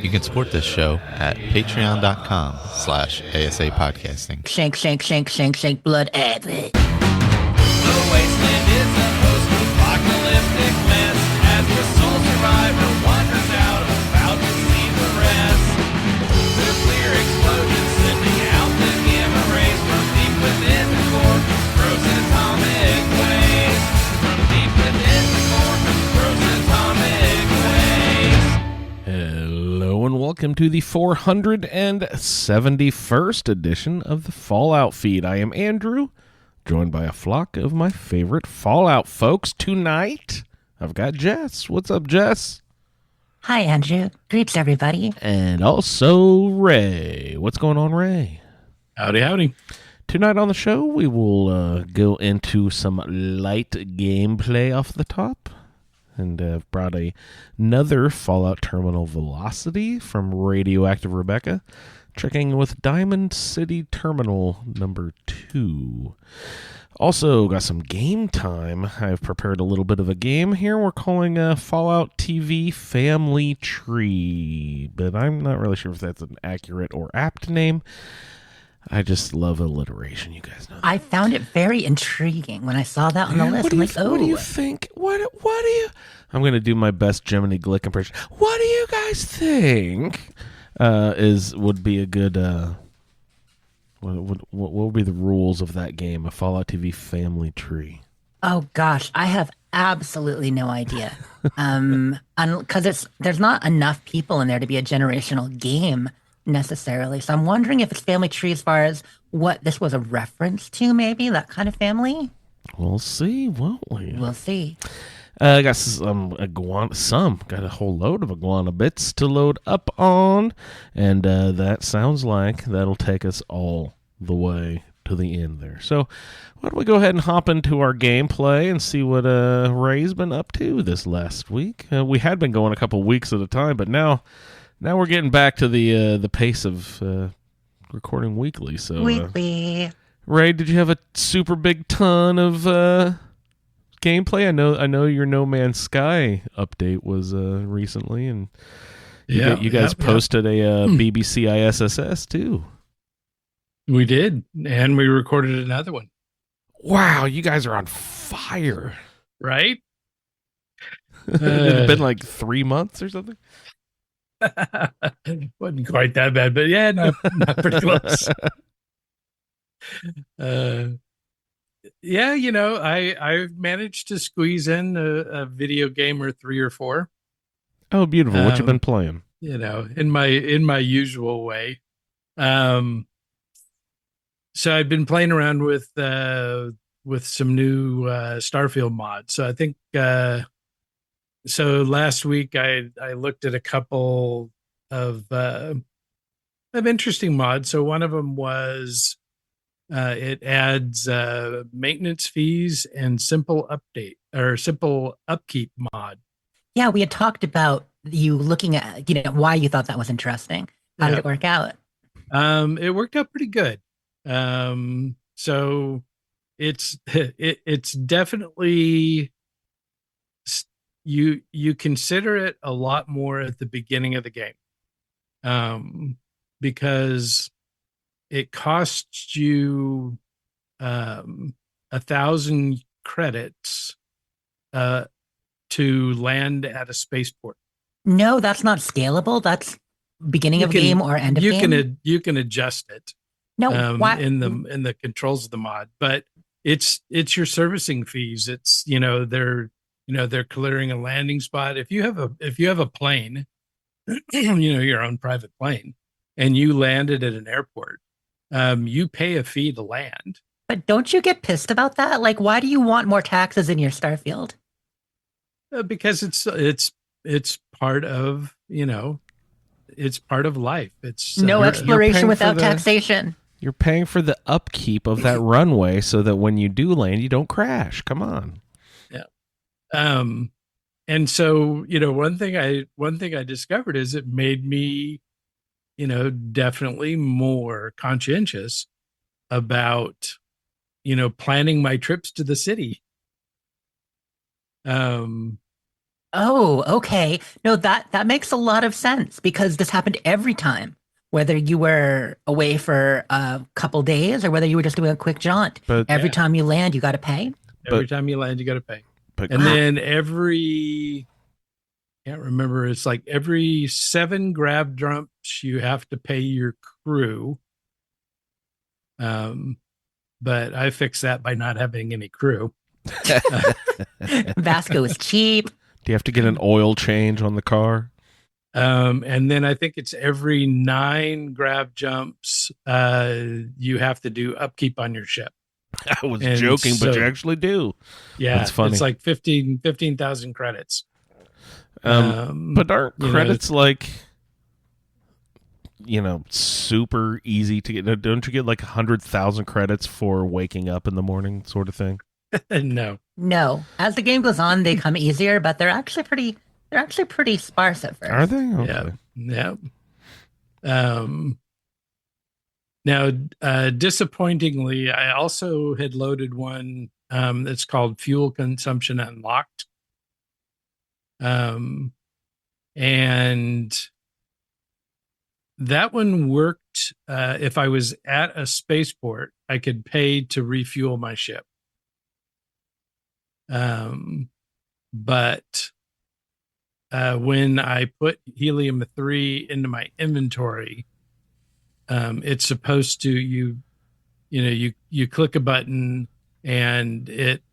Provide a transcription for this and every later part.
You can support this show at patreon.com/ASA podcasting. Shank, shank, shank, shank, shank, blood abbot. The wasteland is a post-apocalyptic mess as the sole survivor wanders out about to see the rest. Nuclear explosions sending out the gamma rays from deep within the core, frozen atomic waste. From deep within the core, frozen atomic waste. Hello and welcome to the 471st edition of the Fallout Feed. I am Andrew, joined by a flock of my favorite Fallout folks. Tonight, I've got Jess. What's up, Jess? Hi, Andrew. Greets, everybody. And also Ray. What's going on, Ray? Howdy, howdy. Tonight on the show, we will go into some light gameplay off the top. And I've brought another Fallout Terminal Velocity from Radioactive Rebecca, checking with Diamond City Terminal number 2. Also got some game time. I've prepared a little bit of a game here we're calling Fallout TV Family Tree, but I'm not really sure if that's an accurate or apt name. I just love alliteration, you guys know. I found it very intriguing when I saw that on the list. I'm like, oh. What do you think? What do you... I'm going to do my best Jiminy Glick impression. What do you guys think would be a good... What would be the rules of that game, a Fallout TV Family Tree? Oh, gosh. I have absolutely no idea. Because there's not enough people in there to be a generational game necessarily. So I'm wondering if it's Family Tree as far as what this was a reference to, maybe, that kind of family. We'll see, won't we? We'll see. I got got a whole load of iguana bits to load up on, and that sounds like that'll take us all the way to the end there. So why don't we go ahead and hop into our gameplay and see what Ray's been up to this last week. We had been going a couple weeks at a time, but now we're getting back to the pace of recording weekly. So Weekly. Ray, did you have a super big ton of gameplay? I know your No Man's Sky update was recently, and you guys posted a BBC ISSS too. We did, and we recorded another one. Wow, you guys are on fire, right? It's been like 3 months or something. Wasn't quite that bad, but yeah, not pretty close. Yeah, I've managed to squeeze in a video game or 3 or 4. Oh, beautiful! What you been playing? In my usual way. So I've been playing around with some new Starfield mods. So I think so last week I looked at a couple of interesting mods. So one of them was it adds maintenance fees and simple upkeep mod. Yeah, we had talked about you looking at, why you thought that was interesting. How did it work out? It worked out pretty good. So it's definitely, you consider it a lot more at the beginning of the game, because it costs you 1,000 credits to land at a spaceport. No, that's not scalable. That's beginning of game or end of game. You can adjust it. No, in the controls of the mod, but it's your servicing fees. It's they're clearing a landing spot. If you have a plane, your own private plane, and you landed at an airport, you pay a fee to land. But don't you get pissed about that? Like, why do you want more taxes in your Starfield? Because it's part of it's part of life. It's no exploration without taxation. You're paying for the upkeep of that runway so that when you do land, you don't crash. Come on. Yeah. And so, one thing I discovered is it made me, definitely more conscientious about, planning my trips to the city. Oh, okay. No, that makes a lot of sense because this happened every time, whether you were away for a couple days or whether you were just doing a quick jaunt. But Every Yeah. time you land, you got to pay. Every But- time you land, you got to pay. but And Wow. then can't remember, it's like every 7 grab jumps, you have to pay your crew. But I fixed that by not having any crew. Vasco is cheap. do you have to get an oil change on the car? And then I think it's every 9 grab jumps, you have to do upkeep on your ship. I was And joking, but you so- actually do. Yeah, That's funny. It's like 15,000 credits. But aren't you know, credits like, super easy to get? Don't you get like 100,000 credits for waking up in the morning, sort of thing? no. No, as the game goes on, they come easier, but they're actually pretty sparse at first. Are they? Okay. Yeah. Now, disappointingly, I also had loaded one that's called Fuel Consumption Unlocked. And that one worked. If I was at a spaceport, I could pay to refuel my ship. But when I put helium-3 into my inventory, it's supposed to you click a button and it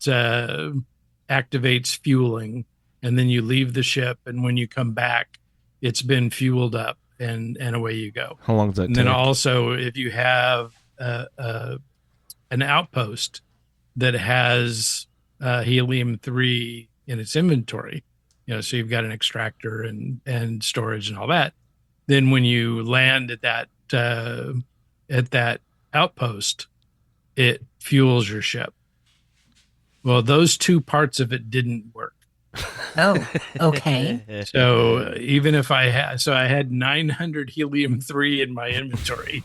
activates fueling, and then you leave the ship, and when you come back, it's been fueled up, and away you go. How long does that And take? then also, if you have an outpost that has helium-3 in its inventory, so you've got an extractor and storage and all that, then when you land at that outpost, it fuels your ship. Well, those 2 parts of it didn't work. Oh, okay. So even if I had 900 helium-3 in my inventory,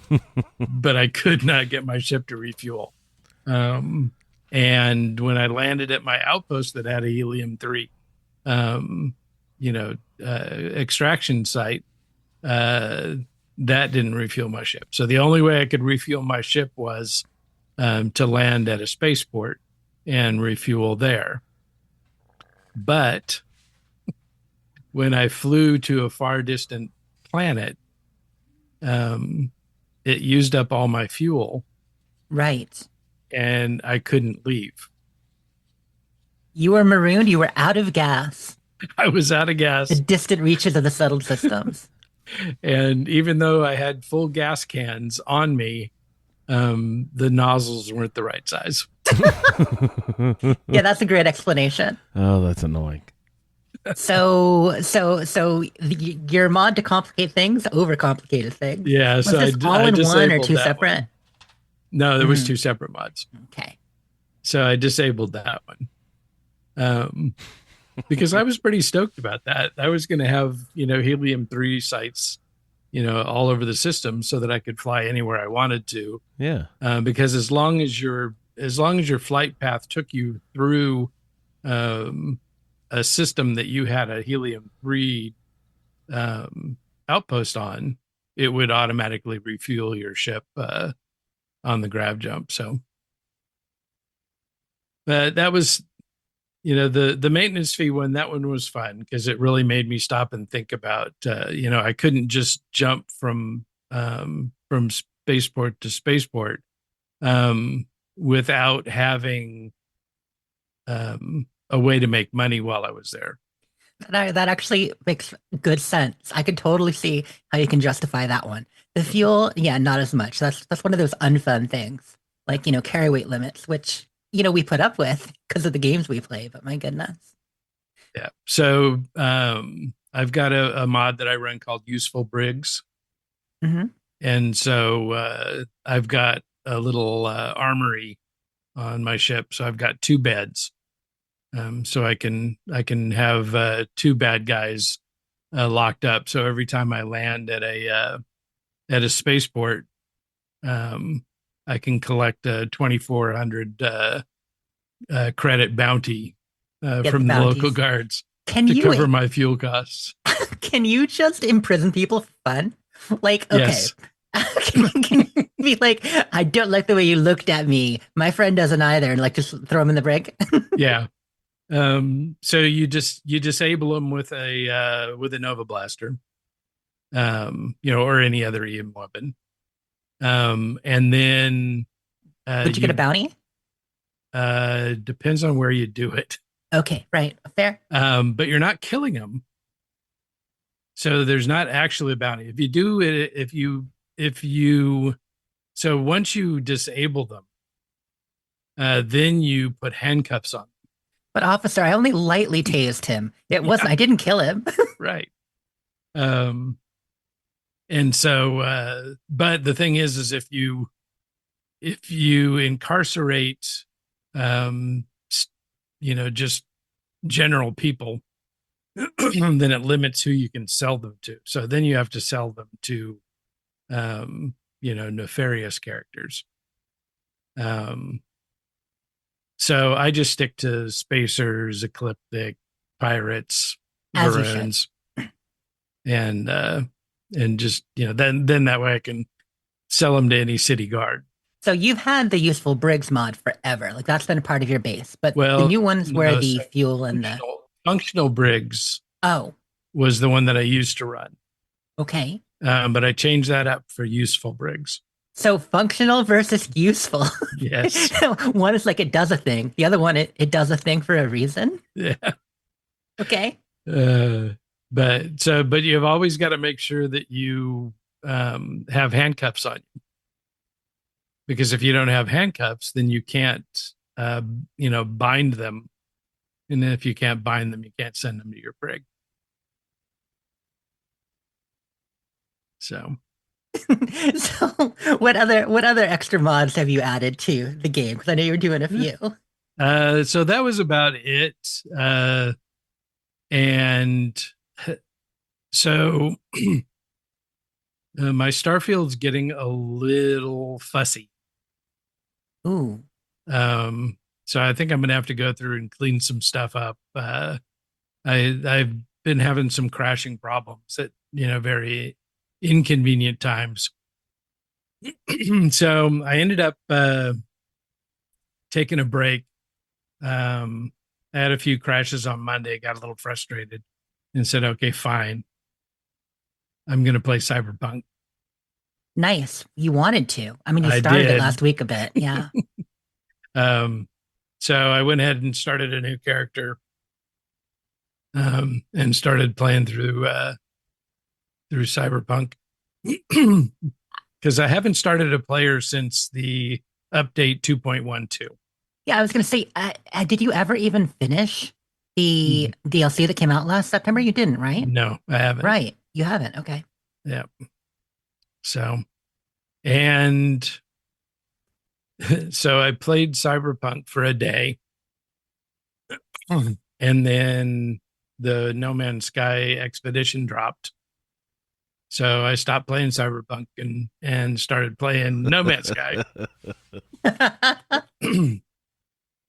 but I could not get my ship to refuel. And when I landed at my outpost that had a helium-3, extraction site, that didn't refuel my ship. So the only way I could refuel my ship was to land at a spaceport and refuel there. But when I flew to a far distant planet, it used up all my fuel Right. and I couldn't leave. You were marooned. You were out of gas. I was out of gas. The distant reaches of the settled systems. And even though I had full gas cans on me, the nozzles weren't the right size. Yeah, that's a great explanation. Oh, that's annoying. So your mod to complicate things overcomplicated things. Yeah. Was So this all I in one or disabled 2 that separate? one. No, there was Mhm. 2 separate mods. Okay. So I disabled that one. Because I was pretty stoked about that. I was going to have, helium-3 sites, all over the system so that I could fly anywhere I wanted to. Yeah. Because as long as your flight path took you through a system that you had a helium-3 outpost on, it would automatically refuel your ship on the grab jump. So that was, the maintenance fee one. That one was fun because it really made me stop and think about, I couldn't just jump from spaceport to spaceport without having a way to make money while I was there. That actually makes good sense. I could totally see how you can justify that one. The fuel, yeah, not as much. That's one of those unfun things, like carry weight limits, which we put up with because of the games we play. But my goodness, Yeah. So I've got a mod that I run called Useful Brigs, Mhm. and so I've got a little armory on my ship. So I've got 2 beds. So I can have 2 bad guys locked up. So every time I land at a spaceport, I can collect a 2,400 credit bounty Get from the the local bounties. guards. Can to you cover my fuel costs. can you just imprison people for fun? Like, okay. Yes. Can you be like, I don't like the way you looked at me. My friend doesn't either, and like just throw him in the brig? Yeah. So you disable them with a Nova Blaster, or any other EM weapon. And then Would you get a bounty? depends on where you do it. Okay, right. Fair. But you're not killing them. So there's not actually a bounty. If you do it, so once you disable them, then you put handcuffs on. But officer, I only lightly tased him. It wasn't, I didn't kill him. Right. And so, but the thing is if you incarcerate, just general people, then it limits who you can sell them to. So then you have to sell them to, nefarious characters. So I just stick to spacers, ecliptic, pirates, As you Varans, and just then that way I can sell them to any city guard. So you've had the useful Briggs mod forever. Like that's been a part of your base. But Well, the new ones were no, the so fuel and the Functional Briggs Oh, was the one that I used to run, okay. but I changed that up for useful Briggs. So functional versus useful. Yes. One is like it does a thing. The other one it does a thing for a reason. Yeah. Okay. But you've always got to make sure that you have handcuffs on you, because if you don't have handcuffs, then you can't bind them, and then if you can't bind them, you can't send them to your brig. So So what other extra mods have you added to the game? Because I know you were doing a few. so that was about it. And so my Starfield's getting a little fussy. Ooh. So I think I'm gonna have to go through and clean some stuff up. I've been having some crashing problems at very inconvenient times. So I ended up taking a break. I had a few crashes on Monday, got a little frustrated, and said, okay, fine. I'm going to play Cyberpunk. Nice. You wanted to. I mean, you I started did. it last week a bit. Yeah. So I went ahead and started a new character, and started playing through Cyberpunk, because I haven't started a player since the update 2.12. Yeah, I was going to say, did you ever even finish the DLC that came out last September? You didn't, right? No, I haven't. Right. You haven't. Okay. Yeah. So, and so I played Cyberpunk for a day, and then the No Man's Sky expedition dropped. So I stopped playing Cyberpunk and started playing No Man's Sky.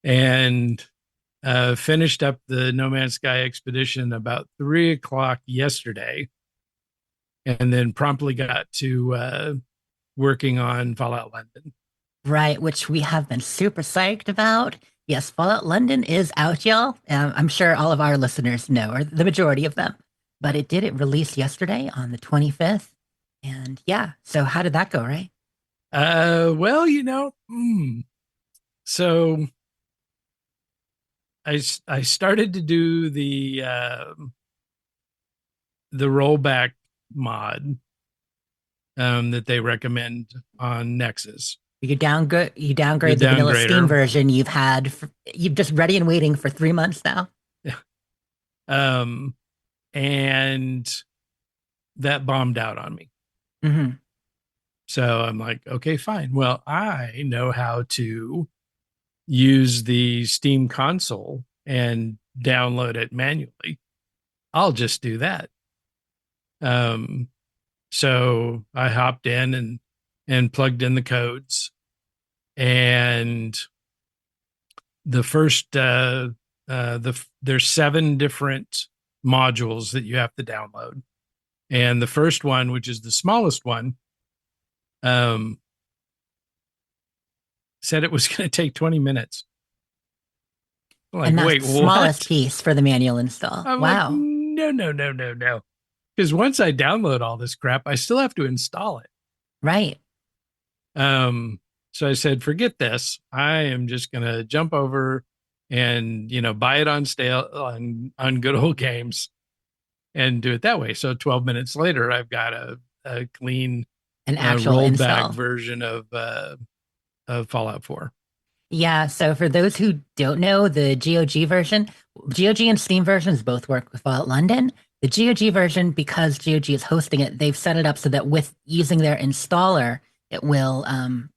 And finished up the No Man's Sky expedition about 3:00 yesterday, and then promptly got to working on Fallout London. Right, which we have been super psyched about. Yes, Fallout London is out, y'all. I'm sure all of our listeners know, or the majority of them. But it released yesterday on the 25th. And yeah, so how did that go, right? Well, so I started to do the rollback mod that they recommend on Nexus. You downgrade the vanilla downgrader. Steam version you've just ready and waiting for 3 months now. And that bombed out on me. Mm-hmm. So I'm like, okay, fine. Well, I know how to use the Steam console and download it manually. I'll just do that. So I hopped in and plugged in the codes, and the first there's 7 different modules that you have to download, and the first one, which is the smallest one, said it was going to take 20 minutes. I'm like, And that's wait, the smallest what? piece for the manual install. I'm Wow. like, no. Because once I download all this crap, I still have to install it. Right. So I said, forget this. I am just gonna jump over and buy it on on good old games and do it that way. So 12 minutes later, I've got a clean An actual rolled install. back version of Fallout 4. Yeah, so for those who don't know, the GOG version, GOG and Steam versions both work with Fallout London. The GOG version, because GOG is hosting it, they've set it up so that with using their installer, it will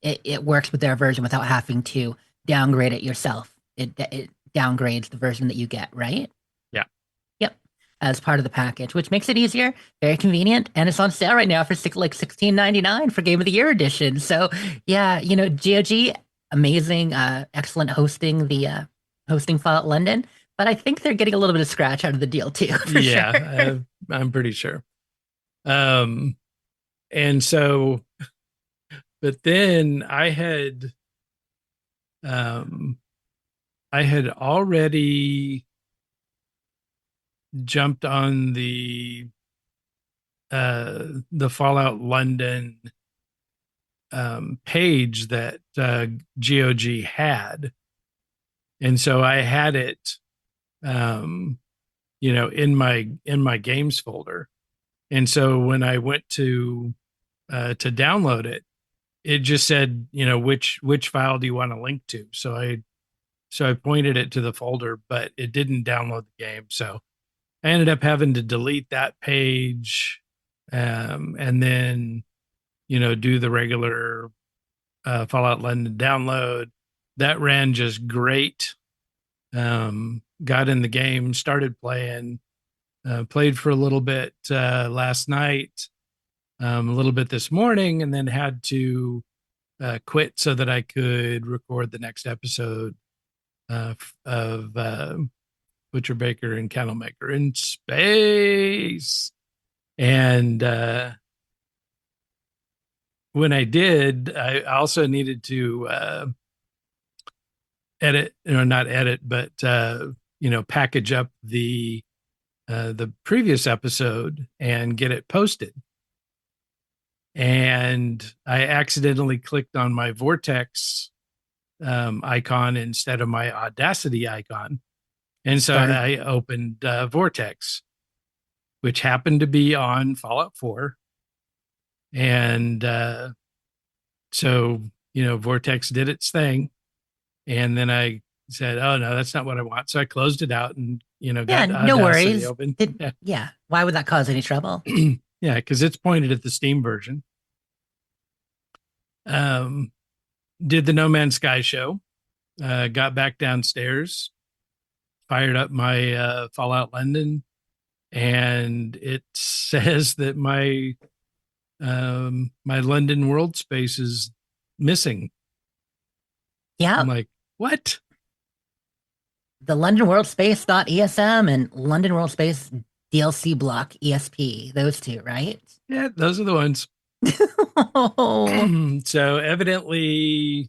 it works with their version without having to downgrade it yourself. It downgrades the version that you get, right? Yeah. Yep. As part of the package, which makes it easier, very convenient, and it's on sale right now for $16.99 for Game of the Year edition. So yeah, GOG, amazing, excellent hosting the hosting Fallout London, but I think they're getting a little bit of scratch out of the deal too. For Yeah, sure. I'm pretty sure. And so, but then I had already jumped on the Fallout London page that GOG had, and so I had it in my games folder. And so when I went to download it, it just said, which file do you want to link to? So I pointed it to the folder, but it didn't download the game. So I ended up having to delete that page, and then do the regular Fallout London download. That ran just great. Got in the game, started playing, played for a little bit last night, a little bit this morning, and then had to quit so that I could record the next episode of Butcher Baker and Candlemaker in space. And when I did, I also needed to edit, not edit, but package up the previous episode and get it posted. And I accidentally clicked on my Vortex icon instead of my Audacity icon. And so I opened Vortex, which happened to be on Fallout 4. And so, Vortex did its thing. And then I said, oh, no, that's not what I want. So I closed it out and, got Audacity no worries. open. Yeah. Why would that cause any trouble? Yeah, because it's pointed at the Steam version. Did the No Man's Sky show, got back downstairs, fired up my Fallout London, and it says that my London world space is missing. Yeah. I'm like, what? The London World Space.esm and London World Space DLC block ESP, those two, right? Yeah, those are the ones. So evidently,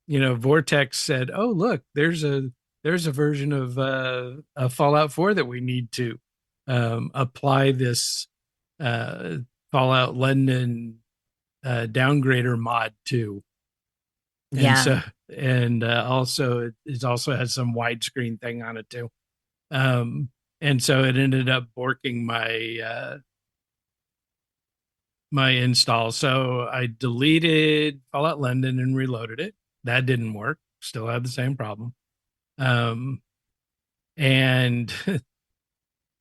Vortex said, oh, look, there's a version of Fallout 4 that we need to apply this Fallout London downgrader mod to. Yeah. And also it also has some widescreen thing on it too. And so it ended up borking my my install. So I deleted Fallout London and reloaded it. That didn't work. Still had the same problem. And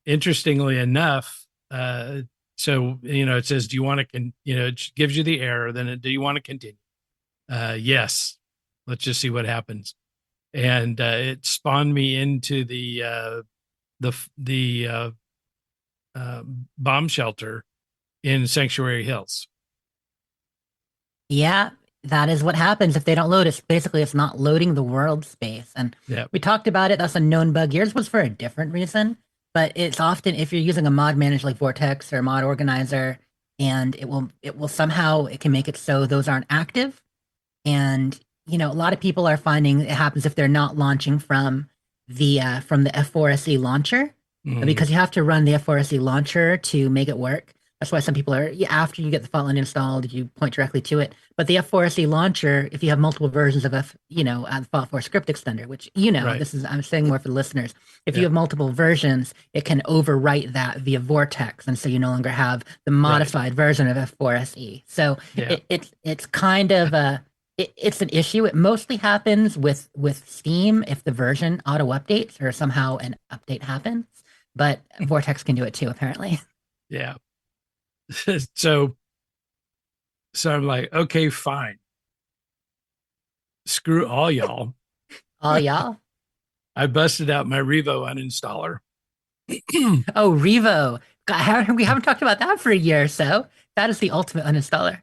interestingly enough, so it says, do you want to it gives you the error, then do you want to continue? Yes. Let's just see what happens. And it spawned me into the bomb shelter in Sanctuary Hills. Yeah. that is what happens if they don't load. It's not loading the world space. And Yeah. we talked about it. That's a known bug. Yours was for a different reason, but it's often if you're using a mod manager like Vortex or mod organizer, and it will somehow it can make it so those aren't active. And a lot of people are finding it happens if they're not launching from the F4SE launcher, Mhm. because you have to run the F4SE launcher to make it work. That's why some people are, after you get the Faultline installed, you point directly to it. But the F4SE launcher, if you have multiple versions of the Fault 4 script extender, which, Right. this is, I'm saying more for the listeners. If you Yeah. have multiple versions, it can overwrite that via Vortex. And so you no longer have the modified version of F4SE. So Yeah. it's kind of it's an issue. It mostly happens with Steam if the version auto updates or somehow an update happens. But Vortex can do it too, apparently. Yeah. so I'm like, okay, fine. Screw all y'all. Oh, y'all. I busted out my Revo uninstaller. Oh, Revo. God, we haven't talked about that for a year or so. That is the ultimate uninstaller.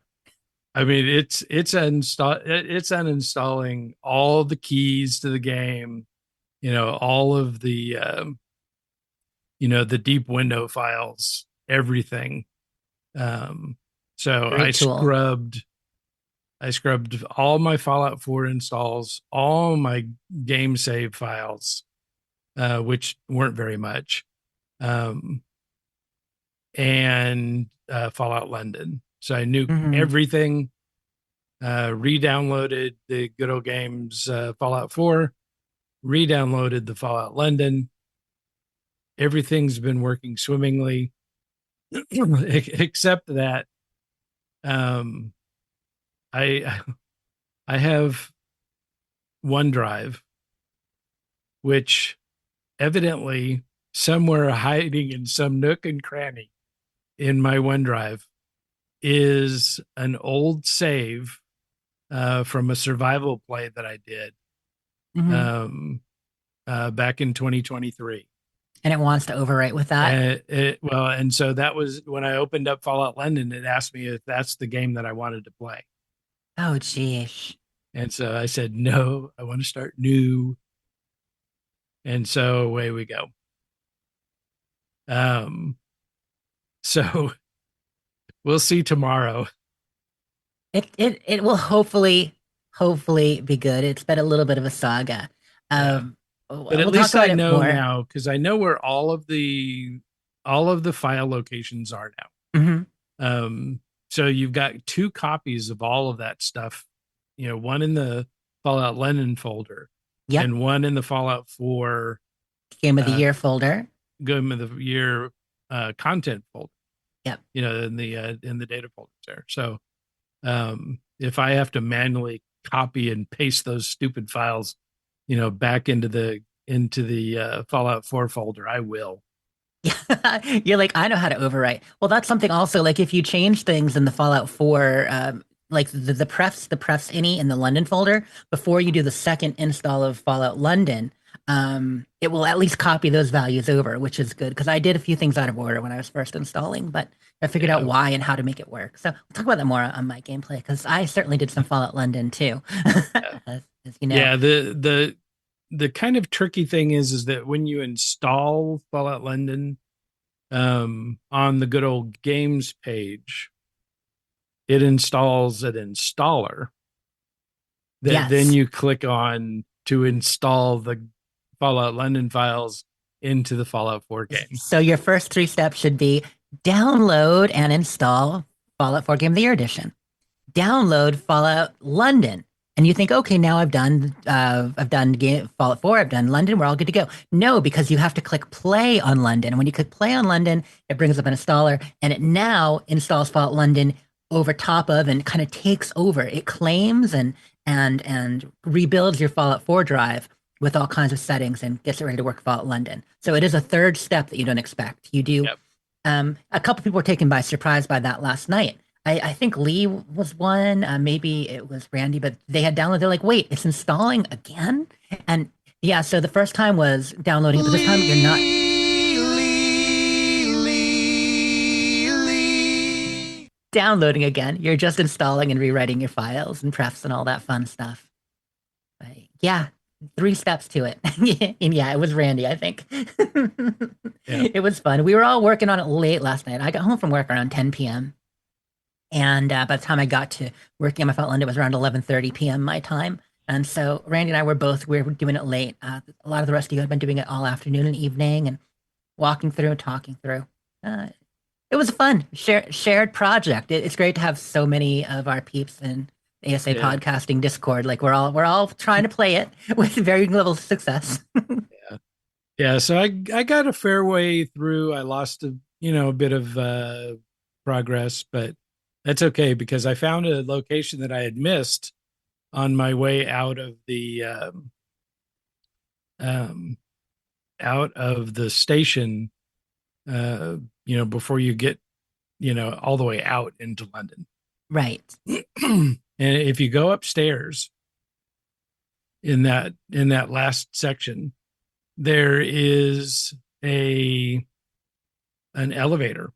I mean, it's uninstalling all the keys to the game, all of the the deep window files, everything. So Great tool. I scrubbed all my Fallout 4 installs, all my game save files, which weren't very much, and Fallout London. So I nuked Mhm. everything, re-downloaded the Good Old Games Fallout 4, re-downloaded the Fallout London. Everything's been working swimmingly, except that I have OneDrive, which evidently somewhere hiding in some nook and cranny in my OneDrive is an old save from a survival play that I did Mhm. back in 2023. And it wants to overwrite with that. And so that was when I opened up Fallout London. It asked me if that's the game that I wanted to play. Oh, geez. And so I said, no, I want to start new. And so away we go. So we'll see tomorrow. It will hopefully be good. It's been a little bit of a saga. Yeah. But at We'll least talk I about it know more. now, because I know where all of the file locations are now. Mhm. So you've got 2 copies of all of that stuff, one in the Fallout London folder Yep. and one in the Fallout 4 Game of the Year folder. Game of the Year content folder. Yep. In the data folders there. So if I have to manually copy and paste those stupid files, back into the Fallout 4 folder, I will. You're like, I know how to overwrite. Well, that's something also, like if you change things in the Fallout 4, like the prefs ini in the London folder, before you do the second install of Fallout London, it will at least copy those values over, which is good because I did a few things out of order when I was first installing, but I figured out why and how to make it work. So we'll talk about that more on my gameplay because I certainly did some Fallout London too. as you know. Yeah, the kind of tricky thing is that when you install Fallout London on the Good Old Games page, it installs an installer that Yes. then you click on to install the Fallout London files into the Fallout 4 game. So your first 3 steps should be download and install Fallout 4 Game of the Year Edition. Download Fallout London. And you think, okay, now I've done Fallout 4, I've done London, we're all good to go. No, because you have to click play on London. And when you click play on London, it brings up an installer and it now installs Fallout London over top of and kind of takes over. It claims and rebuilds your Fallout 4 drive with all kinds of settings and gets it ready to work Fallout London. So it is a third step that you don't expect. You do. Yep. A couple people were taken by surprise by that last night. I think Lee was one, maybe it was Randy, but they had downloaded. They're like, wait, it's installing again? And yeah, so the first time was downloading, but this time you're not. downloading again. You're just installing and rewriting your files and prefs and all that fun stuff. But yeah, 3 steps to it. And yeah, it was Randy, I think. Yeah. It was fun. We were all working on it late last night. I got home from work around 10 p.m. And by the time I got to working on my Outland, it was around 11:30 p.m. my time. And so Randy and I we were doing it late. A lot of the rest of you had been doing it all afternoon and evening and walking through and talking through. It was a fun shared project. It's great to have so many of our peeps in the ASA Yeah. podcasting Discord. Like we're all trying to play it with varying levels of success. Yeah, so I got a fair way through. I lost a bit of progress, but that's okay because I found a location that I had missed on my way out of the station. Before you get all the way out into London. Right. And if you go upstairs in that last section, there is an elevator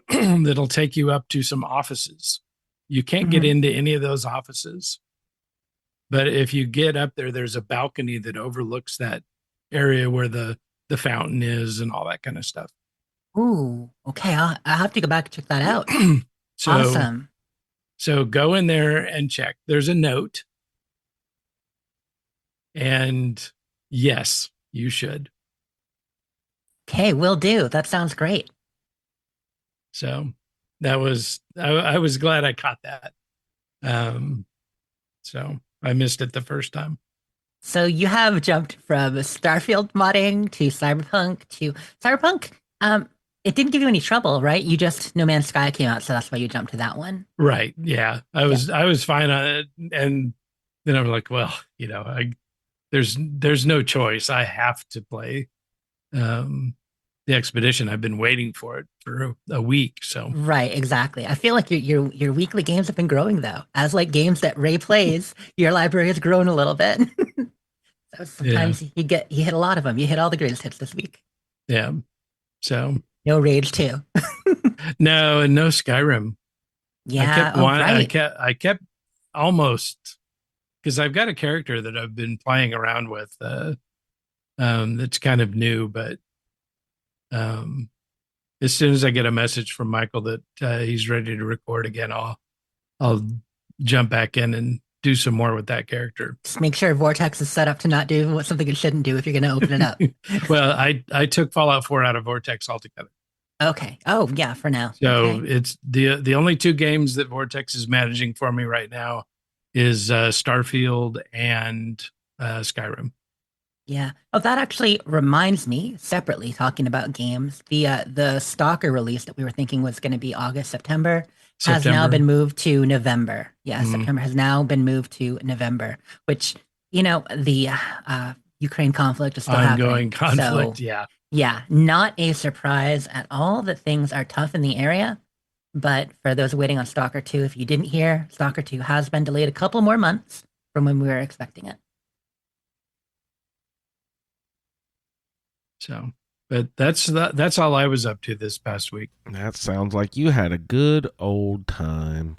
that'll take you up to some offices. You can't get Mhm. into any of those offices, but if you get up there, there's a balcony that overlooks that area where the fountain is and all that kind of stuff. Ooh, okay. I'll have to go back and check that out. So Awesome. So go in there and check. There's a note. And yes, you should. Okay, will do. That sounds great. So that was, I was glad I caught that. So I missed it the first time. So you have jumped from Starfield modding to Cyberpunk. It didn't give you any trouble, right? You just No Man's Sky came out, so that's why you jumped to that one. Right. Yeah. I was fine on it. And then I'm like, well, there's no choice. I have to play the expedition. I've been waiting for it for a week. So Right, exactly. I feel like your weekly games have been growing though. As like games that Ray plays, your library has grown a little bit. So sometimes you hit a lot of them. You hit all the greatest hits this week. yeah. So No Rage 2. no, and no Skyrim. Yeah, I kept almost, because I've got a character that I've been playing around with that's kind of new, but as soon as I get a message from Michael that he's ready to record again, I'll jump back in and do some more with that character. Just make sure Vortex is set up to not do something it shouldn't do if you're going to open it up. Well, I took Fallout 4 out of Vortex altogether. Okay. Oh, yeah, for now. So Okay. it's the only 2 games that Vortex is managing for me right now is Starfield and Skyrim. Yeah. Oh, that actually reminds me, separately talking about games, the Stalker release that we were thinking was going to be August, September has now September. been moved to November. Yeah, Mhm. September has now been moved to November, which, the Ukraine conflict is still Ongoing happening. conflict. So, Yeah. yeah, not a surprise at all that things are tough in the area. But for those waiting on Stalker 2, if you didn't hear, Stalker 2 has been delayed a couple more months from when we were expecting it. So, but that's all I was up to this past week. That sounds like you had a good old time.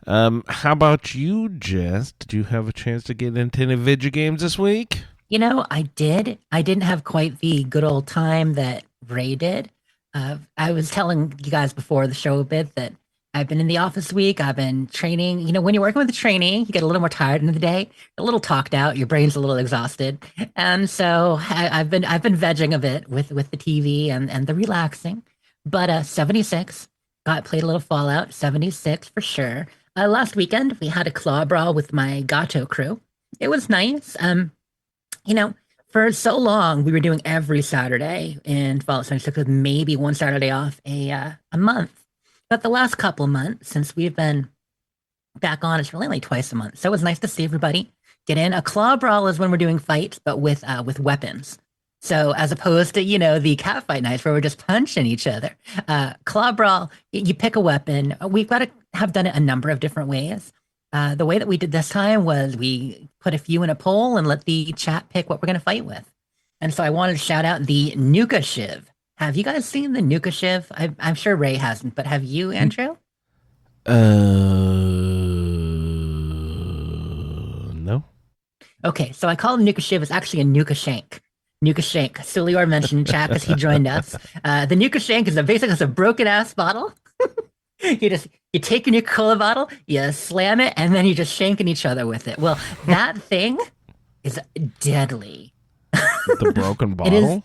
How about you, Jess? Did you have a chance to get into any video games this week? I did. I didn't have quite the good old time that Ray did. I was telling you guys before the show a bit that I've been in the office week. I've been training. When you're working with a trainee, you get a little more tired in the day, a little talked out. Your brain's a little exhausted, and so I've been vegging a bit with the TV and the relaxing. But 76 played a little Fallout 76 for sure. Last weekend we had a claw brawl with my Gato crew. It was nice. For so long we were doing every Saturday in Fallout 76 with maybe one Saturday off a month. But the last couple months since we've been back on, it's really only twice a month. So it was nice to see everybody get in. A claw brawl is when we're doing fights, but with weapons. So as opposed to, the catfight nights where we're just punching each other. Claw brawl, you pick a weapon. We've got to have done it a number of different ways. The way that we did this time was we put a few in a poll and let the chat pick what we're going to fight with. And so I wanted to shout out the Nuka Shiv. Have you guys seen the Nuka Shiv? I'm sure Ray hasn't, but have you, Andrew? No. Okay, so I call it Nuka Shiv. It's actually a Nuka Shank. Nuka Shank. Sulior mentioned in chat because he joined us. The Nuka Shank is basically it's a broken ass bottle. You take your Nuka Cola bottle, you slam it, and then you just shanking each other with it. Well, that thing is deadly. The broken It is. bottle?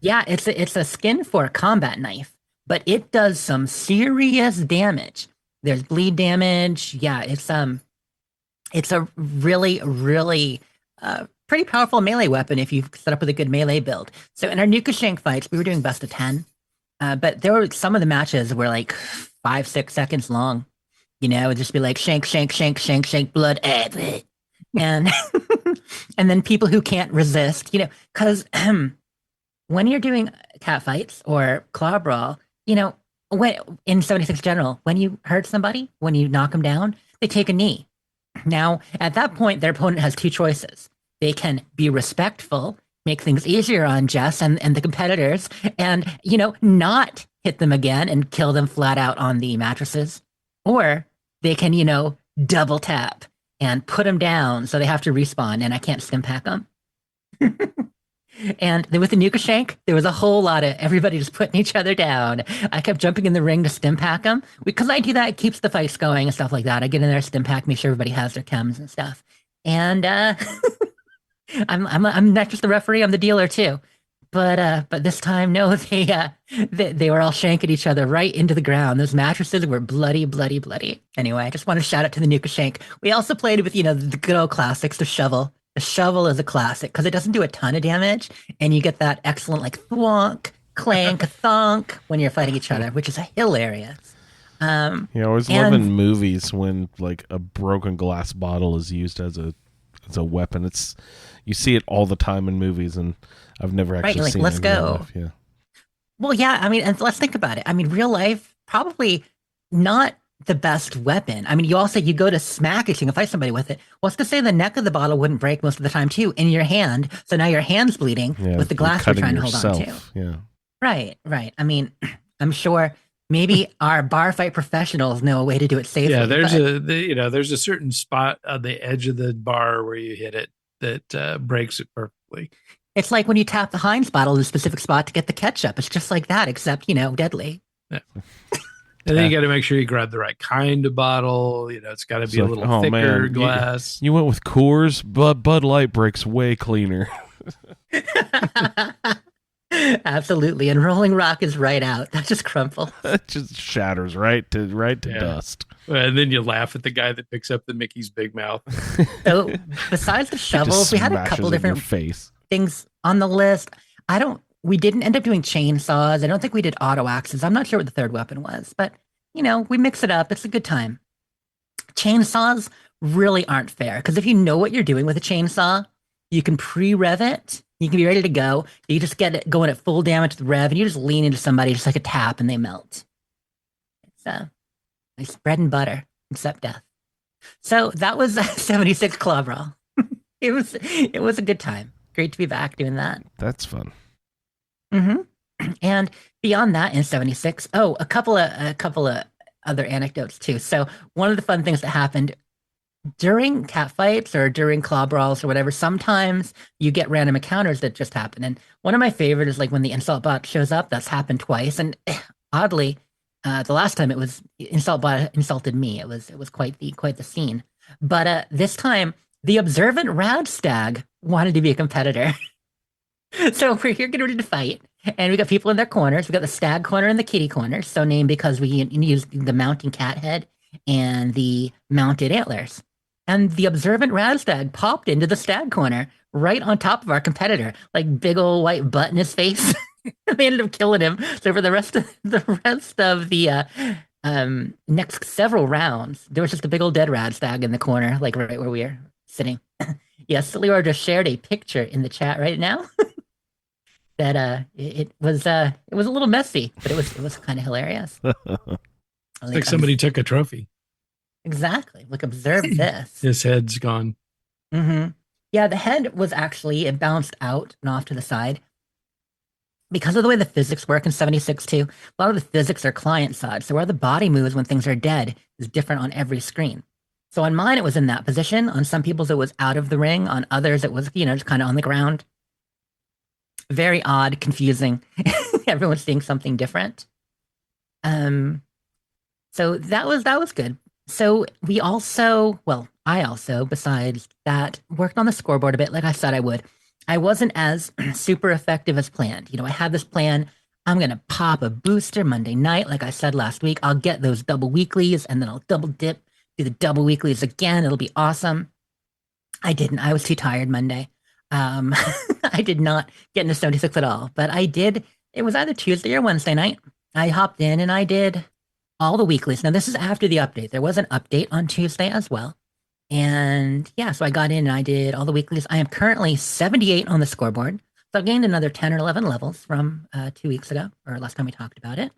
Yeah, it's a skin for a combat knife, but it does some serious damage. There's bleed damage. Yeah, it's a really pretty powerful melee weapon if you set up with a good melee build. So in our Nuka Shank fights, we were doing best of 10, but there were some of the matches were like 5-6 seconds long. You know, it'd just be like shank, shank, shank, shank, shank, blood, bleh. And and then people who can't resist, you know, because when you're doing cat fights or claw brawl, you know, when in 76 general, when you hurt somebody, when you knock them down, they take a knee. Now, at that point, their opponent has two choices. They can be respectful, make things easier on Jess and the competitors, and, you know, not hit them again and kill them flat out on the mattresses. Or they can, you know, double tap and put them down so they have to respawn and I can't stim pack them. And then with the Nuka Shank, there was a whole lot of everybody just putting each other down. I kept jumping in the ring to stim pack them because I do that. It keeps the fights going and stuff like that. I get in there, stim pack, make sure everybody has their chems and stuff. And I'm not just the referee; I'm the dealer too. But this time, no, they were all shanking each other right into the ground. Those mattresses were bloody, bloody, bloody. Anyway, I just want to shout out to the Nuka Shank. We also played with, you know, the good old classics, the shovel. The shovel is a classic because it doesn't do a ton of damage, and you get that excellent like thwonk, clank, thunk when you're fighting each other, which is hilarious. You know, I always love in movies when like a broken glass bottle is used as a weapon. You see it all the time in movies, and I've never actually like, seen let's it in real go. life. Yeah. Well, yeah, I mean, and let's think about it. I mean, real life probably not the best weapon. I mean, you go to smack it, you can fight somebody with it. What's to say the neck of the bottle wouldn't break most of the time too in your hand? So now your hand's bleeding with the glass you're trying to hold on to. Yeah. Right. I mean, I'm sure maybe our bar fight professionals know a way to do it safely. Yeah, there's a certain spot on the edge of the bar where you hit it that breaks it perfectly. It's like when you tap the Heinz bottle in a specific spot to get the ketchup. It's just like that, except, you know, deadly. Yeah. And then you got to make sure you grab the right kind of bottle. You know, it's got to be a little thicker glass. You went with Coors, but Bud Light breaks way cleaner. Absolutely. And Rolling Rock is right out. That just crumple. It just shatters right to dust. And then you laugh at the guy that picks up the Mickey's Big Mouth. So besides the shovels, we had a couple different things on the list. We didn't end up doing chainsaws. I don't think we did auto axes. I'm not sure what the third weapon was, but you know, we mix it up. It's a good time. Chainsaws really aren't fair because if you know what you're doing with a chainsaw, you can pre-rev it. You can be ready to go. You just get it going at full damage with rev, and you just lean into somebody just like a tap, and they melt. It's nice bread and butter, except death. So that was 76 Claw Brawl. It was a good time. Great to be back doing that. That's fun. Mm-hmm. And beyond that, in 76, a couple of other anecdotes too. So one of the fun things that happened during cat fights or during claw brawls or whatever, sometimes you get random encounters that just happen. And one of my favorite is like when the insult bot shows up. That's happened twice. And oddly, the last time it was insult bot insulted me. It was quite the scene. But this time, the observant Radstag wanted to be a competitor. So we're here getting ready to fight, and we got people in their corners. We got the stag corner and the kitty corner, so named because we used the mounting cat head and the mounted antlers. And the observant Radstag popped into the stag corner right on top of our competitor, like big old white butt in his face. They ended up killing him. So for the rest of the next several rounds, there was just a big old dead Radstag in the corner, like right where we are sitting. Yes, Leora just shared a picture in the chat right now. That it was a little messy, but it was kind of hilarious. Like somebody took a trophy. Exactly. Like, observe this. His head's gone. Mm-hmm. Yeah, the head was actually, it bounced out and off to the side. because of the way the physics work in 76.2, a lot of the physics are client side. So where the body moves when things are dead is different on every screen. So on mine, it was in that position. On some people's, it was out of the ring. On others, it was, just kind of on the ground. Very odd, confusing. Everyone's seeing something different. So that was good. So I also, besides that, worked on the scoreboard a bit, like I said I would. I wasn't as super effective as planned. I had this plan. I'm going to pop a booster Monday night. Like I said last week, I'll get those double weeklies and then I'll double dip, do the double weeklies again. It'll be awesome. I didn't. I was too tired Monday. I did not get into 76 at all, but I did. It was either Tuesday or Wednesday night. I hopped in and I did all the weeklies. Now, this is after the update. There was an update on Tuesday as well. And yeah, so I got in and I did all the weeklies. I am currently 78 on the scoreboard. So I've gained another 10 or 11 levels from 2 weeks ago, or last time we talked about it.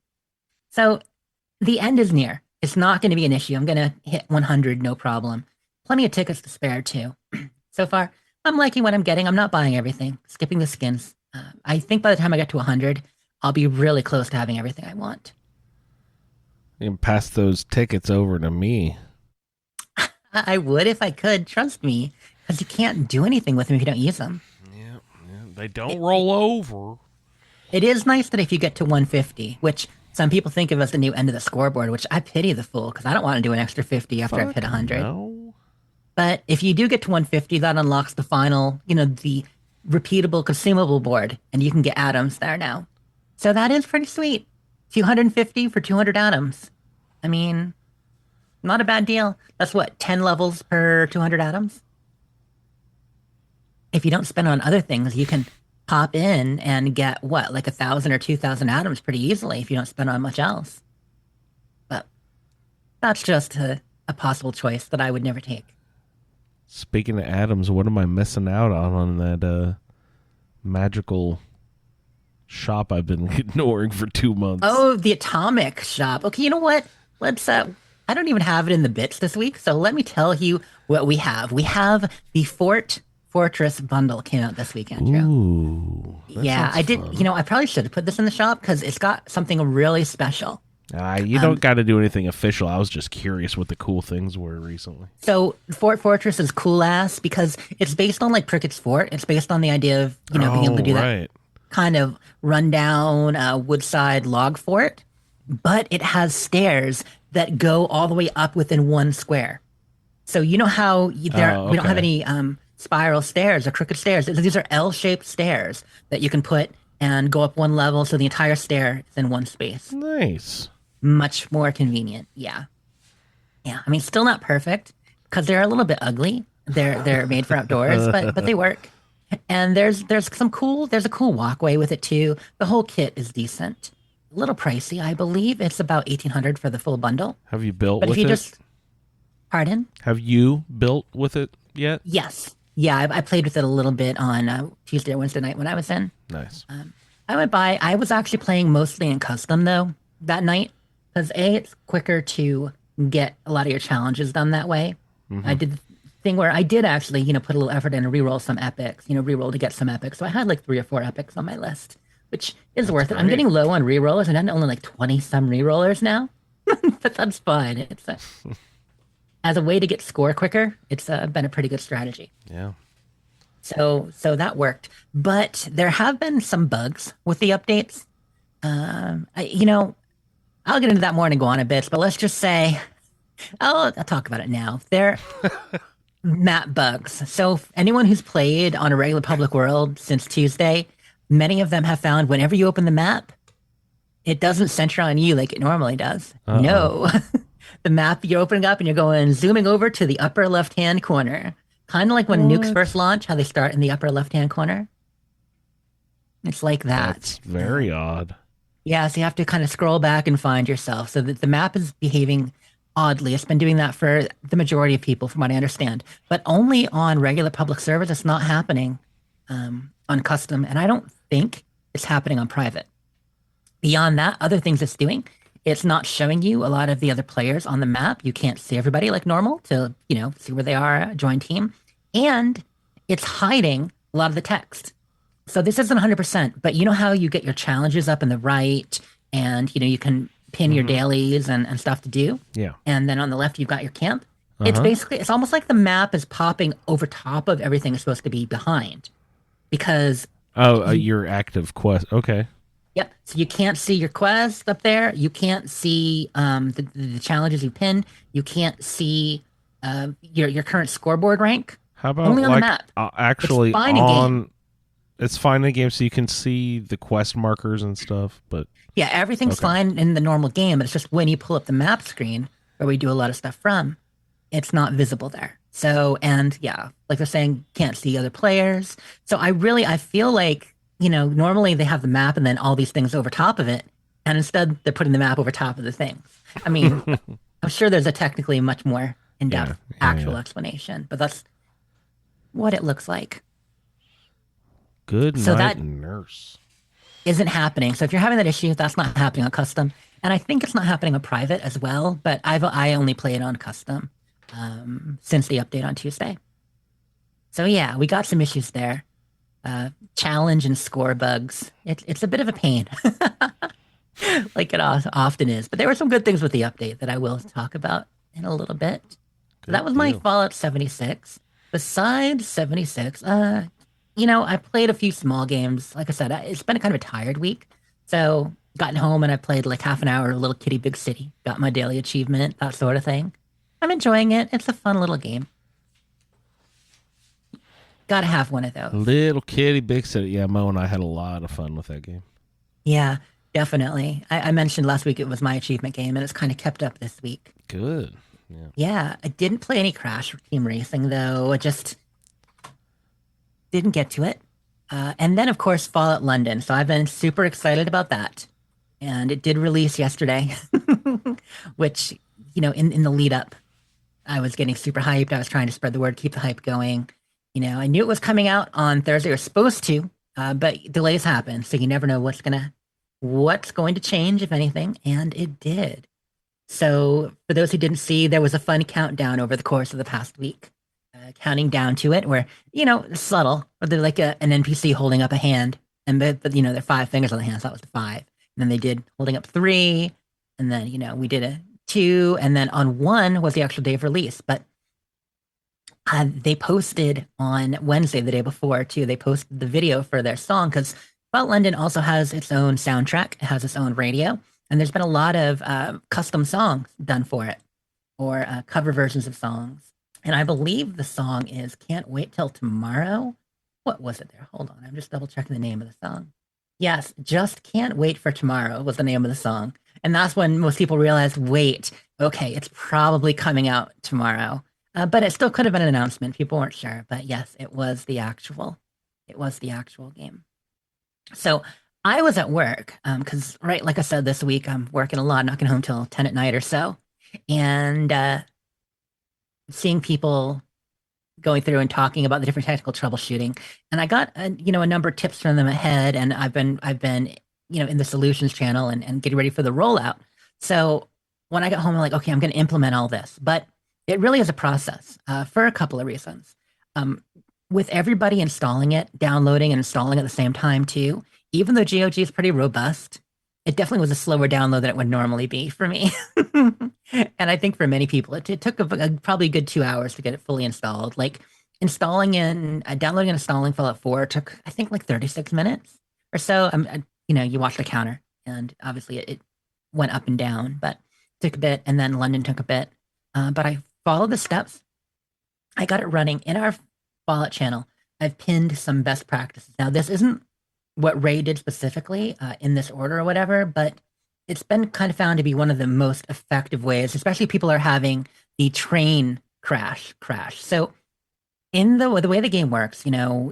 So the end is near. It's not going to be an issue. I'm going to hit 100, no problem. Plenty of tickets to spare too. So far, I'm liking what I'm getting. I'm not buying everything, skipping the skins. I think by the time I get to 100, I'll be really close to having everything I want. You can pass those tickets over to me. I would if I could, trust me, because you can't do anything with them if you don't use them. Yeah, they don't roll over. It is nice that if you get to 150, which some people think of as the new end of the scoreboard, which I pity the fool because I don't want to do an extra 50 after I've hit 100. No. But if you do get to 150, that unlocks the final, the repeatable consumable board, and you can get atoms there now. So that is pretty sweet. 250 for 200 atoms. I mean, not a bad deal. That's what, 10 levels per 200 atoms? If you don't spend on other things, you can pop in and get what, like 1,000 or 2,000 atoms pretty easily if you don't spend on much else. But that's just a possible choice that I would never take. Speaking of atoms, what am I missing out on that magical shop I've been ignoring for 2 months? Oh, the atomic shop. Okay, you know what? Let's I don't even have it in the bits this week, so let me tell you what we have. We have the Fortress bundle came out this week, Andrew. Ooh. Yeah, I did. Fun. I probably should have put this in the shop because it's got something really special. You don't got to do anything official. I was just curious what the cool things were recently. So Fort Fortress is cool ass because it's based on like Prickett's Fort. It's based on the idea of being able to do that kind of rundown woodside log fort, but it has stairs that go all the way up within one square. So you know how we don't have any spiral stairs or crooked stairs. These are L-shaped stairs that you can put and go up one level, so the entire stair is in one space. Nice. Much more convenient. Yeah. I mean, still not perfect because they're a little bit ugly. They're made for outdoors, but they work. And there's a cool walkway with it too. The whole kit is decent. A little pricey, I believe. It's about $1,800 for the full bundle. Have you built but with if you it? Pardon? Have you built with it yet? Yes. Yeah, I played with it a little bit on Tuesday or Wednesday night when I was in. Nice. I was actually playing mostly in custom though that night because it's quicker to get a lot of your challenges done that way. Mm-hmm. I did the thing where I did actually, put a little effort in to reroll some epics, reroll to get some epics. So I had like 3 or 4 epics on my list, which is worth it. I'm getting low on rerollers and I'm only like 20 some rerollers now, but that's fine. It's as a way to get score quicker, it's been a pretty good strategy. Yeah. So that worked, but there have been some bugs with the updates. I'll get into that more in Iguana bits, but let's just say, I'll talk about it now. They're map bugs. So anyone who's played on a regular public world since Tuesday, many of them have found whenever you open the map, it doesn't center on you like it normally does. Uh-oh. No, the map you're opening up and you're going zooming over to the upper left-hand corner. Kind of like when nukes first launch, how they start in the upper left-hand corner. It's like that. That's very odd. Yeah, so you have to kind of scroll back and find yourself. So that the map is behaving oddly. It's been doing that for the majority of people, from what I understand. But only on regular public servers. It's not happening on custom. And I don't think it's happening on private. Beyond that, other things it's doing, it's not showing you a lot of the other players on the map. You can't see everybody like normal to, see where they are, join team. And it's hiding a lot of the text. So this isn't 100%, but you know how you get your challenges up in the right, and you can pin your dailies and stuff to do, Yeah. and then on the left you've got your camp. It's Uh-huh. basically, it's almost like the map is popping over top of everything it's supposed to be behind, because Oh, your active quest. Okay. yep. So you can't see your quest up there. You can't see the challenges you pin. You can't see your current scoreboard rank. How about Only on the like map. actually It's fine in on? It's fine in the game, so you can see the quest markers and stuff. But Yeah, everything's Okay. fine in the normal game. It's just when you pull up the map screen where we do a lot of stuff from, it's not visible there. So, and yeah, like they're saying, can't see other players. So I feel like, normally they have the map and then all these things over top of it. And instead they're putting the map over top of the things. I mean, I'm sure there's a technically much more in-depth Yeah, actual explanation, but that's what it looks like. good So night, that- nurse. Isn't happening. So if you're having that issue, that's not happening on custom, and I think it's not happening on private as well. But I only play it on custom since the update on Tuesday. So yeah, we got some issues there. Challenge and score bugs. It's a bit of a pain, like it often is. But there were some good things with the update that I will talk about in a little bit. So that was my deal. Fallout 76. Besides 76, I played a few small games. Like I said, it's been kind of a tired week. So gotten home and I played like half an hour of Little Kitty Big City. Got my daily achievement, that sort of thing. I'm enjoying it. It's a fun little game. Gotta have one of those. Little Kitty Big City. Yeah, Mo and I had a lot of fun with that game. Yeah, definitely. I mentioned last week it was my achievement game, and it's kind of kept up this week. Good. Yeah. Yeah, I didn't play any Crash Team Racing though. I just didn't get to it. And then of course Fallout London. So I've been super excited about that. And it did release yesterday, which, in the lead up, I was getting super hyped. I was trying to spread the word, keep the hype going. I knew it was coming out on Thursday, or supposed to, but delays happen. So you never know what's going to change, if anything. And it did. So for those who didn't see, there was a fun countdown over the course of the past week, counting down to it, where, subtle, or they're like an NPC holding up a hand, and but there are 5 fingers on the hand, so that was the 5. And then they did holding up 3, and then, we did a 2, and then on 1 was the actual day of release. But they posted on Wednesday, the day before, too, they posted the video for their song, because Fallout London also has its own soundtrack, it has its own radio. And there's been a lot of custom songs done for it, or cover versions of songs. And I believe the song is Can't Wait Till Tomorrow. What was it there? Hold on. I'm just double checking the name of the song. Yes, Just Can't Wait for Tomorrow was the name of the song. And that's when most people realized, wait, okay, it's probably coming out tomorrow. But it still could have been an announcement. People weren't sure. But yes, it was the actual game. So I was at work because, right, like I said, this week I'm working a lot, not getting home till 10 at night or so, and seeing people going through and talking about the different technical troubleshooting. And I got a number of tips from them ahead, and I've been in the solutions channel and getting ready for the rollout. So when I got home, I'm like, okay, I'm going to implement all this, but it really is a process for a couple of reasons. With everybody installing it, downloading and installing at the same time too. Even though GOG is pretty robust, it definitely was a slower download than it would normally be for me. And I think for many people, it took probably a good 2 hours to get it fully installed. Like downloading and installing Fallout 4 took, I think, like 36 minutes or so. You watch the counter, and obviously it went up and down, but it took a bit, and then London took a bit. But I followed the steps. I got it running in our Fallout channel. I've pinned some best practices. Now, this isn't what Ray did specifically in this order or whatever, but it's been kind of found to be one of the most effective ways, especially if people are having the train crash. So in the way the game works,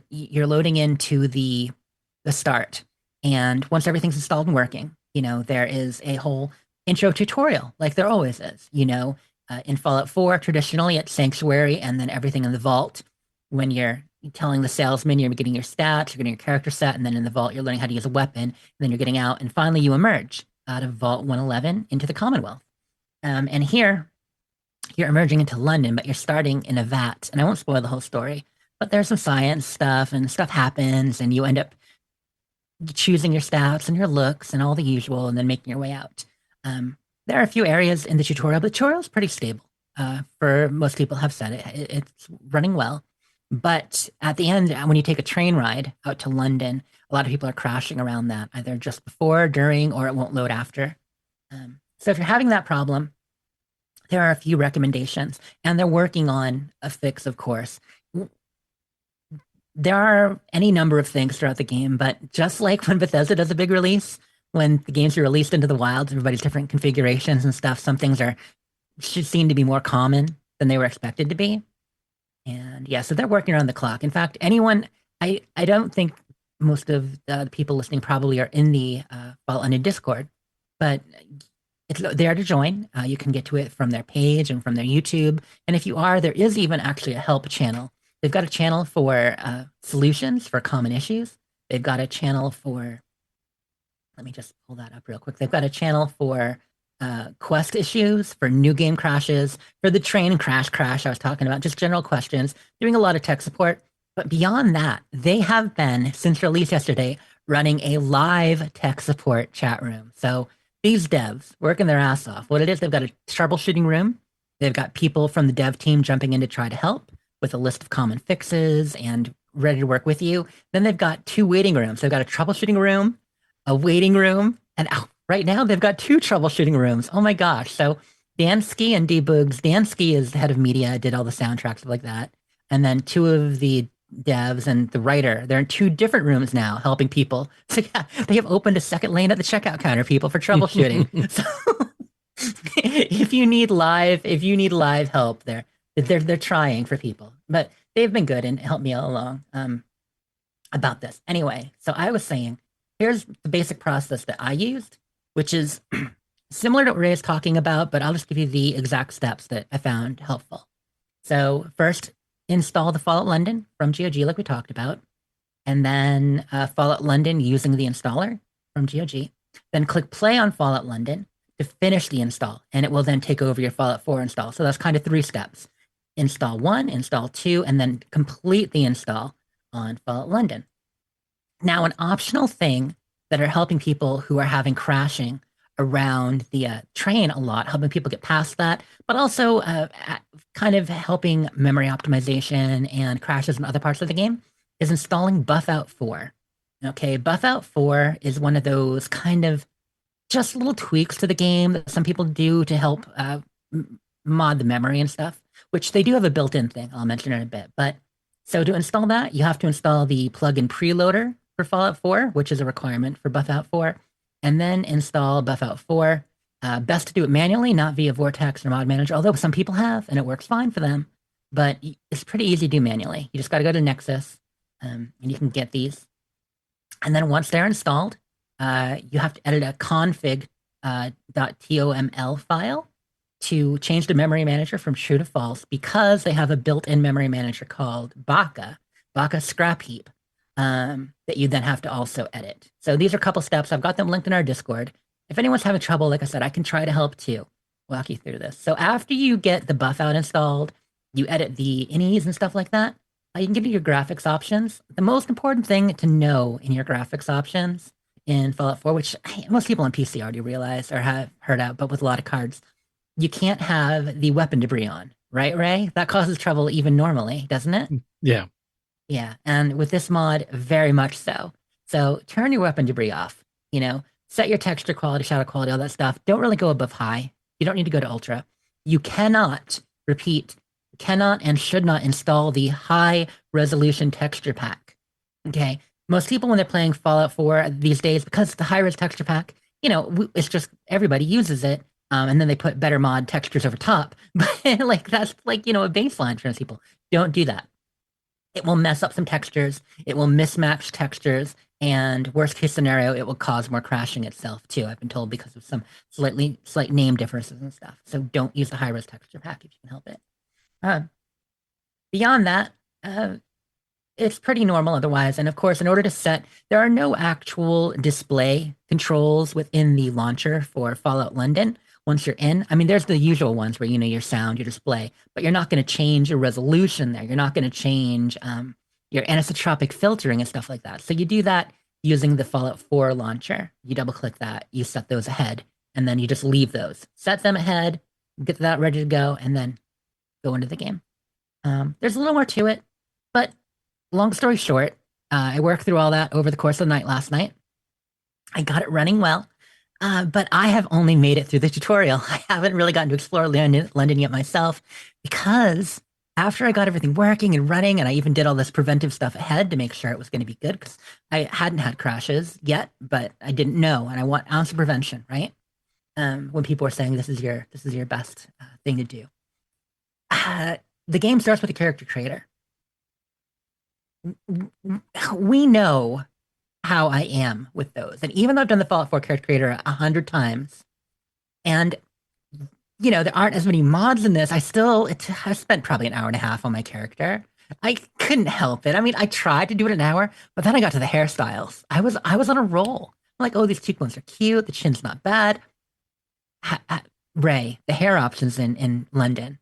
you're loading into the start, and once everything's installed and working, there is a whole intro tutorial, like there always is. In Fallout 4, traditionally it's Sanctuary and then everything in the vault. When you're telling the salesman, you're getting your stats, you're getting your character set, and then in the vault, you're learning how to use a weapon, and then you're getting out, and finally you emerge out of Vault 111 into the Commonwealth. And here, you're emerging into London, but you're starting in a vat. And I won't spoil the whole story, but there's some science stuff, and stuff happens, and you end up choosing your stats and your looks and all the usual, and then making your way out. There are a few areas in the tutorial, but the tutorial is pretty stable. For most people have said it's running well. But at the end, when you take a train ride out to London, a lot of people are crashing around that, either just before, during, or it won't load after. So if you're having that problem, there are a few recommendations, and they're working on a fix, of course. There are any number of things throughout the game, but just like when Bethesda does a big release, when the games are released into the wild, everybody's different configurations and stuff, some things should seem to be more common than they were expected to be. And yeah, so they're working around the clock. In fact, I don't think most of the people listening probably are in the Fallout London Discord, but it's there to join. You can get to it from their page and from their YouTube. And if you are, there is even actually a help channel. They've got a channel for solutions for common issues. They've got a channel for, let me just pull that up real quick. They've got a channel for quest issues, for new game crashes, for the train crash I was talking about, just general questions, doing a lot of tech support. But beyond that, they have been, since release yesterday, running a live tech support chat room. So these devs working their ass off. What it is, they've got a troubleshooting room. They've got people from the dev team jumping in to try to help with a list of common fixes and ready to work with you. Then they've got 2 waiting rooms. They've got a troubleshooting room, a waiting room, and right now they've got 2 troubleshooting rooms. Oh my gosh. So Dansky and Debugs. Dansky is the head of media, did all the soundtracks, stuff like that. And then 2 of the devs and the writer, they're in 2 different rooms now helping people. So yeah, they have opened a second lane at the checkout counter, people, for troubleshooting. So if you need live help, they're trying for people. But they've been good and helped me all along about this. Anyway, so I was saying, here's the basic process that I used, which is similar to what Ray is talking about, but I'll just give you the exact steps that I found helpful. So first, install the Fallout London from GOG like we talked about, and then Fallout London using the installer from GOG. Then click play on Fallout London to finish the install, and it will then take over your Fallout 4 install. So that's kind of 3 steps. Install 1, install 2, and then complete the install on Fallout London. Now, an optional thing that are helping people who are having crashing around the train a lot, helping people get past that, but also kind of helping memory optimization and crashes in other parts of the game, is installing Buffout 4. Okay, Buffout 4 is one of those kind of just little tweaks to the game that some people do to help mod the memory and stuff, which they do have a built-in thing. I'll mention in a bit. But so to install that, you have to install the plugin preloader for Fallout 4, which is a requirement for Buffout 4, and then install Buffout 4. Best to do it manually, not via Vortex or Mod Manager, although some people have, and it works fine for them. But it's pretty easy to do manually. You just got to go to Nexus, and you can get these. And then once they're installed, you have to edit a config .toml file to change the memory manager from true to false, because they have a built-in memory manager called Baka Scrap Heap, that you then have to also edit. So these are a couple steps. I've got them linked in our Discord. If anyone's having trouble, like I said, I can try to help too, walk you through this. So after you get the Buffout installed, you edit the inis and stuff like that, you can get to your graphics options. The most important thing to know in your graphics options in Fallout 4, which most people on PC already realize or have heard out, but with a lot of cards, you can't have the weapon debris on, right, Ray? That causes trouble even normally, doesn't it? Yeah. Yeah, and with this mod, very much so. So turn your weapon debris off, set your texture quality, shadow quality, all that stuff. Don't really go above high. You don't need to go to ultra. You cannot and should not install the high resolution texture pack. Okay. Most people, when they're playing Fallout 4 these days, because it's the high res texture pack, it's just everybody uses it. And then they put better mod textures over top. But that's a baseline for most people. Don't do that. It will mess up some textures. It will mismatch textures. And worst case scenario, it will cause more crashing itself too. I've been told, because of some slight name differences and stuff. So don't use the high res texture pack if you can help it. Beyond that, it's pretty normal otherwise. And of course, in order to set, there are no actual display controls within the launcher for Fallout London. Once you're in, there's the usual ones where, your sound, your display, but you're not going to change your resolution there. You're not going to change your anisotropic filtering and stuff like that. So you do that using the Fallout 4 launcher. You double click that, you set those ahead, and then you just leave those. Set them ahead, get that ready to go, and then go into the game. There's a little more to it, but long story short, I worked through all that over the course of the night last night. I got it running well, but I have only made it through the tutorial. I haven't really gotten to explore London yet myself, because after I got everything working and running, and I even did all this preventive stuff ahead to make sure it was going to be good, because I hadn't had crashes yet, but I didn't know, and I want ounce of prevention, right? When people are saying this is your best thing to do. The game starts with a character creator. We know how I am with those, and even though I've done the Fallout 4 character creator 100 times, and there aren't as many mods in this, I spent probably an hour and a half on my character. I couldn't help it. I mean, I tried to do it an hour, but then I got to the hairstyles. I was on a roll. I'm like, oh, these cheekbones are cute. The chin's not bad. Ray, the hair options in London.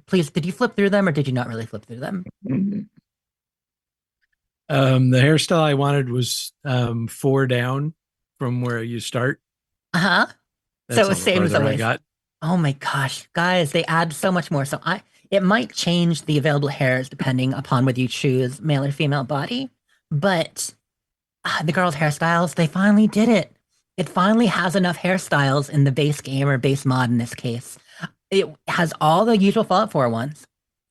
Please, did you flip through them, or did you not really flip through them? The hairstyle I wanted was 4 down from where you start. So it was same as I always. got. Oh my gosh, guys, they add so much more. So it might change the available hairs depending upon whether you choose male or female body. But the girls' hairstyles, they finally did it. It finally has enough hairstyles in the base game, or base mod in this case. It has all the usual Fallout 4 ones,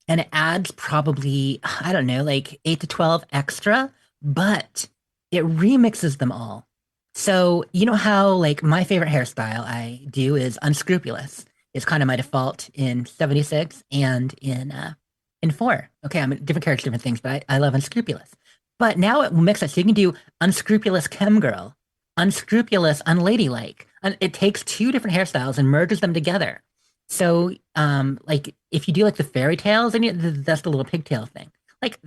and it adds probably, I don't know, like 8 to 12 extra, but it remixes them all. So you know how, like, my favorite hairstyle I do is Unscrupulous. It's kind of my default in 76 and in 4. Okay, I'm a different character, different things, but I love Unscrupulous. But now it will mix it, so you can do Unscrupulous Chem Girl, Unscrupulous Unladylike. And it takes 2 different hairstyles and merges them together. So, like, if you do like the fairy tales, and that's the little pigtail thing. Like,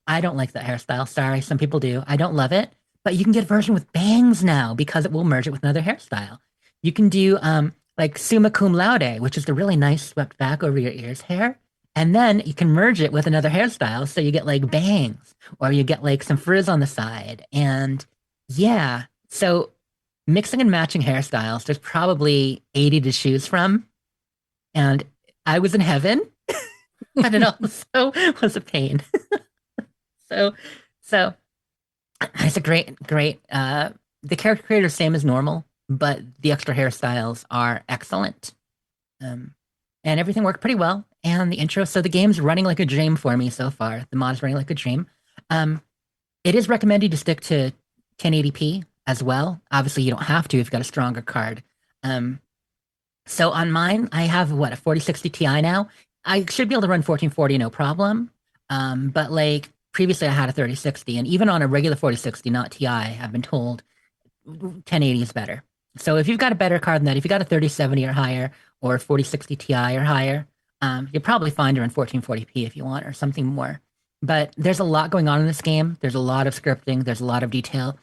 I don't like that hairstyle. Sorry, some people do. I don't love it. But you can get a version with bangs now, because it will merge it with another hairstyle. You can do like summa cum laude, which is the really nice swept back over your ears hair. And then you can merge it with another hairstyle, so you get like bangs, or you get like some frizz on the side. And yeah, so mixing and matching hairstyles, there's probably 80 to choose from. And I was in heaven, but it also was a pain. So it's a great. The character creator is same as normal, but the extra hairstyles are excellent. And everything worked pretty well. And the intro, so the game's running like a dream for me so far. The mod's running like a dream. It is recommended to stick to 1080p as well. Obviously, you don't have to if you've got a stronger card. So on mine, I have a 4060 Ti now. I should be able to run 1440 no problem. But like previously I had a 3060, and even on a regular 4060, not Ti, I've been told 1080 is better. So if you've got a better card than that, if you got a 3070 or higher, or 4060 Ti or higher, you'll probably find her in 1440p if you want, or something more. But there's a lot going on in this game. There's a lot of scripting. There's a lot of detail.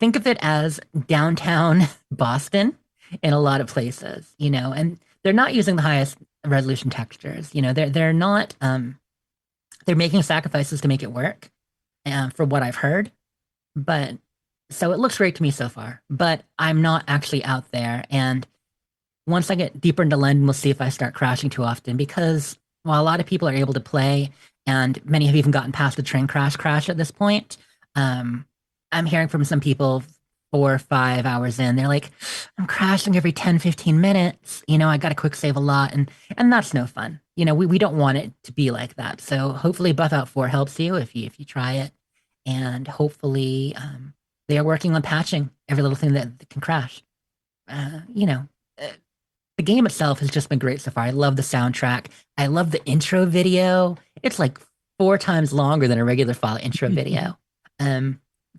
Think of it as downtown Boston in a lot of places, and they're not using the highest resolution textures. They're not, they're making sacrifices to make it work, for what I've heard. But so it looks great to me so far, but I'm not actually out there. And once I get deeper into London, we'll see if I start crashing too often, because while a lot of people are able to play, and many have even gotten past the train crash at this point, I'm hearing from some people 4 or 5 hours in, they're like, I'm crashing every 10, 15 minutes. I got to quick save a lot, and that's no fun. We don't want it to be like that. So hopefully Buffout 4 helps you if you try it, and hopefully they are working on patching every little thing that can crash. The game itself has just been great so far. I love the soundtrack. I love the intro video. It's like 4 times longer than a regular Fallout intro video.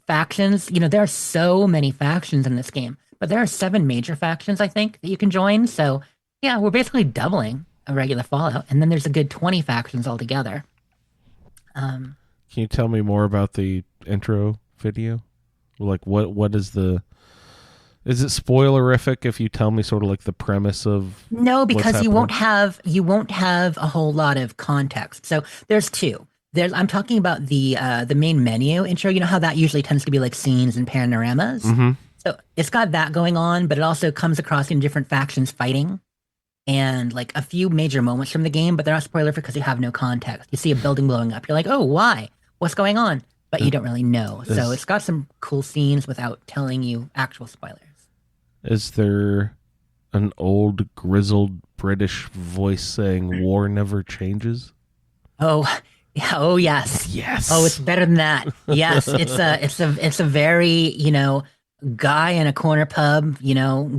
Factions, there are so many factions in this game, but there are 7 major factions, I think, that you can join. So yeah, we're basically doubling a regular Fallout, and then there's a good 20 factions altogether. Can you tell me more about the intro video? Like, what is is it spoilerific if you tell me sort of like the premise of? No, because you won't have a whole lot of context. So there's 2. I'm talking about the main menu intro. You know how that usually tends to be like scenes and panoramas. Mm-hmm. So it's got that going on, but it also comes across in different factions fighting and like a few major moments from the game, but they're not spoiler because you have no context. You see a building blowing up, you're like, oh, why? What's going on? But you don't really know. So it's got some cool scenes without telling you actual spoilers. Is there an old grizzled British voice saying "War never changes"? Oh, yeah, oh yes. Yes. Oh, it's better than that. Yes, it's a very, guy in a corner pub,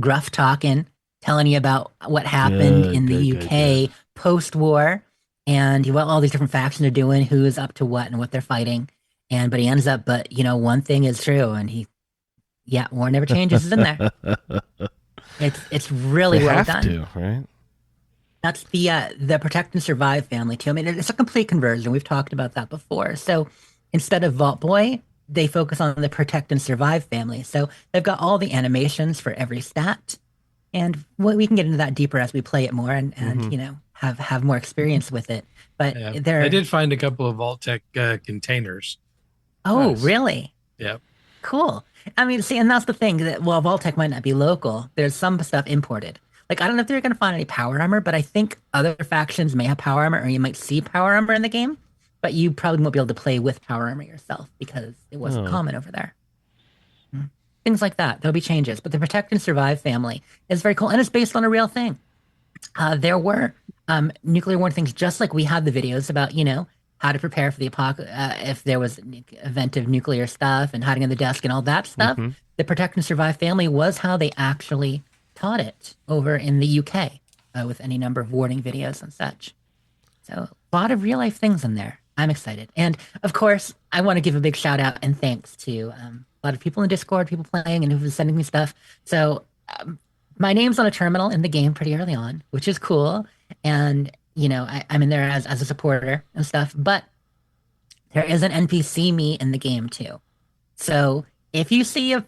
gruff talking, telling you about what happened in the UK post-war and what all these different factions are doing, who's up to what and what they're fighting. But he ends up, one thing is true, and war never changes is in there. It's really They well have done. to, right? That's the Protect and Survive family too. I mean, it's a complete conversion. We've talked about that before. So instead of Vault Boy, they focus on the Protect and Survive family. So they've got all the animations for every stat, and we can get into that deeper as we play it more and have more experience with it. But I did find a couple of Vault-Tec containers. Oh, Nice. really? Yep. Cool. I mean, see, and that's the thing that while Vault-Tec might not be local, there's some stuff imported. Like, I don't know if they're going to find any power armor, but I think other factions may have power armor, or you might see power armor in the game, but you probably won't be able to play with power armor yourself because it wasn't common over there. Things like that. There'll be changes, but the Protect and Survive family is very cool, and it's based on a real thing. There were nuclear war things, just like we had the videos about, how to prepare for the apocalypse if there was an event of nuclear stuff and hiding in the desk and all that stuff. The Protect and Survive family was how they actually taught it over in the UK with any number of warning videos and such. So a lot of real life things in there. I'm excited. And of course, I want to give a big shout out and thanks to a lot of people in Discord, people playing and who've been sending me stuff. So my name's on a terminal in the game pretty early on, which is cool. And, I'm in there as a supporter and stuff, but there is an NPC me in the game too. So if you see a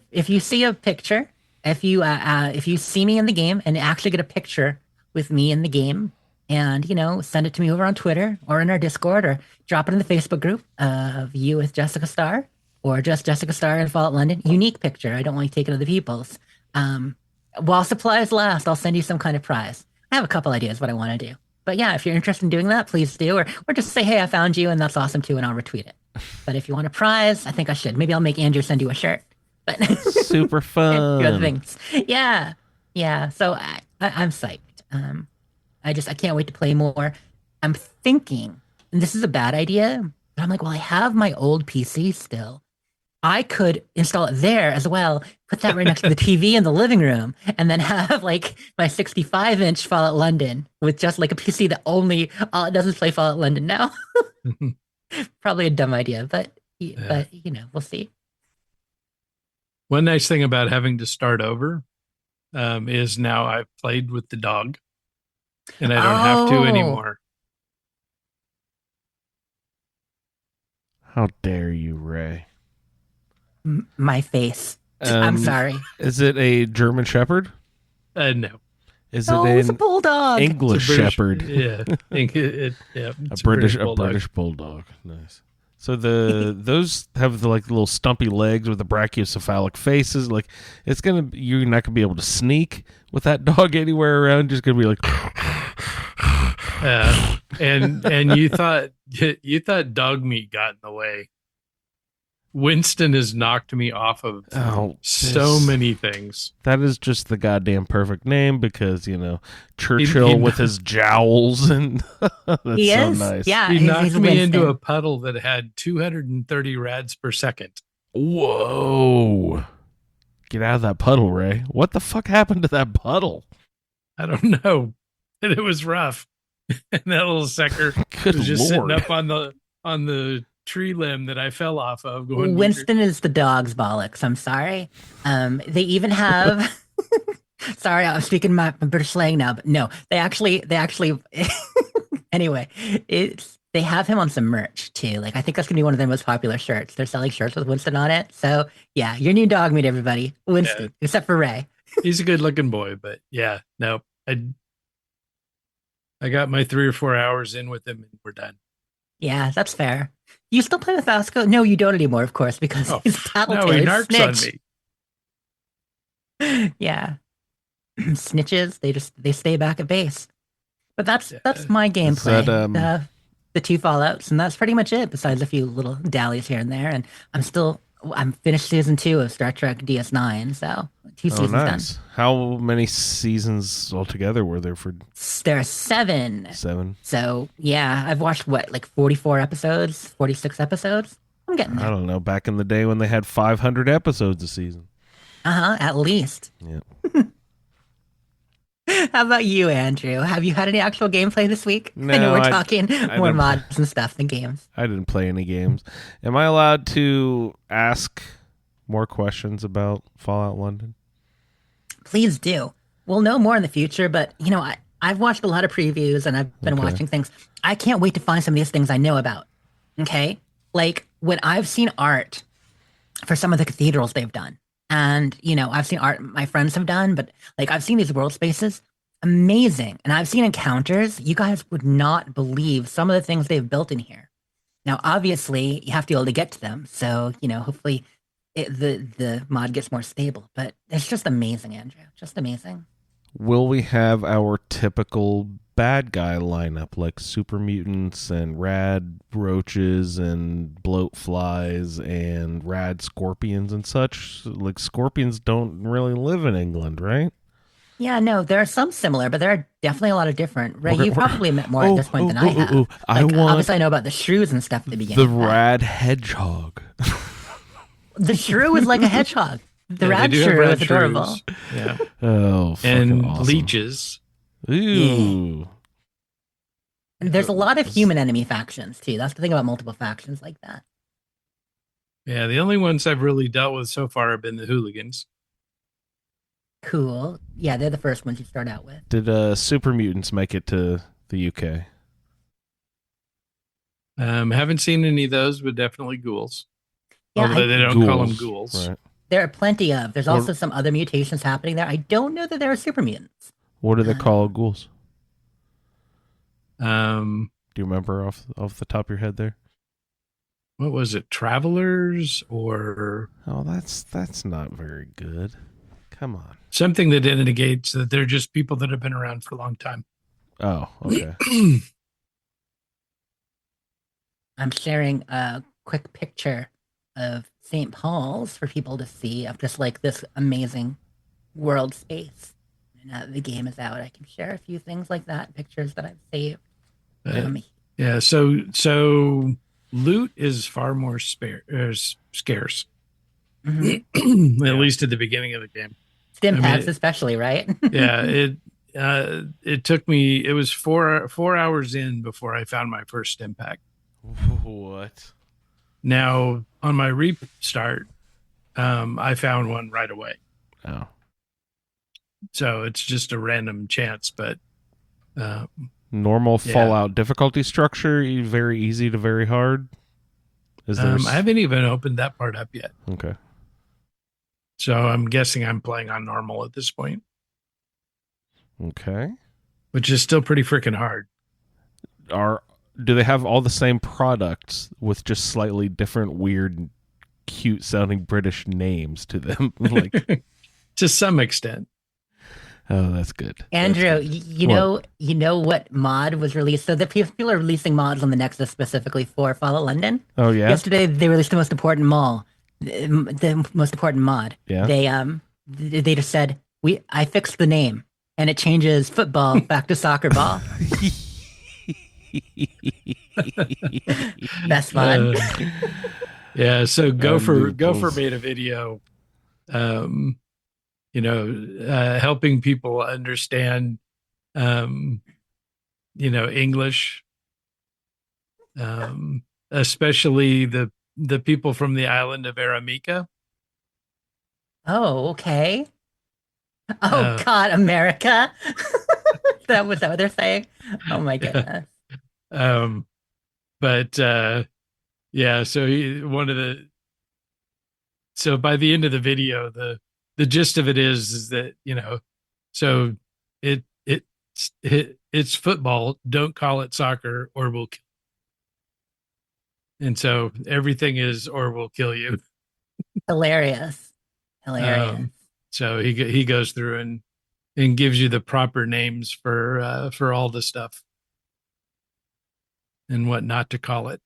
picture, if you see me in the game and actually get a picture with me in the game and, send it to me over on Twitter or in our Discord or drop it in the Facebook group of you with Jessica Starr or just Jessica Starr in Fallout London, unique picture. I don't want you taking other people's. While supplies last, I'll send you some kind of prize. I have a couple ideas what I want to do. But yeah, if you're interested in doing that, please do. Or just say, hey, I found you and that's awesome too, and I'll retweet it. But if you want a prize, I think I should. Maybe I'll make Andrew send you a shirt. But Super fun. other things. Yeah. So I'm psyched. I can't wait to play more. I'm thinking, and this is a bad idea, but I'm like, well, I have my old PC still. I could install it there as well, put that right next to the TV in the living room, and then have like my 65-inch Fallout London with just like a PC that only doesn't play Fallout London now. Probably a dumb idea, but we'll see. One nice thing about having to start over is now I've played with the dog and I don't have to anymore. How dare you, Ray? My face. I'm sorry. Is it a German Shepherd? No. Is it It's a an bulldog. English It's a British- Shepherd? Yeah. A British bulldog. Nice. So those have the like little stumpy legs with the brachiocephalic faces. Like you're not gonna be able to sneak with that dog anywhere around. Just gonna be like. And you thought dog meat got in the way. Winston has knocked me off of so many things. That is just the goddamn perfect name because, Churchill with his jowls and that's He so is. nice. Yeah, He knocked he's me Winston. into a puddle that had 230 rads per second. Whoa. Get out of that puddle, Ray. What the fuck happened to that puddle? I don't know. And it was rough. And that little sucker Good was just Lord. sitting up on the tree limb that I fell off of. Going, Winston is the dog's bollocks. I'm sorry. They even have. Sorry, I'm speaking my British slang now, but no, they actually. Anyway, they have him on some merch too. Like I think that's gonna be one of their most popular shirts. They're selling shirts with Winston on it. So yeah, your new dog meat, everybody. Winston, except for Ray. He's a good looking boy, but yeah, no, I got my 3 or 4 hours in with him and we're done. Yeah, that's fair. You still play with Vasco? No, you don't anymore, of course, because Oh, he's no, he Tattletale. narcs on Snitch. me. Yeah. Snitches, they stay back at base. But that's Yeah. my Is gameplay. that, The two Fallouts, and that's pretty much it. Besides a few little dallies here and there, and I'm finished season 2 of Star Trek DS9, so 2 oh, seasons nice. How many seasons altogether were there for done. There are 7. 7? So yeah, I've watched what, like 44 episodes, 46 episodes. I'm getting I there. don't know. Back in the day when they had 500 episodes a season. At least. Yeah. How about you, Andrew? Have you had any actual gameplay this week? I know No, we're I talking more didn't- mods and stuff than games. I didn't play any games. Am I allowed to ask more questions about Fallout London? Please do. We'll know more in the future, but I've watched a lot of previews and I've been Okay. watching things. I can't wait to find some of these things I know about. Okay? Like when I've seen art for some of the cathedrals they've done. And, I've seen art my friends have done, but like I've seen these world spaces. Amazing. And I've seen encounters. You guys would not believe some of the things they've built in here. Now, obviously, you have to be able to get to them. So, hopefully the mod gets more stable. But it's just amazing, Andrew. Just amazing. Will we have our typical bad guy lineup like super mutants and rad roaches and bloat flies and rad scorpions and such? Like scorpions don't really live in England, right? Yeah, no, there are some similar, but there are definitely a lot of different. Ray, Okay, you've we're- probably met more at this point than I have. I Like, want obviously, I know about the shrews and stuff at the beginning. the rad hedgehog. The shrew is like a hedgehog. The Yeah, rad they do have shrew rad is adorable. shrews. Yeah. Oh, fucking And awesome. leeches. Ooh. And there's a lot of human enemy factions too. That's the thing about multiple factions like that. Yeah, the only ones I've really dealt with so far have been the hooligans. Cool. Yeah, they're the first ones you start out with. Did super mutants make it to the UK? Haven't seen any of those, but definitely ghouls. Yeah, Although they don't call them Ghouls, ghouls. right. there are plenty of. There's Or- also some other mutations happening there. I don't know that there are super mutants. What do they call ghouls? Um, Do you remember off the top of your head there? what was it? Travelers or Oh, that's not very good. Come on. something that indicates that they're just people that have been around for a long time. Oh, okay. I'm sharing a quick picture of St. Paul's for people to see of just like this amazing world space. And now that the game is out, I can share a few things like that, pictures that I've saved. Um, Yeah, so loot is far more scarce, mhm. at least at the beginning of the game. Stim I mean, packs, especially, right? Yeah, it took me. It was 4 hours in before I found my first stim pack. What? Now on my restart, I found one right away. Oh. So it's just a random chance, but Normal Yeah. Fallout difficulty structure, very easy to very hard. Is there? I haven't even opened that part up yet. Okay. So I'm guessing I'm playing on normal at this point, Okay. which is still pretty freaking hard. Do they have all the same products with just slightly different, weird, cute sounding British names to them? Like, To some extent. oh, that's good. Andrew, That's good. you know what mod was released? So the people are releasing mods on the Nexus specifically for Fallout London. Oh yeah. Yesterday they released the most important the most important mod. Yeah. They just said I fixed the name and it changes football back to soccer ball. Best mod. Yeah, so Gopher loopholes. made a video, helping people understand, English, especially the people from the island of Aramika. Oh, okay. Oh Uh, God, America. That was that what they're saying? Oh my goodness. Yeah, so by the end of the video, the gist of it is that, so it's football. Don't call it soccer or we'll kill. And so everything is or will kill you. Hilarious. So he goes through and gives you the proper names for all the stuff and what not to call it.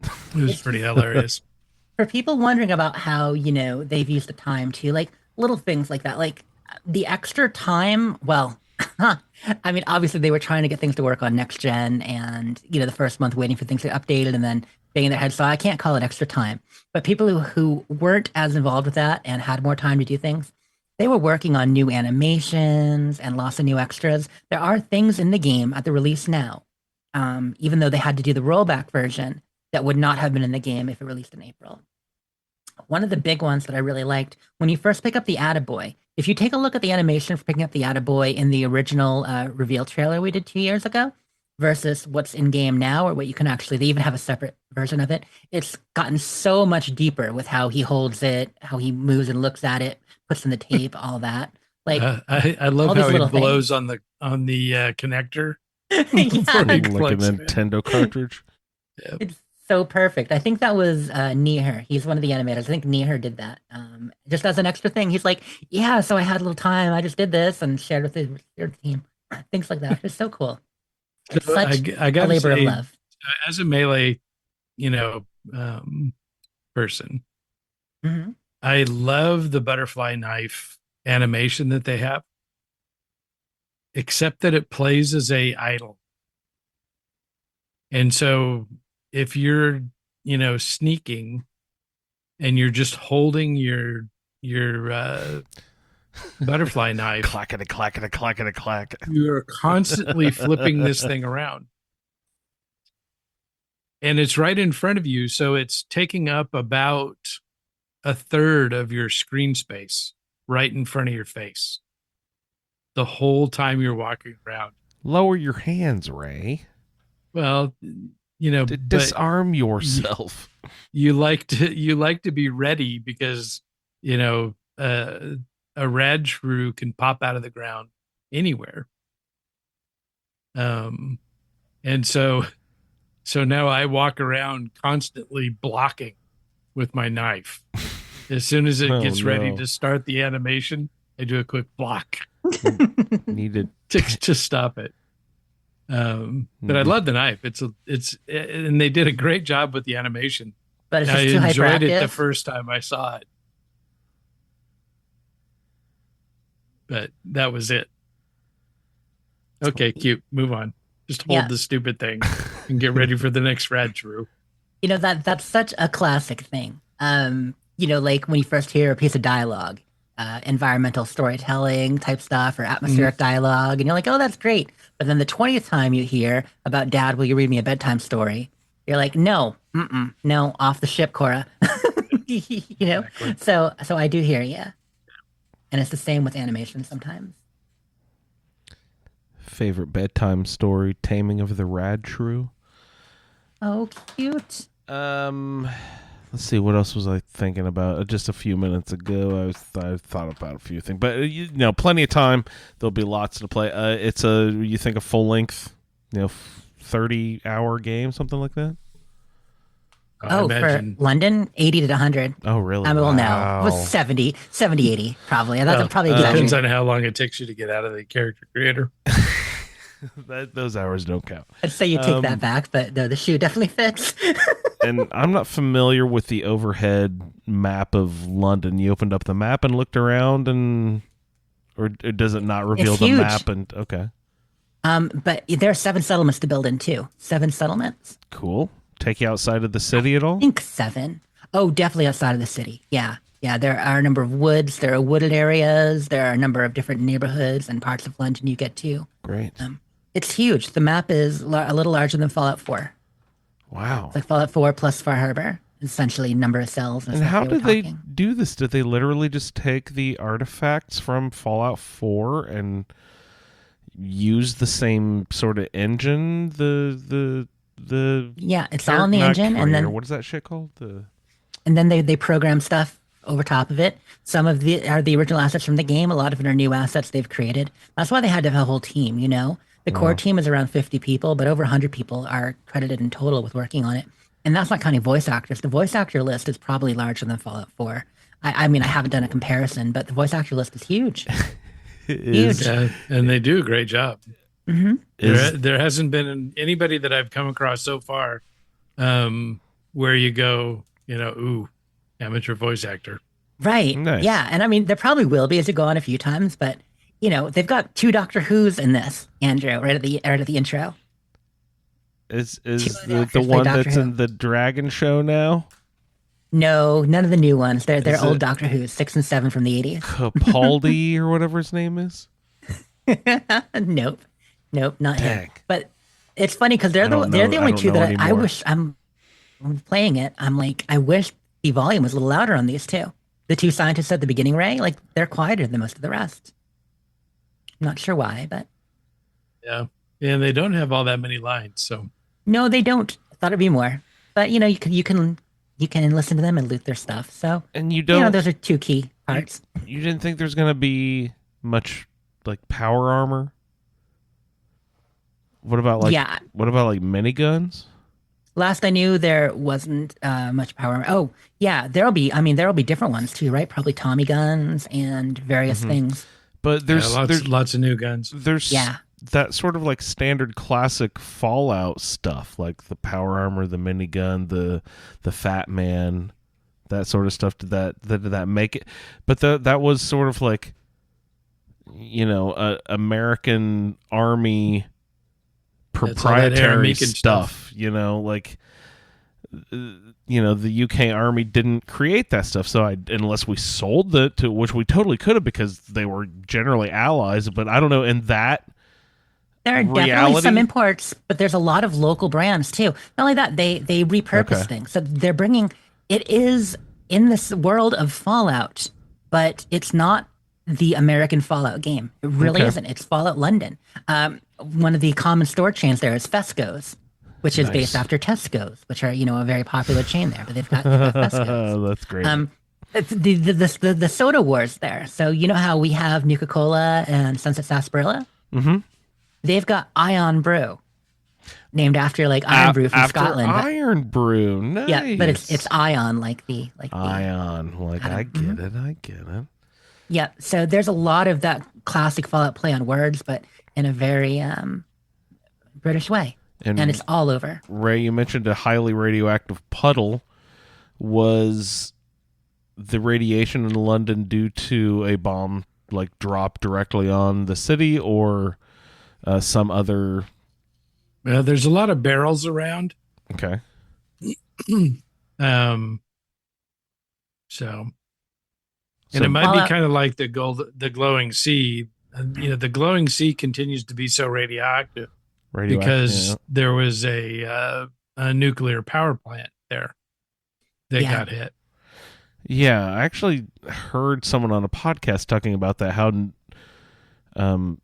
It was pretty hilarious. For people wondering about how, they've used the time to, like, little things like that, like the extra time, well, I mean, obviously they were trying to get things to work on next gen and, the first month waiting for things to be updated and then banging their heads. So I can't call it extra time. But people who weren't as involved with that and had more time to do things, they were working on new animations and lots of new extras. There are things in the game at the release now, even though they had to do the rollback version, that would not have been in the game if it released in April. One of the big ones that I really liked, when you first pick up the Attaboy, if you take a look at the animation for picking up the Attaboy in the original reveal trailer we did 2 years ago versus what's in game now, or what you can actually, they even have a separate version of it. It's gotten so much deeper with how he holds it, how he moves and looks at it, puts in the tape, all that. Like I love all these how he little blows on the connector. Yeah. Before he Like a plugs it in. Nintendo cartridge. It's so perfect. I think that was Neher. He's one of the animators. I think Neher did that. Just as an extra thing. He's like, yeah, so I had a little time. I just did this and shared with the team. Things like that. It's so cool. It's So such I a gotta labor of say, love. as a Melee, person, Mhm. I love the butterfly knife animation that they have, except that it plays as a idle. And so if you're, sneaking and you're just holding your butterfly knife, Clackety, clackety, clackety, clack. you're constantly flipping this thing around. And it's right in front of you, so it's taking up about a third of your screen space right in front of your face the whole time you're walking around. Lower your hands, Ray. Well, but Disarm yourself. you like to be ready because a rad shrew can pop out of the ground anywhere. And so now I walk around constantly blocking with my knife. As soon as it Oh, gets ready no. to start the animation, I do a quick block Needed. to stop it. But I love the knife. And they did a great job with the animation. But it's I just too enjoyed it the hyperactive. first time I saw it. But that was it. Okay, cute. Move on. Just hold Yeah. the stupid thing and get ready for the next rad shrew. That's such a classic thing. Like when you first hear a piece of dialogue, environmental storytelling type stuff or atmospheric dialogue, and you're like, oh, that's great. But then the 20th time you hear about, Dad, will you read me a bedtime story? You're like, no, no, off the ship, Cora. Exactly. So I do hear you. And it's the same with animation sometimes. Favorite bedtime story, Taming of the Rad Shrew. Oh, cute. Let's see, what else was I thinking about? Just a few minutes ago, I thought about a few things, but plenty of time. There'll be lots to play. It's you think a full length, 30-hour game, something like that. I imagine. For London, 80 to 100. Oh, really? I mean, well, no, it Wow. was 70, 80, probably. That's Well, probably depends exaggerated. on how long it takes you to get out of the character creator. Those hours don't count. I'd say you take that back, but no, the shoe definitely fits. And I'm not familiar with the overhead map of London. You opened up the map and looked around, or does it not reveal It's the huge. map? And okay, But there are 7 settlements to build in too. 7 settlements. cool. Take you outside of the city at all? I think 7. Oh, definitely outside of the city. Yeah. Yeah, there are a number of woods. There are wooded areas. There are a number of different neighborhoods and parts of London you get to. Great. It's huge. The map is a little larger than Fallout 4. Wow. It's like Fallout 4 plus Far Harbor. Essentially, number of cells. And And stuff how were did they talking. do this? Did they literally just take the artifacts from Fallout 4 and use the same sort of engine? The Yeah, it's all in the not engine, and creator, then what is that shit called? they program stuff over top of it. Some of the are the original assets from the game. A lot of it are new assets they've created. That's why they had to have a whole team. The core Wow. team is around 50 people, but over 100 people are credited in total with working on it. And that's not counting voice actors. The voice actor list is probably larger than Fallout 4. I mean, I haven't done a comparison, but the voice actor list is huge. Is, Yeah, and they do a great job. Hmm. There hasn't been anybody that I've come across so far where you go, ooh, amateur voice actor. Right. Nice. Yeah. And I mean, there probably will be as you go on a few times, but they've got 2 Doctor Who's in this, Andrew, right at the intro. is Two of the the actors play one Doctor that's Who. in the Dragon show now? No, none of the new ones. They're Is old it- Doctor Who's, 6 and 7 from the 80s. Capaldi or whatever his name is. Nope, not him. Dang. But it's funny because they're I don't the know- only I 2 don't know that I anymore. wish I'm playing it. I'm like, I wish the volume was a little louder on these 2. The 2 scientists at the beginning, Ray, like they're quieter than most of the rest. I'm not sure why, but Yeah. And they don't have all that many lines. So no, they don't. I thought it'd be more, but you can listen to them and loot their stuff. So And you don't. those are 2 key parts. You didn't think there's gonna be much like power armor? What about like Yeah. What about like miniguns? Last I knew, there wasn't much power. Oh, yeah, there'll be different ones too, right? Probably Tommy guns and various things. But there's lots of new guns. there's Yeah. that sort of like standard classic Fallout stuff, like the power armor, the minigun, the Fat Man, that sort of stuff. Did that make it? But that was sort of like, American Army That's all that proprietary Aramekan stuff. The UK Army didn't create that stuff, so unless we sold it to, which we totally could have because they were generally allies. But I don't know. In that There are definitely reality? some imports, but there's a lot of local brands too. Not only that, they repurpose Okay. things. So they're bringing it is in this world of Fallout, but it's not the American Fallout game. It really Okay. isn't. It's Fallout London. One of the common store chains there is Fesco's, which is Nice. based after Tesco's, which are a very popular chain there. But they've got Fesco's. That's great. It's the soda wars there. So you know how we have Nuka Cola and Sunset Sarsaparilla? Mm-hmm. They've got Ion Brew, named after like Iron Brew from After Scotland. But, Iron Brew, nice. yeah, but it's Ion like the Ion. Like I get it. I get it. yeah. So there's a lot of that classic Fallout play on words, but in a very British way, and it's all over. Ray, you mentioned a highly radioactive puddle. Was the radiation in London due to a bomb like dropped directly on the city, or some other? There's a lot of barrels around. Okay. So So- and it might Fallout- be kind of like the glowing sea. The glowing sea continues to be so radioactive because yeah. there was a nuclear power plant there that Yeah. got hit. Yeah, I actually heard someone on a podcast talking about that. How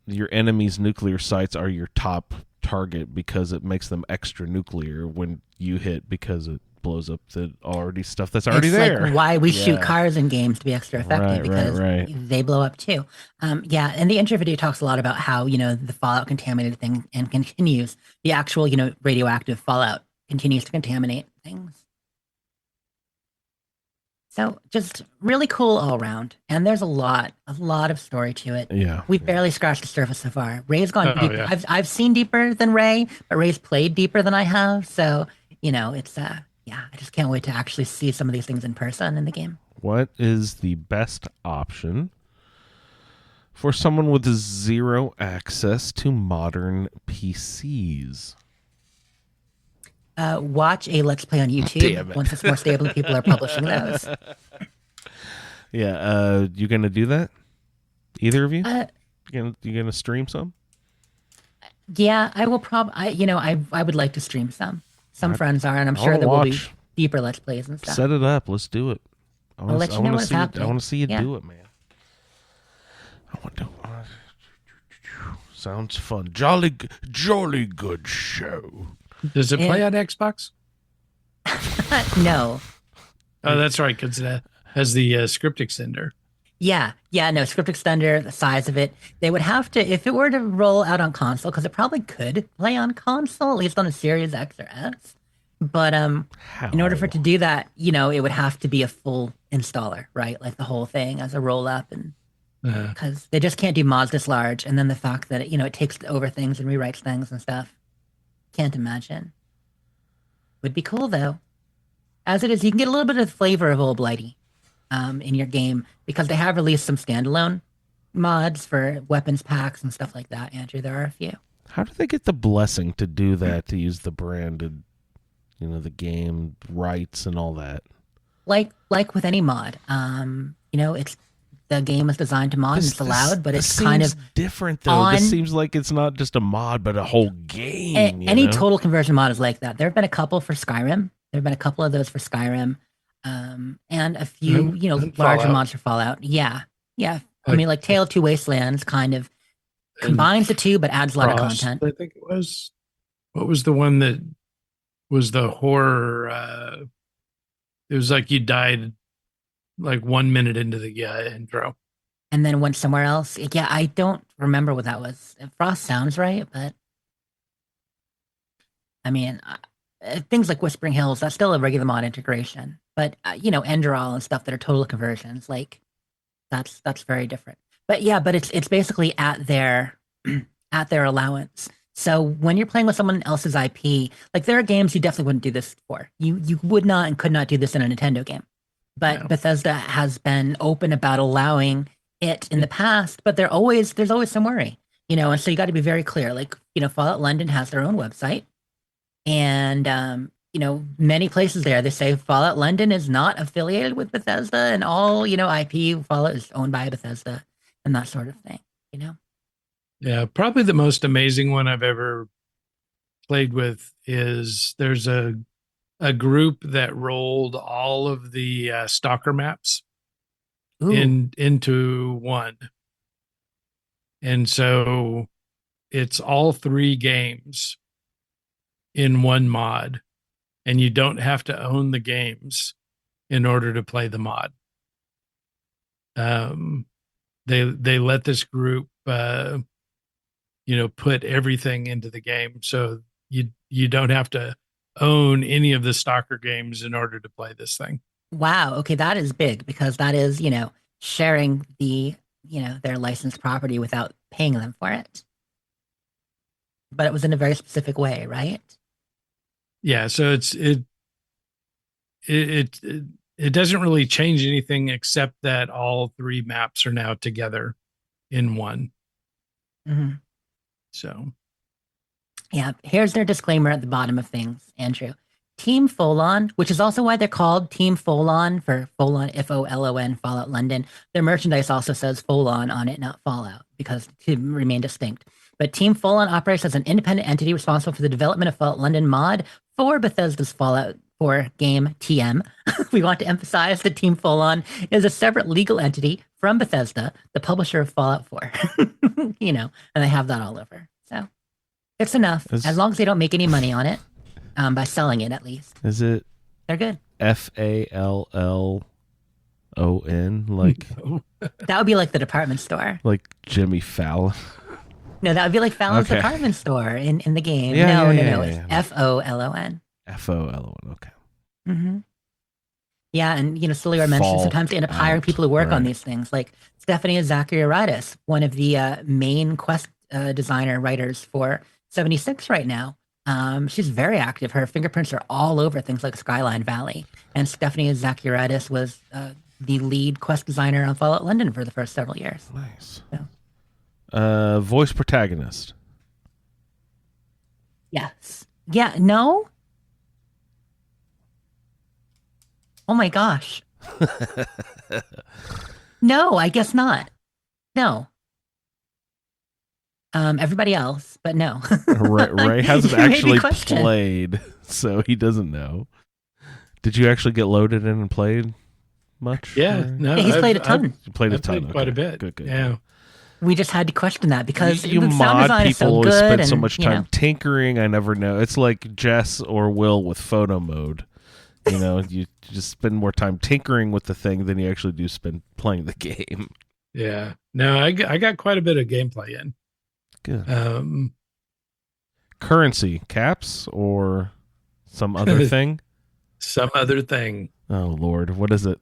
your enemy's nuclear sites are your top target because it makes them extra nuclear when you hit, because it blows up the already stuff that's already it's there. like why we shoot Yeah. cars in games to be extra effective, Right, because right. they blow up too. Yeah, and the intro video talks a lot about how the Fallout contaminated thing and continues. The actual radioactive Fallout continues to contaminate things. So just really cool all around, and there's a lot of story to it. Yeah. We've barely scratched the surface so far. Ray's gone Oh, deeper. yeah. I've seen deeper than Ray, but Ray's played deeper than I have. So it's yeah. I just can't wait to actually see some of these things in person in the game. What is the best option for someone with zero access to modern PCs? Watch a Let's Play on Damn YouTube it. once it's more stable and people are publishing those. Yeah, you gonna do that? Either of you? Uh, You gonna stream some? Yeah, I will I would like to stream some. Some friends are, and I'm I sure wanna there will be watch. deeper Let's Plays and stuff. Set it up. Let's do it. I I'll let you know what's see I happening. want to see you Yeah. do it, man. I want to. Sounds fun. Jolly good show. Does it Yeah. play on Xbox? No. Oh, that's right, because it has the script extender. No, script extender, the size of it. They would have to, if it were to roll out on console, because it probably could play on console, at least on a Series X or S. But in order for it to do that, it would have to be a full installer, right? Like the whole thing as a roll up, and because they just can't do mods this large. And then the fact that it takes over things and rewrites things and stuff. Can't imagine. Would be cool though. As it is, you can get a little bit of the flavor of Old Blighty in your game because they have released some standalone mods for weapons packs and stuff like that. Andrew, there are a few. How do they get the blessing to do that, to use the branded, the game rights and all that? Like with any mod, it's the game is designed to mod. It's allowed, but it's kind of different though. This seems like it's not just a mod, but a whole game. Any total conversion mod is like that. There have been a couple for Skyrim. There have been a couple of those for Skyrim, and a few, larger mods for Fallout. Yeah. I mean, like Tale of Two Wastelands kind of combines the two, but adds a lot of content. I think it was. What was the one that was the horror? It was like you died like 1 minute into the intro. And then went somewhere else. Yeah, I don't remember what that was. Frost sounds right, but I mean, things like Whispering Hills, that's still a regular mod integration. But, Enderal and stuff that are total conversions, like that's very different. But yeah, but it's basically at their allowance. So when you're playing with someone else's IP, like there are games you definitely wouldn't do this for. You would not and could not do this in a Nintendo game. But Bethesda has been open about allowing it in the past, but there's always some worry, and so you got to be very clear. Like, Fallout London has their own website, and many places there they say Fallout London is not affiliated with Bethesda, and all IP Fallout is owned by Bethesda, and that sort of thing. Yeah, probably the most amazing one I've ever played with is there's a group that rolled all of the Stalker maps into one. And so it's all 3 games in one mod, and you don't have to own the games in order to play the mod. They let this group put everything into the game, so you don't have to own any of the Stalker games in order to play this thing. Wow. Okay, that is big because that is, sharing the, their licensed property without paying them for it. But it was in a very specific way, right? Yeah, so it doesn't really change anything except that all 3 maps are now together in one. Mm-hmm. So yeah, here's their disclaimer at the bottom of things, Andrew. Team Folon, which is also why they're called Team Folon, for Folon, Folon, Fallout London. Their merchandise also says Folon on it, not Fallout, because to remain distinct. But Team Folon operates as an independent entity responsible for the development of Fallout London mod for Bethesda's Fallout 4 game TM. We want to emphasize that Team Folon is a separate legal entity from Bethesda, the publisher of Fallout 4. And they have that all over. So it's enough. As long as they don't make any money on it, by selling it at least. Is it? They're good. FALLON? Like that would be like the department store. Like Jimmy Fallon. No, that would be like Fallon's department store in the game. No. It's FOLON. FOLON. Okay. Mm-hmm. Yeah, and Solior mentioned sometimes they end up hiring people who work on these things, like Stephanie Zacharyadis, one of the main quest designer writers for 76 right now. She's very active. Her fingerprints are all over things like Skyline Valley. And Stephanie Zacharyadis was the lead quest designer on Fallout London for the first several years. Nice. So. Voice protagonist. Yes. Yeah, no? Oh my gosh. No, I guess not. No. Everybody else, but no. Ray hasn't actually played, so he doesn't know. Did you actually get loaded in and played much? Yeah, no. Yeah, he's played a ton. You played a ton. Quite a bit. Good. Yeah. We just had to question that because you the sound mod design people is so always good spend and, so much time tinkering. I never know. It's like Jess or Will with photo mode. You You just spend more time tinkering with the thing than you actually do spend playing the game. Yeah. No, I got quite a bit of gameplay in. Good. Currency caps or some other thing? Some other thing. Oh Lord, what is it?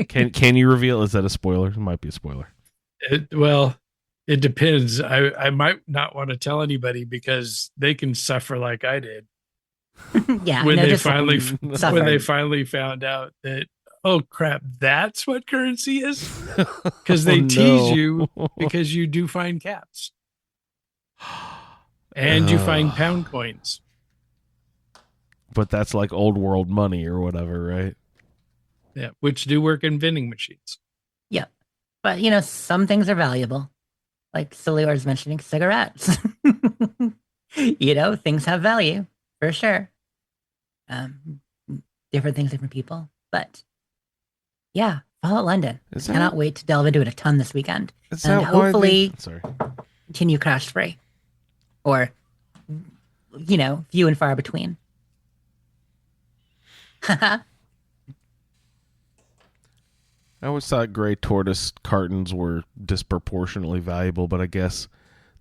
Can you reveal? Is that a spoiler? It might be a spoiler. Well, it depends. I might not want to tell anybody because they can suffer like I did Yeah. when no, they just finally suffer. when they finally found out that, oh crap, that's what currency is, because they tease you because you do find caps and you find pound coins. But that's like old world money or whatever, right? Yeah, which do work in vending machines. Yeah. But, some things are valuable. Like Silly was mentioning cigarettes. Things have value for sure. Different things, different people. But yeah, Fallout London. Cannot wait to delve into it a ton this weekend. Is And that why hopefully sorry. continue crash free. Or, few and far between. I always thought gray tortoise cartons were disproportionately valuable, but I guess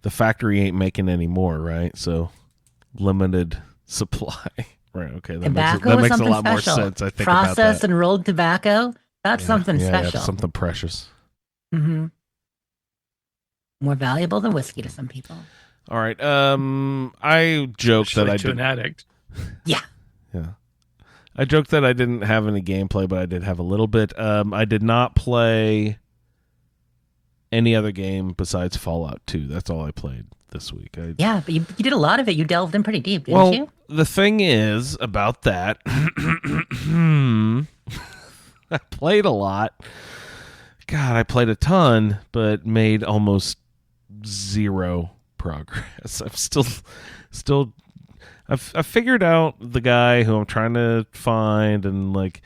the factory ain't making any more, right? So limited supply. Right, okay. That Tobacco makes is a something lot more special. sense, I think, about Processed that. and rolled tobacco, that's something Yeah, special. something precious. Mm-hmm. More valuable than whiskey to some people. All right. I joked that Especially I to an did. addict. Yeah. Yeah. I joked that I didn't have any gameplay, but I did have a little bit. I did not play any other game besides Fallout 2. That's all I played this week. Yeah, but you did a lot of it. You delved in pretty deep, didn't you? The thing is about that, I played a lot. God, I played a ton, but made almost zero progress. I'm still I've figured out the guy who I'm trying to find, and like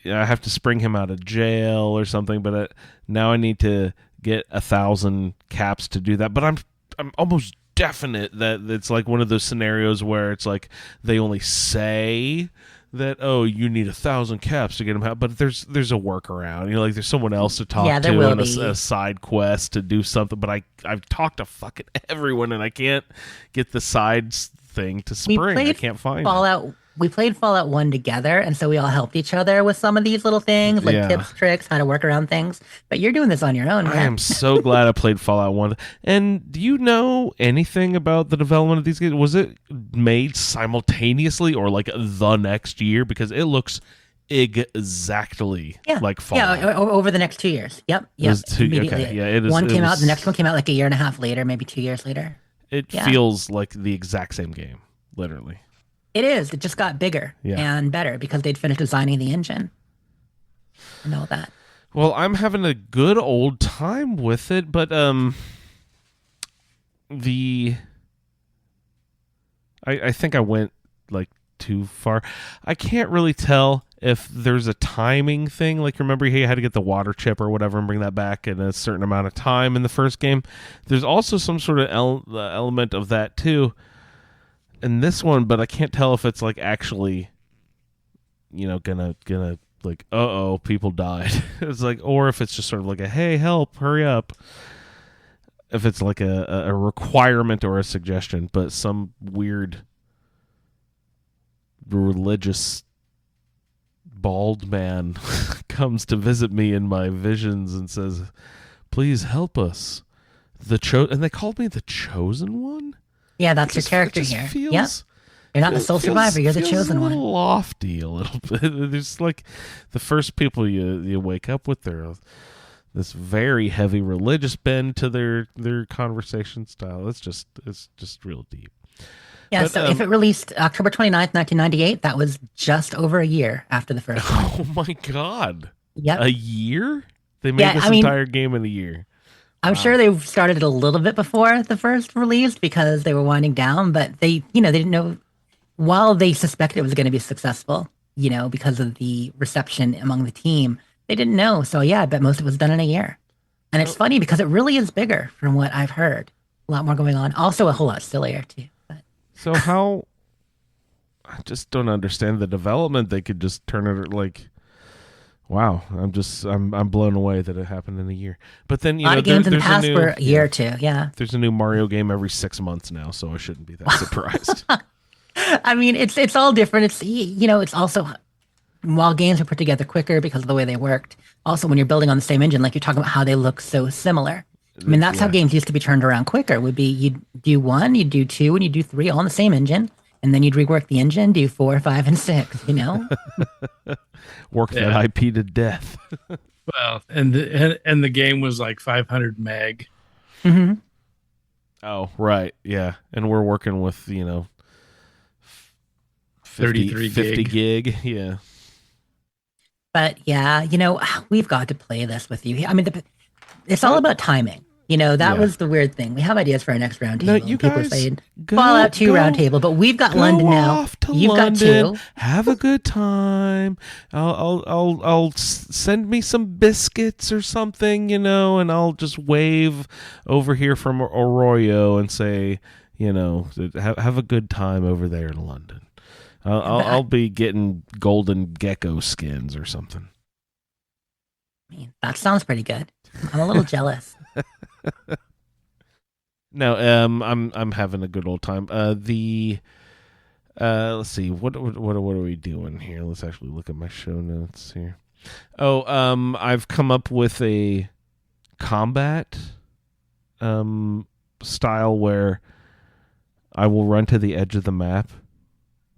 I have to spring him out of jail or something. But now I need to get 1,000 caps to do that. But I'm almost definite that it's like one of those scenarios where it's like they only say that, oh, you need 1,000 caps to get them out, but there's a workaround. Like there's someone else to talk Yeah, there to will and be. a side quest to do something. But I've talked to fucking everyone and I can't get the side thing to spring. I can't find it. We played Fallout 1 together, and so we all helped each other with some of these little things, like Yeah. tips, tricks, how to work around things. But you're doing this on your own, I man. am so glad I played Fallout 1. And do you know anything about the development of these games? Was it made simultaneously or like the next year? Because it looks exactly like Fallout. Yeah, over the next 2 years. Yep. Immediately. Okay, yeah, it is. One it came out, was- the next one came out like a year and a half later, maybe 2 years later. It Yeah. feels like the exact same game, literally. It is. It just got bigger and better because they'd finished designing the engine and all that. Well, I'm having a good old time with it, but I think I went like too far. I can't really tell if there's a timing thing. Like, remember you had to get the water chip or whatever and bring that back in a certain amount of time in the first game. There's also some sort of element of that too in this one, but I can't tell if it's like actually, gonna like, people died. It's like, or if it's just sort of like a, hey, help, hurry up. If it's like a requirement or a suggestion, but some weird religious bald man comes to visit me in my visions and says, please help us. And they called me the Chosen One? Yeah, that's your character It just here. feels- Yep. You're not the sole survivor. You're the chosen a one. little lofty, a little bit. There's like the first people you wake up with, they're this very heavy religious bend to their conversation style. It's just real deep. Yeah, But, so if it released October 29th, 1998, that was just over a year after the first one. Oh my God. Yep. A year? They made Yeah, this I mean- entire game in a year. I'm sure they started it a little bit before the first release because they were winding down, but they didn't know, while they suspected it was going to be successful, because of the reception among the team, they didn't know. So yeah, I bet most of it was done in a year. And it's funny because it really is bigger from what I've heard. A lot more going on. Also a whole lot sillier too. But So how I just don't understand the development. They could just turn it like, wow. I'm blown away that it happened in a year. But then A lot of games in the past for a year or two. Yeah. There's a new Mario game every 6 months now, so I shouldn't be that surprised. I mean, it's all different. It's it's also while games are put together quicker because of the way they worked. Also, when you're building on the same engine, like you're talking about how they look so similar. I mean, that's how games used to be turned around quicker. Would be you'd do 1, you'd do 2, and you'd do 3 all on the same engine, and then you'd rework the engine, do 4, 5, and 6. Work that IP to death. Well, and the game was like 500 meg. Mm-hmm. Oh, right. Yeah. And we're working with, 50 gig. Yeah. But yeah, we've got to play this with you. I mean, it's all about timing. That was the weird thing. We have ideas for our next roundtable. No, you People guys saying Fallout 2 roundtable, but we've got London now. You've got 2. Have a good time. I'll send me some biscuits or something, and I'll just wave over here from Arroyo and say, have a good time over there in London. I'll be getting golden gecko skins or something. I mean, that sounds pretty good. I'm a little jealous. No, I'm having a good old time. Let's see, what are we doing here? Let's actually look at my show notes here. Oh, I've come up with a combat style where I will run to the edge of the map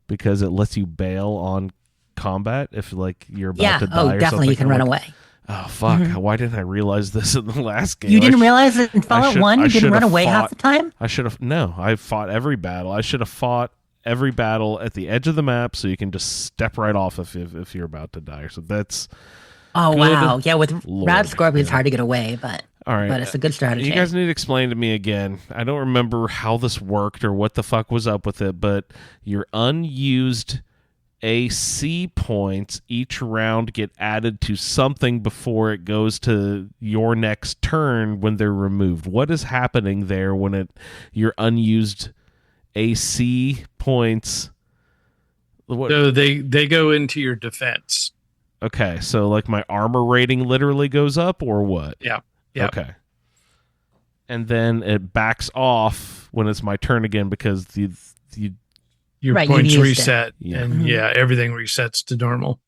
because it lets you bail on combat if you're about to die. Oh, definitely, you can run away. Oh, fuck. Mm-hmm. Why didn't I realize this in the last game? You didn't realize that in Fallout 1 you didn't run away half the time? I fought every battle. I should have fought every battle at the edge of the map so you can just step right off if you're about to die. So that's... Oh, wow. Yeah, with Rad Scorpion, it's hard to get away, but... All right. But it's a good strategy. You guys need to explain to me again. I don't remember how this worked or what the fuck was up with it, but your unused AC points each round get added to something before it goes to your next turn when they're removed. What is happening there when your unused AC points? So they go into your defense. Okay, so my armor rating literally goes up or what? Yeah. Yep. Okay. And then it backs off when it's my turn again because your points reset, and everything resets to normal.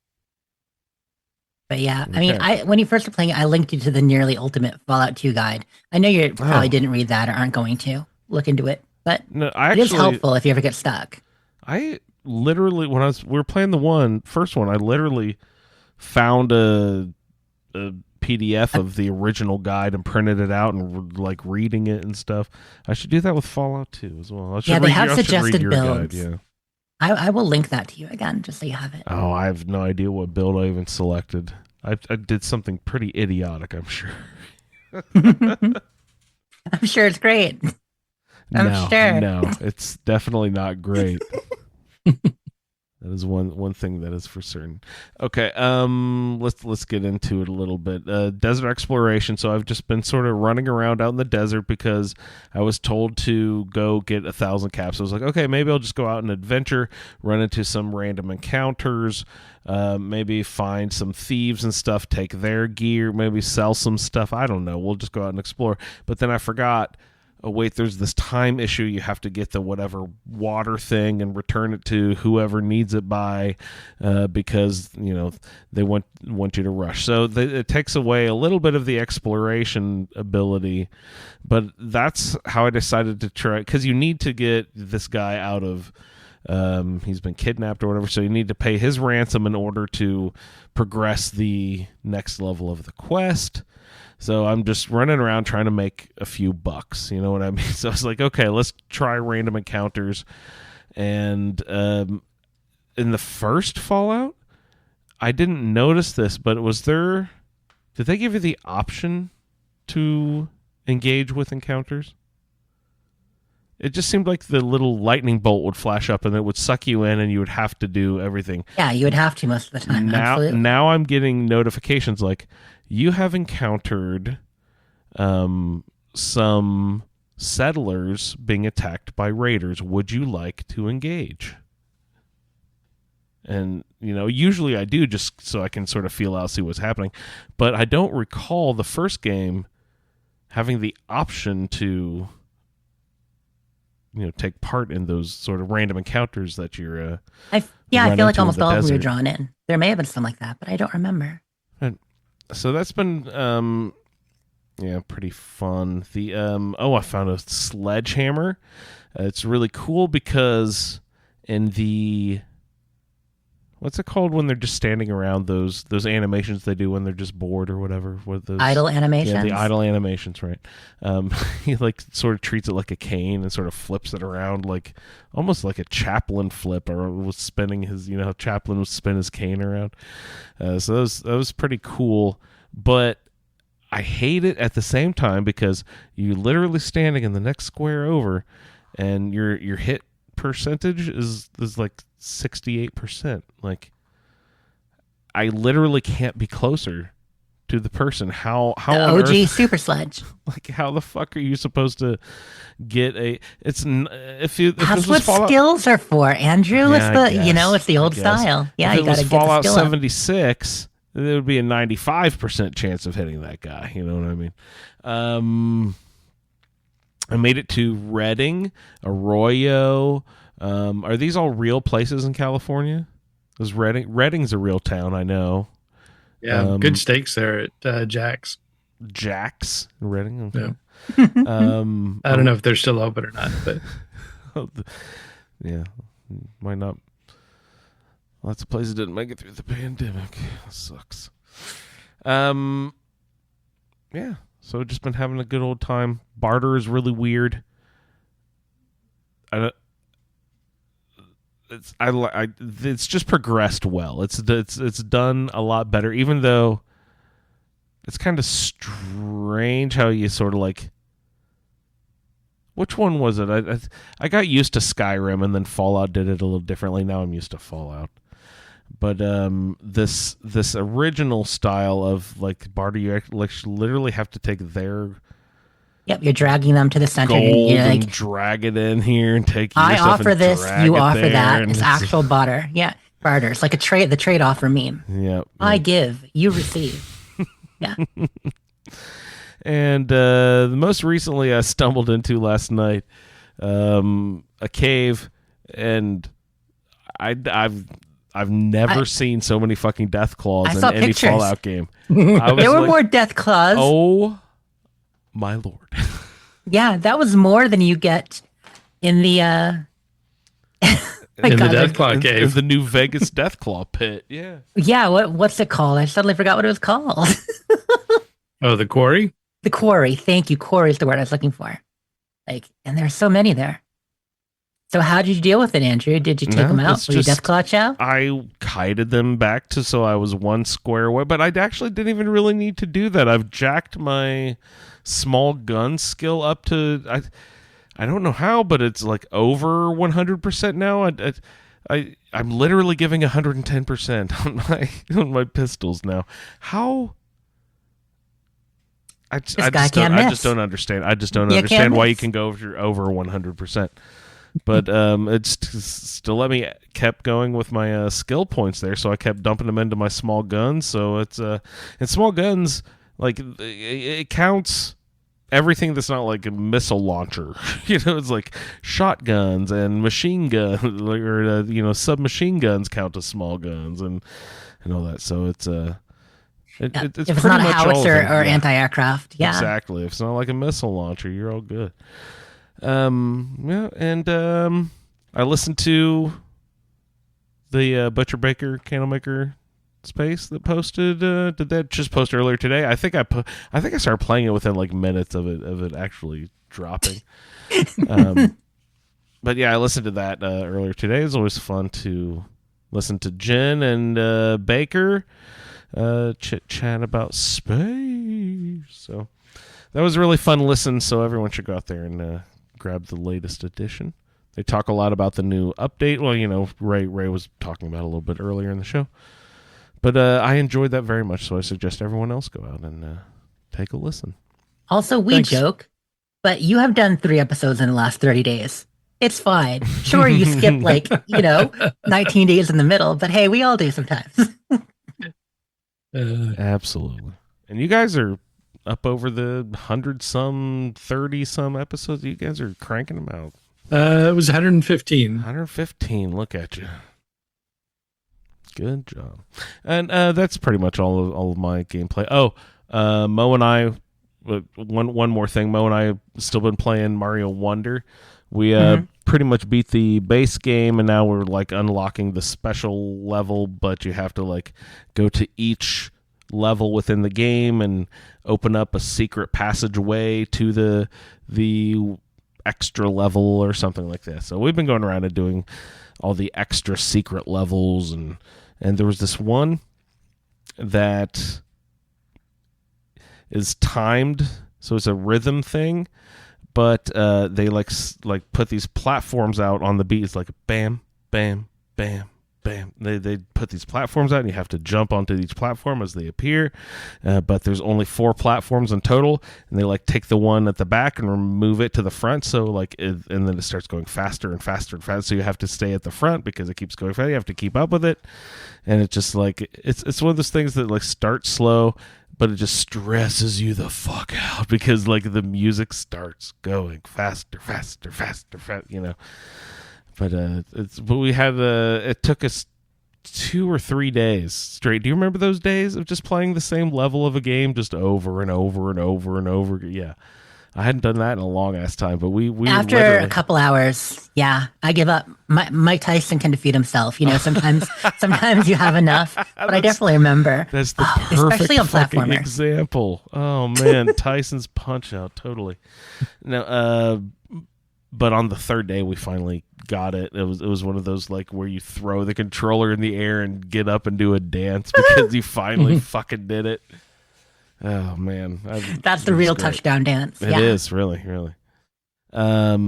But yeah, okay. I mean, when you first were playing it, I linked you to the Nearly Ultimate Fallout 2 guide. I know you probably didn't read that or aren't going to look into it, but it is helpful if you ever get stuck. I literally, when we were playing the first one, I literally found a PDF of the original guide and printed it out and reading it and stuff. I should do that with Fallout 2 as well. They have suggested builds. Guide, I will link that to you again just so you have it. Oh, I have no idea what build I even selected. I did something pretty idiotic, I'm sure. I'm sure it's great. I'm sure. No, it's definitely not great. That is one thing that is for certain. Okay, let's get into it a little bit. Desert exploration. So I've just been sort of running around out in the desert because I was told to go get 1,000 caps. I was like, okay, maybe I'll just go out and adventure, run into some random encounters, maybe find some thieves and stuff, take their gear, maybe sell some stuff. I don't know. We'll just go out and explore. But then I forgot, oh wait, there's this time issue. You have to get the whatever water thing and return it to whoever needs it by, because they want you to rush. So it takes away a little bit of the exploration ability, but that's how I decided to try, because you need to get this guy out of. He's been kidnapped or whatever, so you need to pay his ransom in order to progress the next level of the quest. So I'm just running around trying to make a few bucks, you know what I mean? So I was like, okay, let's try random encounters. And in the first Fallout, I didn't notice this, but did they give you the option to engage with encounters? It just seemed like the little lightning bolt would flash up and it would suck you in and you would have to do everything. Yeah, you would have to most of the time. Now I'm getting notifications like, you have encountered some settlers being attacked by raiders. Would you like to engage? And, usually I do just so I can sort of feel out, see what's happening. But I don't recall the first game having the option to, take part in those sort of random encounters that you're. I feel run like into almost in the all of them were desert. drawn in. There may have been some like that, but I don't remember. So that's been, pretty fun. The I found a sledgehammer. It's really cool because in the. What's it called when they're just standing around, those animations they do when they're just bored or whatever? With those Idle animations. Yeah, the idle animations, right? He sort of treats it like a cane and sort of flips it around almost like a Chaplin flip, or was spinning his, how Chaplin would spin his cane around. So that was pretty cool, but I hate it at the same time because you're literally standing in the next square over, and your hit percentage is like 68%. I literally can't be closer to the person. How The on OG earth, Super Sledge. how the fuck are you supposed to get a? If That's this was what Fallout, skills are for, Andrew. Yeah, it's I the guess, it's the old I guess. style. Yeah, if you it got was to get the Fallout skill up. 76, there would be a 95% chance of hitting that guy. You know what I mean? I made it to Redding, Arroyo. Are these all real places in California? Is Redding's a real town, I know. Yeah, good steaks there at Jack's. Jack's in Redding. Okay. Yeah. I I don't know if they're still open or not, but yeah, might not. Lots of places didn't make it through the pandemic. Sucks. Yeah. So just been having a good old time. Barter is really weird. It's just progressed well. It's done a lot better, even though it's kind of strange how you sort of which one was it? I got used to Skyrim, and then Fallout did it a little differently. Now I'm used to Fallout. But this original style of barter, you literally have to take their Yep, you're dragging them to the center. gold You're and like, drag it in here and take. Your I stuff offer and this, drag you it offer there, that. and It's actual barter. Yeah, barter. It's like the trade offer meme. Yeah. I give, you receive. Yeah. And the most recently I stumbled into last night a cave, and I've never seen so many fucking death claws I in saw any pictures. Fallout game. I was There were like, more death claws. oh my lord. Yeah, that was more than you get in the my in the God, Death Claw in Cave. the New Vegas Death Claw pit. Yeah. Yeah, what's it called? I suddenly forgot what it was called. Oh, the quarry? The quarry. Thank you. Quarry is the word I was looking for. And there's so many there. So how did you deal with it, Andrew? Did you take No, them out? it's Were you just- Deathclaw Chow? I kited them back so I was one square away, but I actually didn't even really need to do that. I've jacked my small gun skill up to I don't know how, but it's over 100% now. I'm literally giving 110% on my pistols now. How? I just don't understand. I just don't You understand can't why you miss. can go over 100%. But it's still let me kept going with my skill points there, so I kept dumping them into my small guns. So it's and small guns it counts everything that's not like a missile launcher. It's like shotguns and machine guns, or submachine guns count as small guns and all that. So it's it's If it's pretty not a much all of howitzer them. or Yeah. anti-aircraft. Yeah. Exactly. If it's not like a missile launcher, you're all good. Yeah, and I listened to the Butcher Baker Candlemaker Space that posted. Did that just post earlier today? I think I started playing it within minutes of it actually dropping. But yeah, I listened to that earlier today. It's always fun to listen to Jen and Baker chit chat about space. So that was a really fun listen. So everyone should go out there and grab the latest edition. They talk a lot about the new update. Well, Ray was talking about it a little bit earlier in the show. But I enjoyed that very much, so I suggest everyone else go out and take a listen. Also, we Thanks. joke, but you have done 3 episodes in the last 30 days. It's fine. Sure, you skip 19 days in the middle, but hey, we all do sometimes. Absolutely. And you guys are up over the 100-some, 30-some episodes. You guys are cranking them out. It was 115. 115. Look at you. Good job. And that's pretty much all of my gameplay. Oh, Mo and I, one more thing. Mo and I have still been playing Mario Wonder. We pretty much beat the base game, and now we're like unlocking the special level, but you have to like go to each level within the game and open up a secret passageway to the extra level or something like that. So we've been going around and doing all the extra secret levels, and there was this one that is timed, so it's a rhythm thing, but they like put these platforms out on the beat. It's like bam, bam, bam, bam. They put these platforms out, and you have to jump onto each platform as they appear. But there's only 4 platforms in total, and they like take the one at the back and remove it to the front. So and then it starts going faster and faster and faster. So you have to stay at the front because it keeps going fast. You have to keep up with it, and it's just like it's one of those things that like starts slow, but it just stresses you the fuck out because like the music starts going faster, you know. But we had it took us 2 or 3 days straight. Do you remember those days of just playing the same level of a game just over and over and over and over? Yeah, I hadn't done that in a long ass time. But we after a couple hours, yeah, I give up. Mike Tyson can defeat himself. You know, sometimes you have enough. But I definitely remember. That's the perfect especially on platformer example. Oh man, Tyson's Punch Out, totally. Now, but on the 3rd day, we finally got it. It was one of those like where you throw the controller in the air and get up and do a dance because you finally fucking did it. Oh man, that's the real touchdown dance. It is really. But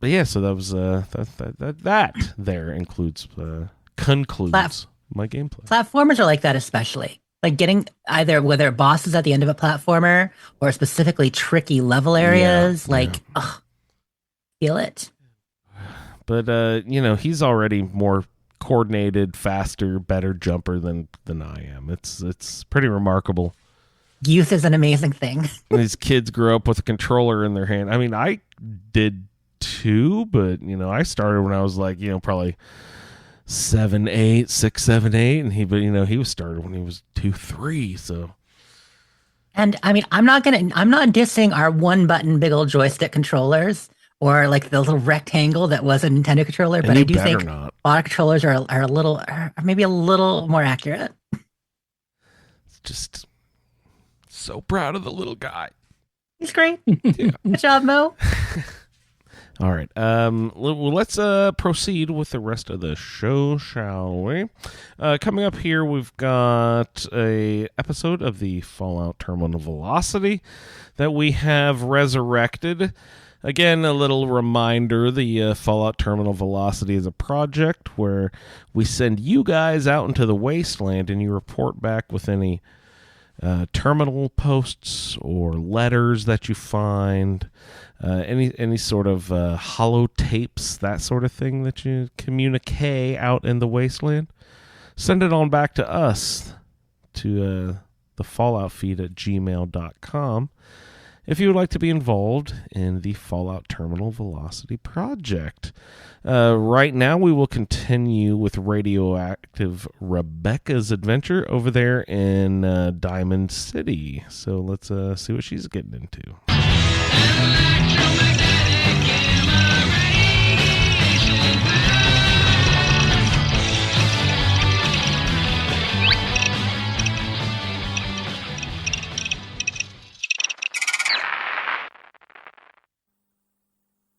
yeah, so that was that there concludes my gameplay. Platformers are like that, especially like getting either whether bosses at the end of a platformer or specifically tricky level areas. Feel it. But he's already more coordinated, faster, better jumper than I am. It's pretty remarkable. Youth is an amazing thing. These kids grow up with a controller in their hand. I mean, I did too, but I started when I was like, probably 7, 8, 6, 7, 8, and he was started when he was 2, 3. So. And I mean, I'm not dissing our 1-button big old joystick controllers. Or like the little rectangle that was a Nintendo controller, but I do think bot controllers are maybe a little more accurate. It's just so proud of the little guy. He's great. Yeah. Good job, Mo. All right. Well, let's proceed with the rest of the show, shall we? Coming up here, we've got a episode of the Fallout Terminal Velocity that we have resurrected. Again, a little reminder, the Fallout Terminal Velocity is a project where we send you guys out into the wasteland and you report back with any terminal posts or letters that you find, any sort of holotapes, that sort of thing that you communicate out in the wasteland. Send it on back to us, to the Fallout feed at gmail.com. if you would like to be involved in the Fallout Terminal Velocity project. Right now, we will continue with radioactive Rebecca's adventure over there in Diamond City. So let's see what she's getting into.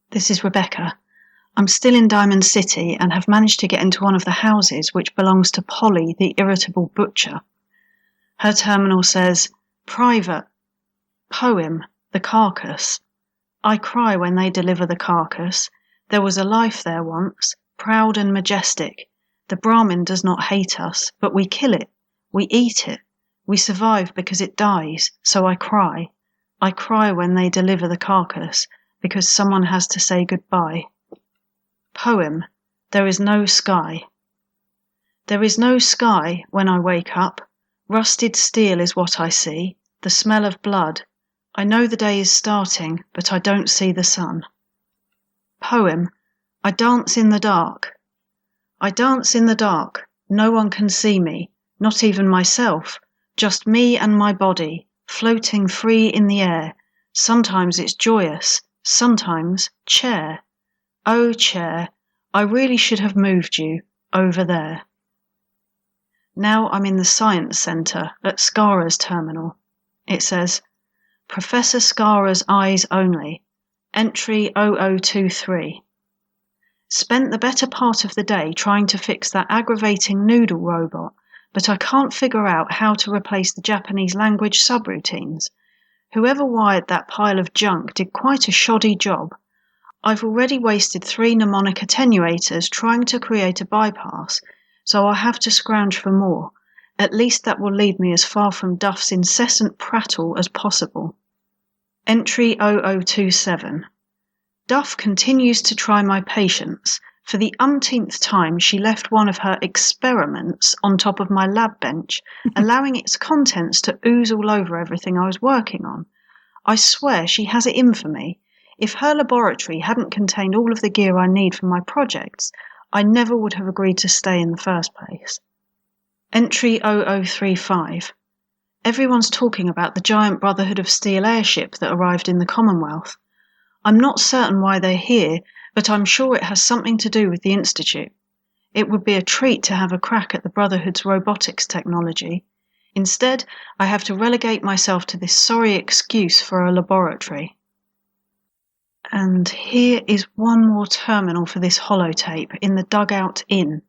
This is Rebecca. I'm still in Diamond City and have managed to get into one of the houses which belongs to Polly, the irritable butcher. Her terminal says, "Private. Poem, the carcass. I cry when they deliver the carcass. There was a life there once, proud and majestic. The Brahmin does not hate us, but we kill it. We eat it. We survive because it dies, so I cry. I cry when they deliver the carcass, because someone has to say goodbye." Poem, There is no sky. There is no sky when I wake up. Rusted steel is what I see, the smell of blood. I know the day is starting, but I don't see the sun. Poem, I dance in the dark. I dance in the dark. No one can see me, not even myself, just me and my body, floating free in the air. Sometimes it's joyous, sometimes chair. Oh, chair, I really should have moved you over there. Now I'm in the Science Centre at Skara's terminal. It says, Professor Skara's eyes only. Entry 0023. Spent the better part of the day trying to fix that aggravating noodle robot, but I can't figure out how to replace the Japanese language subroutines. Whoever wired that pile of junk did quite a shoddy job. I've already wasted 3 mnemonic attenuators trying to create a bypass, so I'll have to scrounge for more. At least that will lead me as far from Duff's incessant prattle as possible. Entry 0027. Duff continues to try my patience. For the umpteenth time, she left one of her experiments on top of my lab bench, allowing its contents to ooze all over everything I was working on. I swear she has it in for me. If her laboratory hadn't contained all of the gear I need for my projects, I never would have agreed to stay in the first place. Entry 0035. Everyone's talking about the giant Brotherhood of Steel airship that arrived in the Commonwealth. I'm not certain why they're here, but I'm sure it has something to do with the Institute. It would be a treat to have a crack at the Brotherhood's robotics technology. Instead, I have to relegate myself to this sorry excuse for a laboratory. And here is one more terminal for this holotape in the Dugout Inn.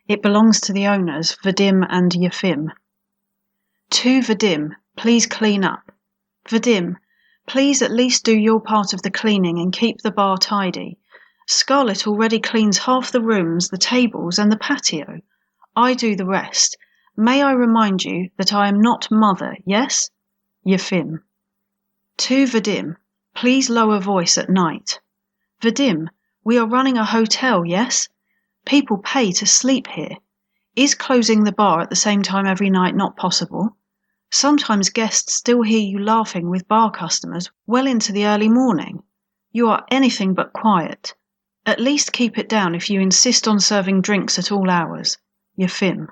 It belongs to the owners, Vadim and Yefim. To Vadim, please clean up. Vadim, please at least do your part of the cleaning and keep the bar tidy. Scarlett already cleans half the rooms, the tables and the patio. I do the rest. May I remind you that I am not mother, yes? Yefim. To Vadim, please lower voice at night. Vadim, we are running a hotel, yes? People pay to sleep here. Is closing the bar at the same time every night not possible? Sometimes guests still hear you laughing with bar customers well into the early morning. You are anything but quiet. At least keep it down if you insist on serving drinks at all hours. Yefim.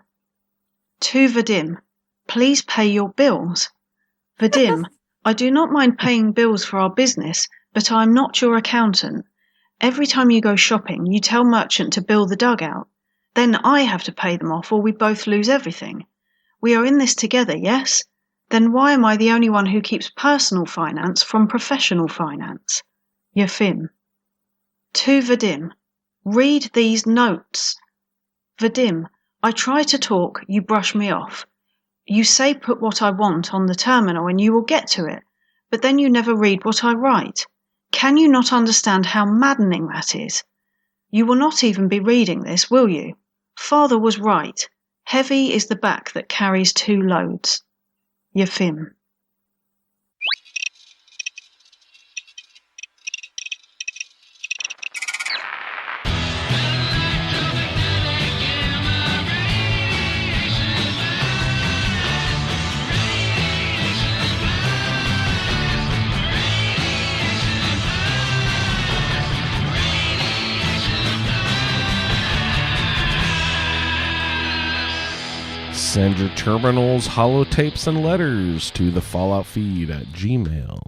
To Vadim, please pay your bills. Vadim, I do not mind paying bills for our business, but I am not your accountant. Every time you go shopping, you tell merchant to bill the dugout. Then I have to pay them off or we both lose everything. We are in this together, yes? Then why am I the only one who keeps personal finance from professional finance? Yefim. To Vadim, read these notes. Vadim, I try to talk, you brush me off. You say put what I want on the terminal and you will get to it, but then you never read what I write. Can you not understand how maddening that is? You will not even be reading this, will you? Father was right. Heavy is the back that carries 2 loads. Yefim. Send your terminals, holotapes, and letters to the Fallout Feed at gmail.com.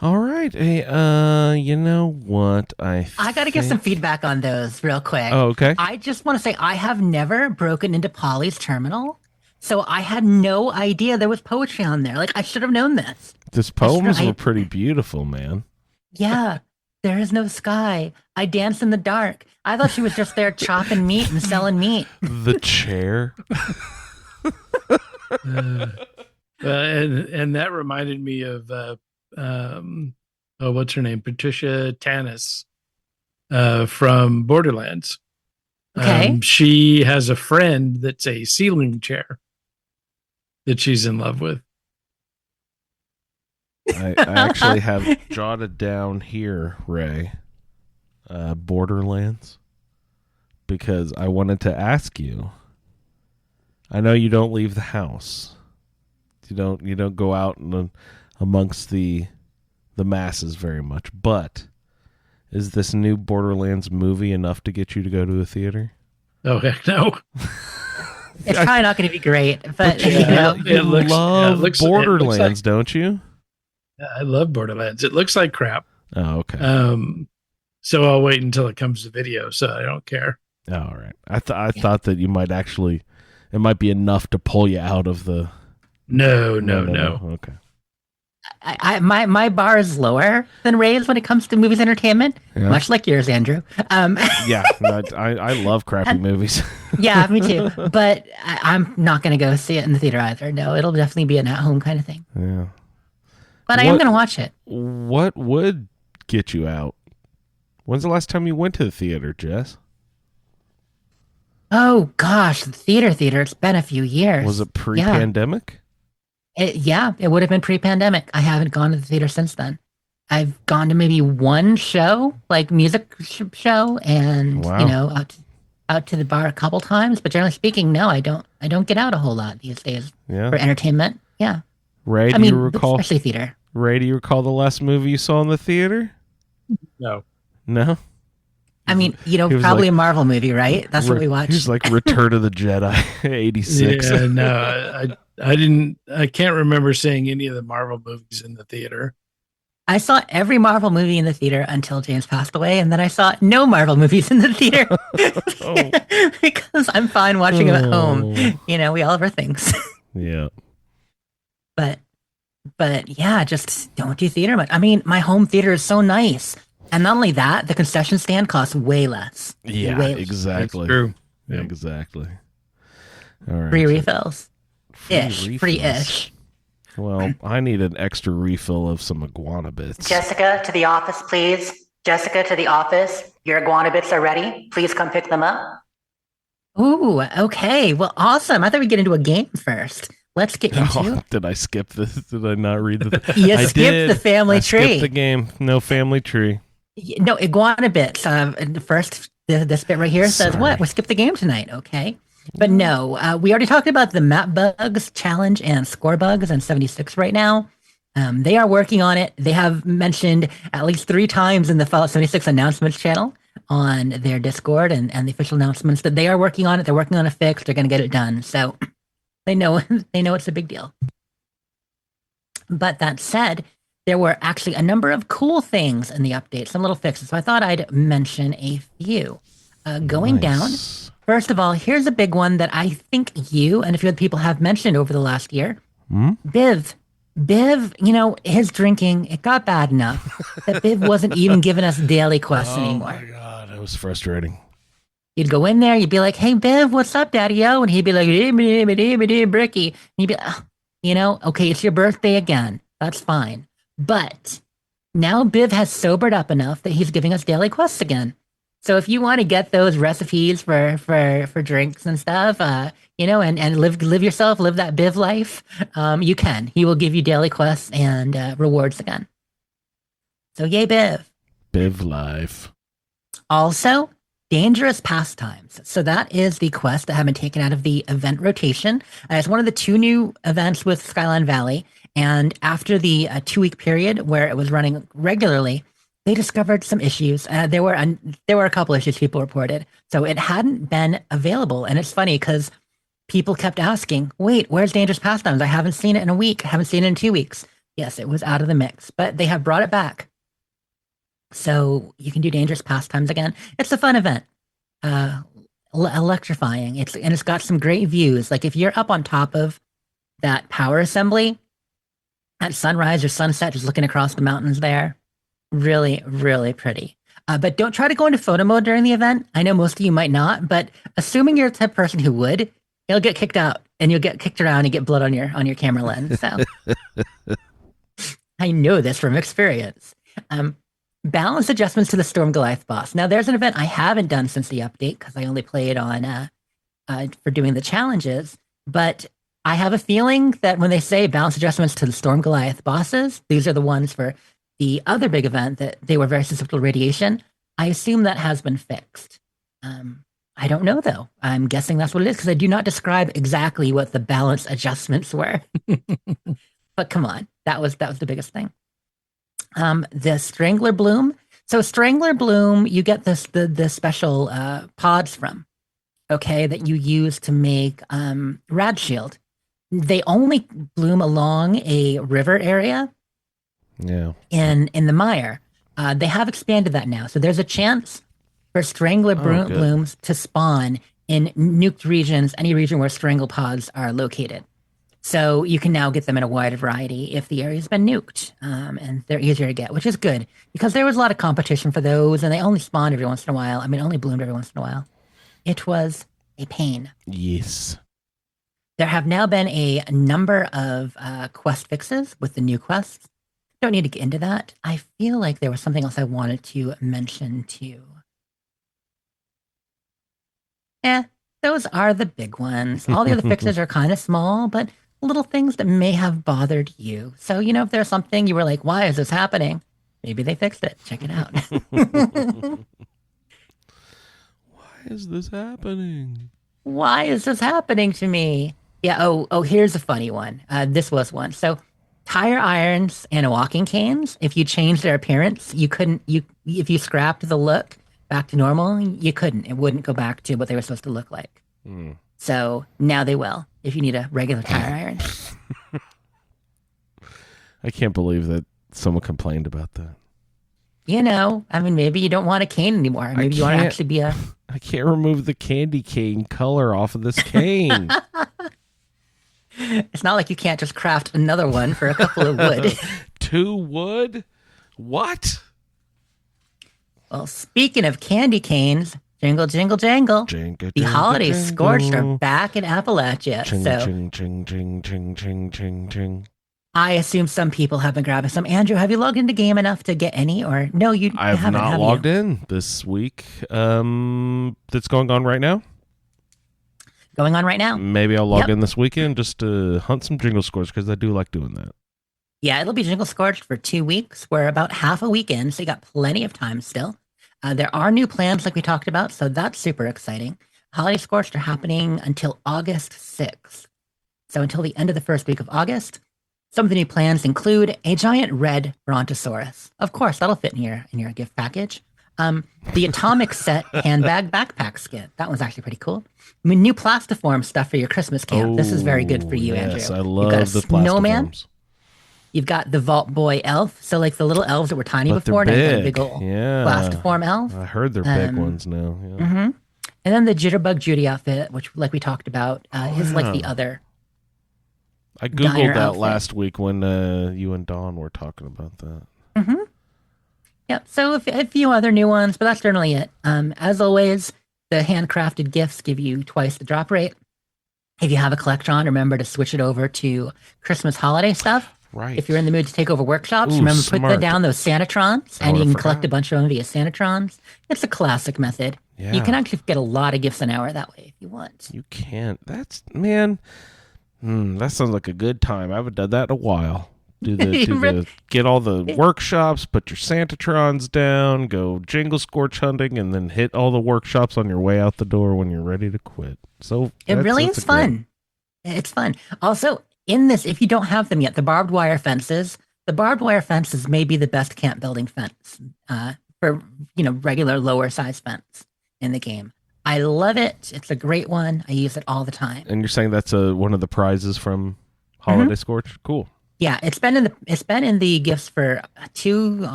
All right. Hey, you know what? I got to get some feedback on those real quick. Oh, okay. I just want to say I have never broken into Polly's terminal, so I had no idea there was poetry on there. Like, I should have known this. These poems were pretty beautiful, man. Yeah. There is no sky. I dance in the dark. I thought she was just there chopping meat and selling meat. The chair. And that reminded me of what's her name? Patricia Tanis from Borderlands. Okay. She has a friend that's a ceiling chair that she's in love with. I actually have jotted down here, Ray. Borderlands because I wanted to ask you. I know you don't leave the house. You don't go out amongst the masses very much, but is this new Borderlands movie enough to get you to go to the theater? Oh heck no! It's probably not going to be great, but you Yeah. know, It looks- love it looks Borderlands, like- don't you? I love Borderlands. It looks like crap. Oh, okay. So I'll wait until it comes to video. So I don't care. Oh, all right. I thought that you might actually, it might be enough to pull you out of the. No. Okay. my bar is lower than Ray's when it comes to movies entertainment, Yeah. much like yours, Andrew. Yeah, no, I love crappy movies. Yeah, me too. But I'm not going to go see it in the theater either. No, it'll definitely be an at-home kind of thing. Yeah. But I am What- going to watch it. What would get you out? When's the last time you went to the theater, Jess? Oh gosh, the theater. It's been a few years. Was it pre-pandemic? It would have been pre-pandemic. I haven't gone to the theater since then. I've gone to maybe one show, like music show, and Wow. you know, out to the bar a couple times. But generally speaking, no, I don't get out a whole lot these days Yeah. for entertainment. Yeah, Ray, I do you mean, recall? especially theater. Ray, do you recall the last movie you saw in the theater? No. No. I mean, you know, He was probably like- a Marvel movie, right? That's what we watched. He's like Return of the Jedi, 86. Yeah, no, I didn't. I can't remember seeing any of the Marvel movies in the theater. I saw every Marvel movie in the theater until James passed away, and then I saw no Marvel movies in the theater because I'm fine watching them at home. Oh. You know, we all have our things. Yeah. But yeah, just don't do theater much. I mean, my home theater is so nice, and not only that, the concession stand costs way less. Yeah, Way less. exactly. That's true. Yeah, exactly. All right. Free refills, Free free-ish. Well, I need an extra refill of some iguana bits. Jessica, to the office, please. Jessica, to the office. Your iguana bits are ready. Please come pick them up. Ooh, okay. Well, awesome. I thought we'd get into a game first. Let's get into Oh, did I skip this? Did I not read the? You I skipped did. the family I tree. skipped the game. No family tree. No, iguana bits. And the first, this bit right here says Sorry. what? We skipped the game tonight, okay? But no, we already talked about the map bugs challenge and score bugs on 76 right now. They are working on it. They have mentioned at least 3 times in the Fallout 76 announcements channel on their Discord and the official announcements that they are working on it. They're working on a fix. They're going to get it done. So they know it's a big deal. But that said, there were actually a number of cool things in the update, some little fixes. So I thought I'd mention a few. Going down, Nice. first of all, here's a big one that I think you and a few other people have mentioned over the last year. Hmm? Biv. Biv, you know, his drinking, it got bad enough that Biv wasn't even giving us daily quests Oh anymore. my god, that was frustrating. You'd go in there, you'd be like, "Hey, Biv, what's up, Daddy-O?" And he'd be like, Bricky. And you'd be like, "Oh, you know, okay, it's your birthday again. That's fine." But now Biv has sobered up enough that he's giving us daily quests again. So if you want to get those recipes for drinks and stuff, you know, and live that Biv life, you can. He will give you daily quests and rewards again. So yay, Biv. Biv life. Also, dangerous pastimes. So that is the quest that have been taken out of the event rotation. It's one of the 2 new events with Skyline Valley. And after the 2-week period where it was running regularly, they discovered some issues. There were a couple issues people reported. So it hadn't been available. And it's funny because people kept asking, "Wait, where's Dangerous Pastimes? I haven't seen it in a week. I haven't seen it in 2 weeks." Yes, it was out of the mix, but they have brought it back. So you can do Dangerous Pastimes again. It's a fun event. Electrifying. It's got some great views. Like if you're up on top of that power assembly at sunrise or sunset, just looking across the mountains there, really, really pretty. But don't try to go into photo mode during the event. I know most of you might not, but assuming you're the type of person who would, you'll get kicked out and you'll get kicked around and get blood on your camera lens. So I know this from experience. Balance adjustments to the Storm Goliath boss. Now, there's an event I haven't done since the update because I only played on for doing the challenges. But I have a feeling that when they say balance adjustments to the Storm Goliath bosses, these are the ones for the other big event that they were very susceptible to radiation. I assume that has been fixed. I don't know though. I'm guessing that's what it is because I do not describe exactly what the balance adjustments were. But come on, that was the biggest thing. The Strangler Bloom. So Strangler Bloom, you get the special pods from, okay, that you use to make Rad Shield. They only bloom along a river area. Yeah. In the mire. They have expanded that now. So there's a chance for Strangler good. blooms to spawn in nuked regions, any region where Strangle pods are located. So you can now get them in a wide variety if the area's been nuked. And they're easier to get, which is good because there was a lot of competition for those and they only spawned every once in a while. I mean, only bloomed every once in a while. It was a pain. Yes. There have now been a number of quest fixes with the new quests. Don't need to get into that. I feel like there was something else I wanted to mention too. Those are the big ones. All the other fixes are kind of small, but little things that may have bothered you. So, if there's something you were like, why is this happening? Maybe they fixed it. Check it out. Why is this happening? Why is this happening to me? Yeah. Oh, here's a funny one. This was one. So tire irons and walking canes, if you change their appearance, if you scrapped the look back to normal, you couldn't. It wouldn't go back to what they were supposed to look like. So now they will, if you need a regular tire iron. I can't believe that someone complained about that. Maybe you don't want a cane anymore. Maybe you want to actually be a... I can't remove the candy cane color off of this cane. It's not like you can't just craft another one for a couple of wood. 2 wood? What? Well, speaking of candy canes, jingle, jingle, jangle. Jingle, The holiday jingle. scorched are back in Appalachia. Ching, So ching, ching, ching, ching, ching, ching, ching. I assume some people have been grabbing some. Andrew, have you logged into game enough to get any? Or no, you I have haven't, not have logged you? in this week. That's going on right now. Going on right now. Maybe I'll log Yep. in this weekend just to hunt some jingle scores because I do like doing that. Yeah, it'll be jingle scorched for 2 weeks. We're about half a week in, so you got plenty of time still. There are new plans like we talked about, so that's super exciting. Holiday Scorched are happening until August 6th. So until the end of the first week of August. Some of the new plans include a giant red Brontosaurus. Of course, that'll fit in your gift package. The Atomic Set handbag backpack skin. That one's actually pretty cool. New plastiform stuff for your Christmas camp. This is very good for you, yes, Andrew. I You've got a love the snowman. plastiforms. You've got the Vault Boy elf. So like the little elves that were tiny But before, they're now they're big. big old Yeah. plastiform elf. I heard they're big ones now. Yeah. And then the Jitterbug Judy outfit, which like we talked about, is like the yeah. other. I Diner Googled that outfit. last week when you and Dawn were talking about that. Yep. So a few other new ones, but that's generally it. As always, the handcrafted gifts give you twice the drop rate. If you have a Collectron, remember to switch it over to Christmas holiday stuff. Right. If you're in the mood to take over workshops, Ooh, remember put smart. down those Sanitrons, I and you would've can collect forgot. a bunch of them via Sanitrons. It's a classic method. You Yeah. can actually get a lot of gifts an hour that way if you want. You can't. That's man. That sounds like a good time. I haven't done that in a while. Get all the workshops, put your Santatrons down, go jingle scorch hunting, and then hit all the workshops on your way out the door when you're ready to quit. So It really is a great- fun. It's fun. Also, in this, if you don't have them yet, the barbed wire fences may be the best camp building fence for regular lower size fence in the game. I love it. It's a great one. I use it all the time. And you're saying that's one of the prizes from Holiday Scorch? Cool. Yeah, it's been in the gifts for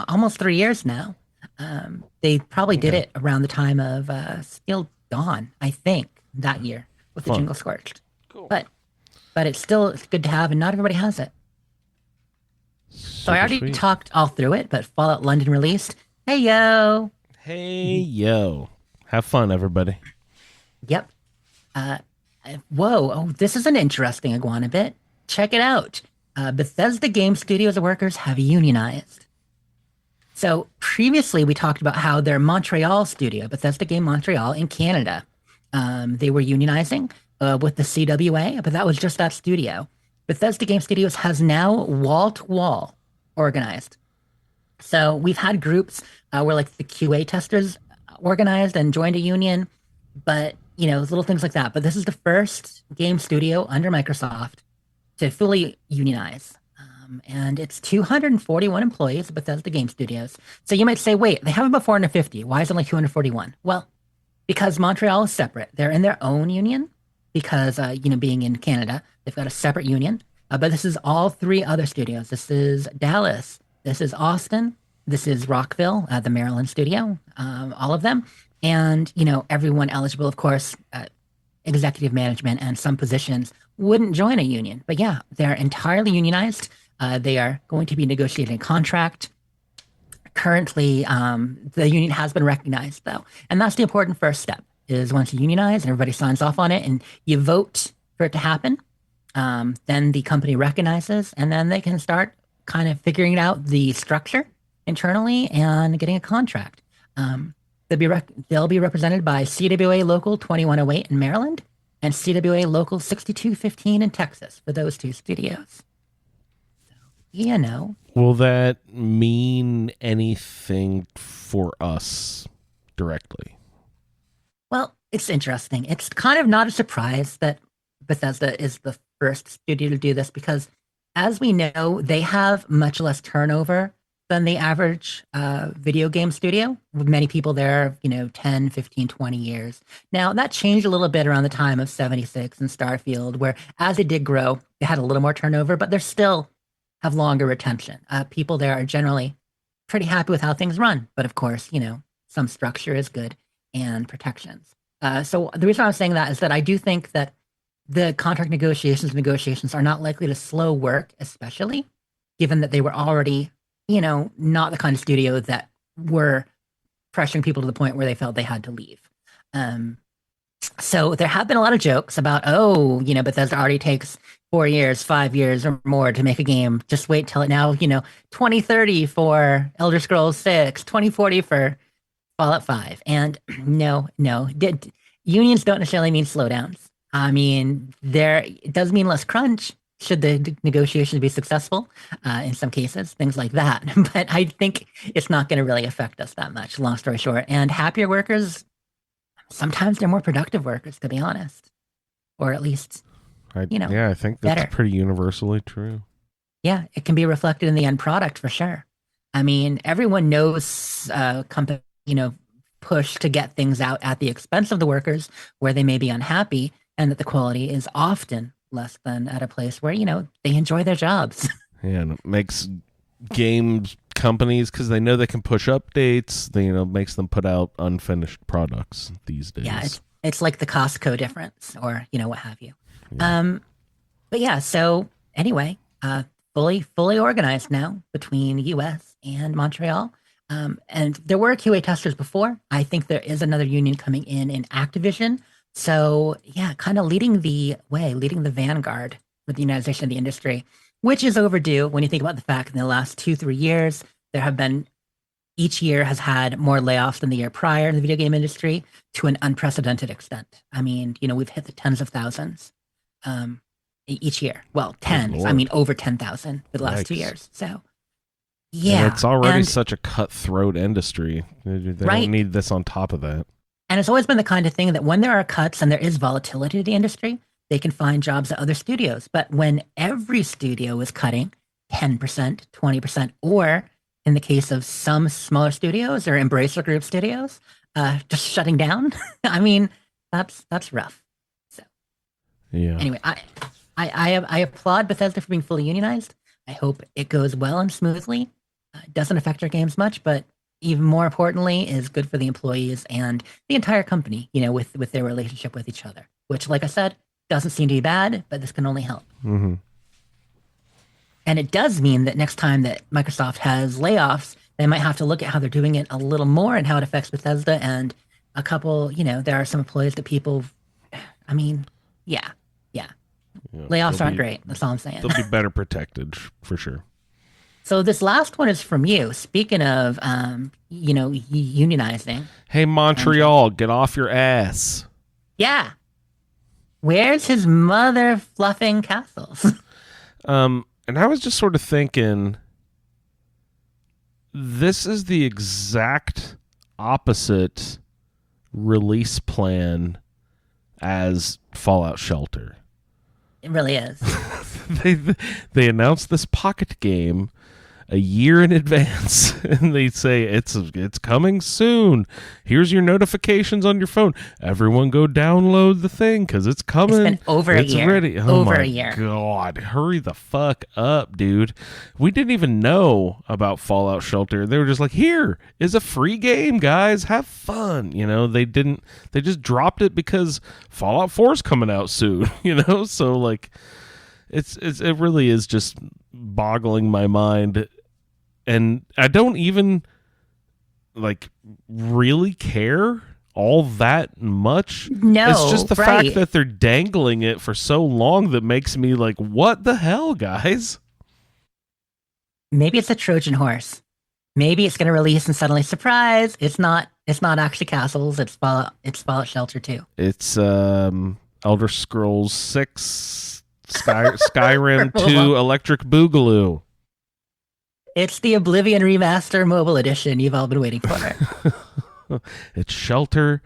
almost 3 years now. They probably did it around the time of Steel Dawn, I think, that year with the Fun. Jingle Scorched. Cool. But it's good to have, and not everybody has it. So I already talked all through it, but Fallout London released. Hey yo. Hey, yo. Have fun, everybody. Yep. Whoa. Oh, this is an interesting iguana bit. Check it out. Bethesda Game Studios workers have unionized. So previously we talked about how their Montreal studio, Bethesda Game Montreal in Canada, they were unionizing with the CWA, but that was just that studio. Bethesda Game Studios has now wall-to-wall organized. So we've had groups where like the QA testers organized and joined a union, but little things like that. But this is the first game studio under Microsoft to fully unionize. And it's 241 employees at Bethesda Game Studios. So you might say, wait, they have about 450. Why is it only 241? Well, because Montreal is separate. They're in their own union because, being in Canada, they've got a separate union. But this is all three other studios. This is Dallas. This is Austin. This is Rockville, the Maryland studio, all of them. And, everyone eligible, of course, executive management and some positions wouldn't join a union. But yeah, they're entirely unionized. They are going to be negotiating a contract. Currently, the union has been recognized, though. And that's the important first step, is once you unionize and everybody signs off on it and you vote for it to happen, then the company recognizes, and then they can start kind of figuring out the structure internally and getting a contract. They'll be represented by CWA Local 2108 in Maryland and CWA Local 6215 in Texas for those two studios. Will that mean anything for us directly? Well, it's interesting. It's kind of not a surprise that Bethesda is the first studio to do this because, as we know, they have much less turnover than the average video game studio, with many people there, 10, 15, 20 years. Now, that changed a little bit around the time of 76 and Starfield, where as it did grow, they had a little more turnover, but they're still have longer retention. People there are generally pretty happy with how things run. But of course, some structure is good and protections. So the reason I was saying that is that I do think that the contract negotiations are not likely to slow work, especially given that they were already, not the kind of studio that were pressuring people to the point where they felt they had to leave. So there have been a lot of jokes about, Bethesda already takes 4 years, 5 years or more to make a game. Just wait till it now, 2030 for Elder Scrolls 6, 2040 for Fallout 5. And no, unions don't necessarily mean slowdowns. I mean, it does mean less crunch should the negotiations be successful in some cases, things like that. But I think it's not going to really affect us that much, long story short. And happier workers, sometimes they're more productive workers, to be honest. Or at least, I think that's better. Pretty universally true. Yeah, it can be reflected in the end product for sure. I mean, everyone knows company, push to get things out at the expense of the workers where they may be unhappy, and that the quality is often less than at a place where, they enjoy their jobs. Yeah, and it makes games companies, because they know they can push updates, makes them put out unfinished products these days. Yeah, it's like the Costco difference, or, what have you. Yeah. But yeah, so anyway, fully organized now between US and Montreal. And there were QA testers before. I think there is another union coming in Activision. So yeah, kind of leading the way, leading the vanguard with the unionization of the industry, which is overdue when you think about the fact in the last 2-3 years, each year has had more layoffs than the year prior in the video game industry to an unprecedented extent. I mean, we've hit the tens of thousands each year. Well, tens. I mean, over 10,000 for the last 2 years. So yeah. And it's already such a cutthroat industry. They don't need this on top of that. And it's always been the kind of thing that when there are cuts and there is volatility to the industry, they can find jobs at other studios. But when every studio is cutting 10%, 20%, or in the case of some smaller studios or Embracer Group studios, just shutting down, I mean, that's rough. So yeah. Anyway, I applaud Bethesda for being fully unionized. I hope it goes well and smoothly. It doesn't affect our games much, but even more importantly, is good for the employees and the entire company, with their relationship with each other, which, like I said, doesn't seem to be bad, but this can only help. Mm-hmm. And it does mean that next time that Microsoft has layoffs, they might have to look at how they're doing it a little more and how it affects Bethesda. And a couple, there are some employees that people, I mean, yeah. Layoffs aren't great. That's all I'm saying. They'll be better protected for sure. So this last one is from you. Speaking of, unionizing. Hey, Montreal, get off your ass. Yeah. Where's his mother fluffing castles? And I was just sort of thinking, this is the exact opposite release plan as Fallout Shelter. It really is. They announced this pocket game a year in advance, and they say it's coming soon. Here's your notifications on your phone. Everyone go download the thing because it's coming. It's been over a year. Ready. Oh over my a year. God, hurry the fuck up, dude. We didn't even know about Fallout Shelter. They were just like, here is a free game, guys. Have fun. They just dropped it because Fallout 4 is coming out soon, So like it really is just boggling my mind. And I don't even like really care all that much. No, it's just the right. fact that they're dangling it for so long that makes me like, what the hell, guys? Maybe it's a Trojan horse. Maybe it's going to release and suddenly, surprise! It's not actually Castles. It's Fallout Shelter 2. It's Elder Scrolls 6, Skyrim 2, Electric Boogaloo. It's the Oblivion Remaster Mobile Edition you've all been waiting for. It's Shelter.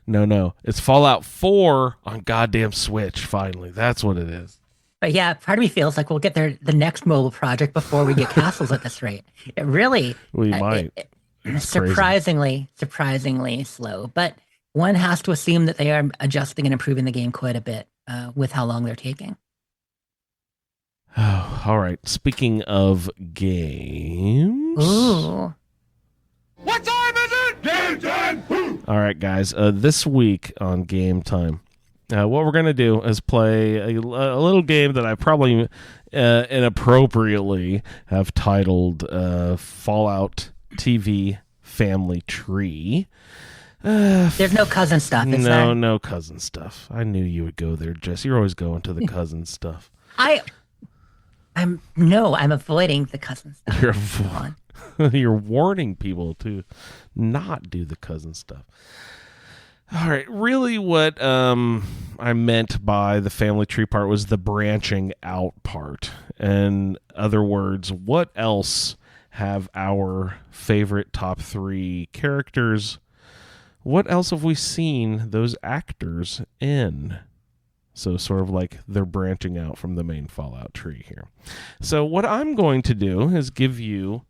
No. It's Fallout 4 on goddamn Switch, finally. That's what it is. But yeah, part of me feels like we'll get the next mobile project before we get Castles at this rate. It really... We might. It's surprisingly slow. But one has to assume that they are adjusting and improving the game quite a bit with how long they're taking. Oh, all right. Speaking of games. Ooh. What time is it? Game time! All right, guys. This week on Game Time, what we're going to do is play a little game that I probably inappropriately have titled Fallout TV Family Tree. There's no cousin stuff, is there? No cousin stuff. I knew you would go there, Jess. You're always going to the cousin stuff. I'm avoiding the cousin stuff. You're warning people to not do the cousin stuff. All right, really what I meant by the family tree part was the branching out part. In other words, what else have our favorite top 3 characters, what else have we seen those actors in? So sort of like they're branching out from the main Fallout tree here. So what I'm going to do is give you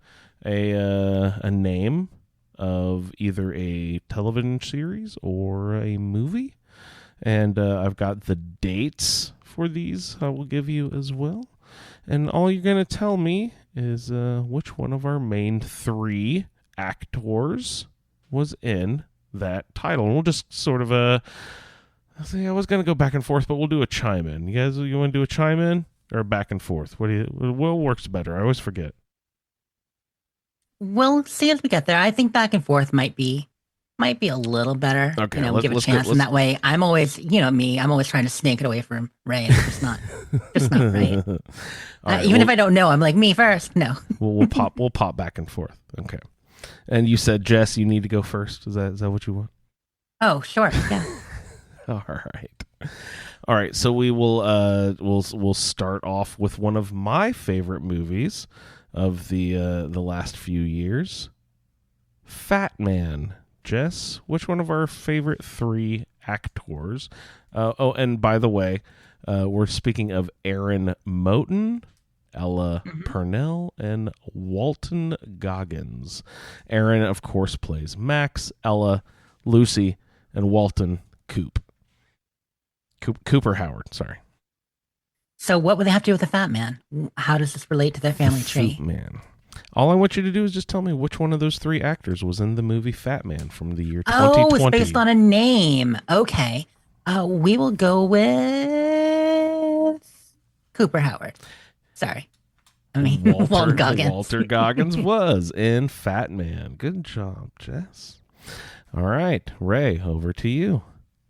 a name of either a television series or a movie. And I've got the dates for these I will give you as well. And all you're going to tell me is which one of our main 3 actors was in that title. And we'll just sort of... I was going to go back and forth, but we'll do a chime in. You guys, you want to do a chime in or back and forth? What works better? I always forget. We'll see as we get there. I think back and forth might be a little better. Okay, give it a chance, and that way I'm always, me. I'm always trying to snake it away from Ray. It's just not right. Right, even if I don't know, I'm like me first. No. We'll pop back and forth. Okay. And you said, Jess, you need to go first. Is that what you want? Oh, sure. Yeah. All right. So we will we'll start off with one of my favorite movies of the last few years, Fat Man. Jess, which one of our favorite 3 actors? And by the way, we're speaking of Aaron Moten, Ella Purnell, and Walton Goggins. Aaron, of course, plays Max, Ella, Lucy, and Walton Cooper Howard, sorry. So what would they have to do with the Fat Man? How does this relate to their family tree? Fat Man. All I want you to do is just tell me which one of those 3 actors was in the movie Fat Man from the year 2020. Oh, it's based on a name. Okay. We will go with Cooper Howard. Sorry. Walton Goggins. Walter Goggins was in Fat Man. Good job, Jess. All right, Ray, over to you.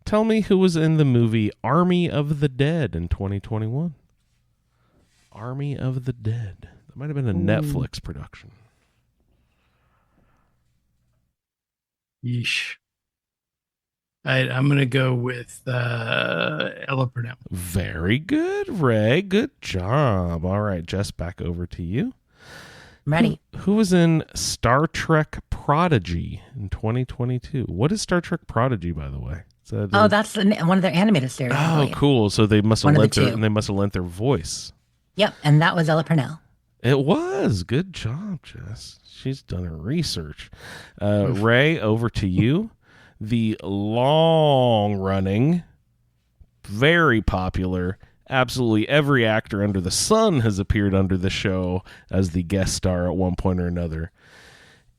Tell me who was in the movie Army of the Dead in 2021. Army of the Dead. That might have been a Netflix production. Yeesh. I'm going to go with Ella Purnell. Very good, Ray. Good job. All right, Jess, back over to you. I'm ready. Who was in Star Trek Prodigy in 2022? What is Star Trek Prodigy, by the way? Is that Oh, that's one of their animated series. I oh, believe. cool. So they must have One of lent the their, two. and they must have lent their voice. Yep, and that was Ella Purnell. It was. Good job, Jess. She's done her research. Ray, over to you. The long-running, very popular, absolutely every actor under the sun has appeared under the show as the guest star at one point or another.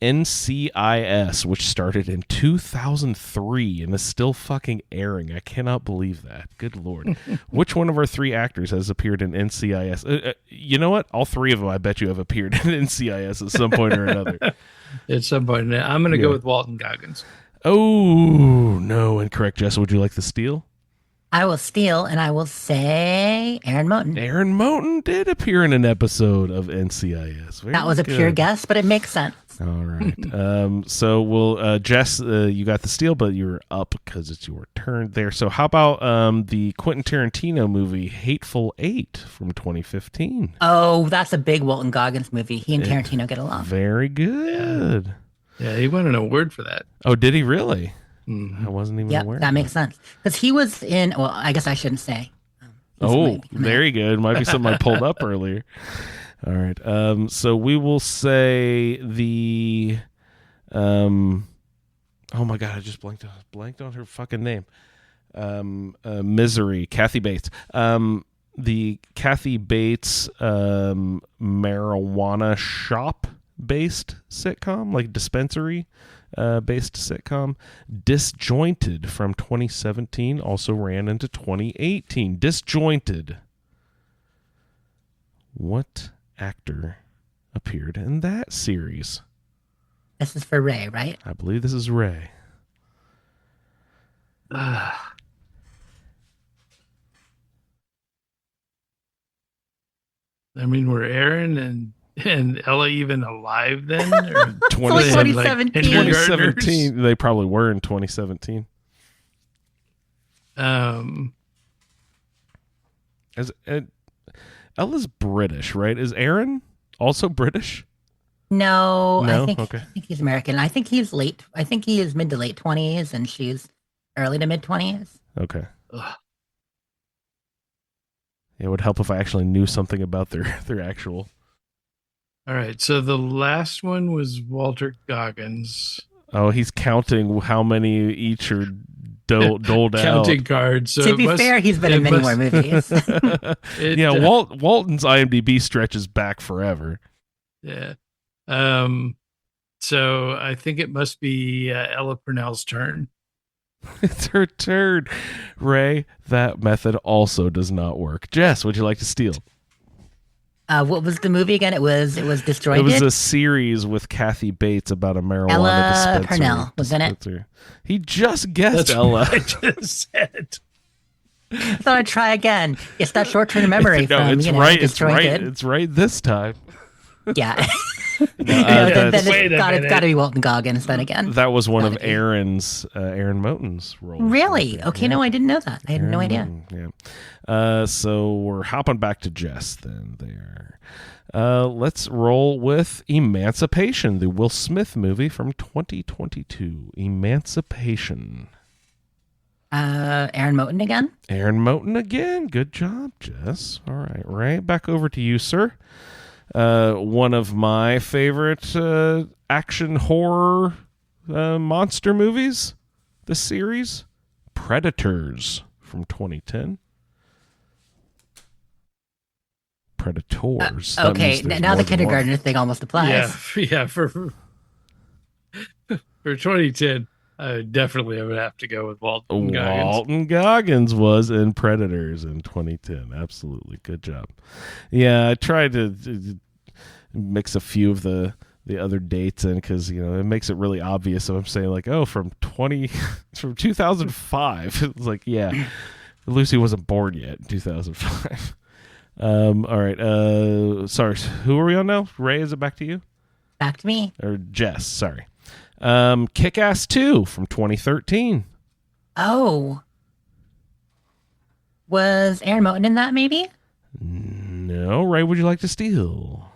NCIS, which started in 2003 and is still fucking airing. I cannot believe that. Good Lord. Which one of our three actors has appeared in NCIS? You know what? All three of them, I bet you, have appeared in NCIS at some point or another. At some point, I'm going to go with Walton Goggins. Oh, no. Incorrect, Jess. Would you like the steal? I will steal, and I will say Aaron Moten. Aaron Moten did appear in an episode of NCIS. Very That was a pure good. guess, but it makes sense. All right. So we'll, Jess, you got the steal, but you're up because it's your turn there. So how about the Quentin Tarantino movie Hateful Eight from 2015? Oh, that's a big Walton Goggins movie. He and Tarantino get along. Very good. Yeah, he won an award for that. Oh, did he really? Mhm. I wasn't even Yep, aware. that of makes sense. Because he was in, well, I guess I shouldn't say. Oh, very good. Might be something I pulled up earlier. All right. So we will say the oh my god, I just blanked on her fucking name. Misery, Kathy Bates. The Kathy Bates marijuana shop based sitcom, like dispensary based sitcom. Disjointed from 2017 also ran into 2018. Disjointed. What actor appeared in that series? This is for Ray, right? I believe this is Ray. I mean, were Aaron and Ella even alive then? Or 2017. 2017. They probably were in 2017. As Ella's British, right? Is Aaron also British? No, No? I think Okay. I think he's American. I think he's late. I think he is mid to late 20s, and she's early to mid 20s. Okay. Ugh. It would help if I actually knew something about their actual. All right, so the last one was Walter Goggins. Oh, he's counting how many each are doled out. Counting cards. So to it be must- fair, he's been it in many must- more movies. it, Yeah, uh, Walton's IMDb stretches back forever. Yeah. So I think it must be Ella Purnell's turn. It's her turn. Ray, that method also does not work. Jess, would you like to steal? What was the movie again? It was It Disjointed. was a series with Kathy Bates about a marijuana Ella dispenser. Purnell was in it. He just guessed That's Ella. what I just said. I thought I'd try again. It's that short-term memory No, from it's right. It's Disjointed. right. It's right this time. Yeah. that's- then Wait a it's minute. got to be Walton Goggins then again. That was one of Gotta be. Aaron Moten's roles. Really? right Okay, there. no, I didn't know that. I had no Aaron idea. Moten, yeah. So we're hopping back to Jess then there. Let's roll with Emancipation, the Will Smith movie from 2022. Emancipation. Aaron Moten again? Aaron Moten again. Good job, Jess. All right, Ray, back over to you, sir. One of my favorite action horror monster movies this series, Predators from 2010. Predators. That Okay, means there's now more the than one. kindergartner thing almost applies. Yeah, for 2010, I definitely would have to go with Walton Goggins. Walton Goggins was in Predators in 2010. Absolutely. Good job. Yeah, I tried to mix a few of the other dates in because, you know, it makes it really obvious if I'm saying like, oh, from 2005. It's like, yeah, Lucy wasn't born yet in 2005. All right. Sorry. Who are we on now? Ray, is it back to you? Back to me. Or Jess, sorry. Kick-Ass 2 from 2013. Oh. Was Aaron Moten in that maybe? No. Ray, would you like to steal?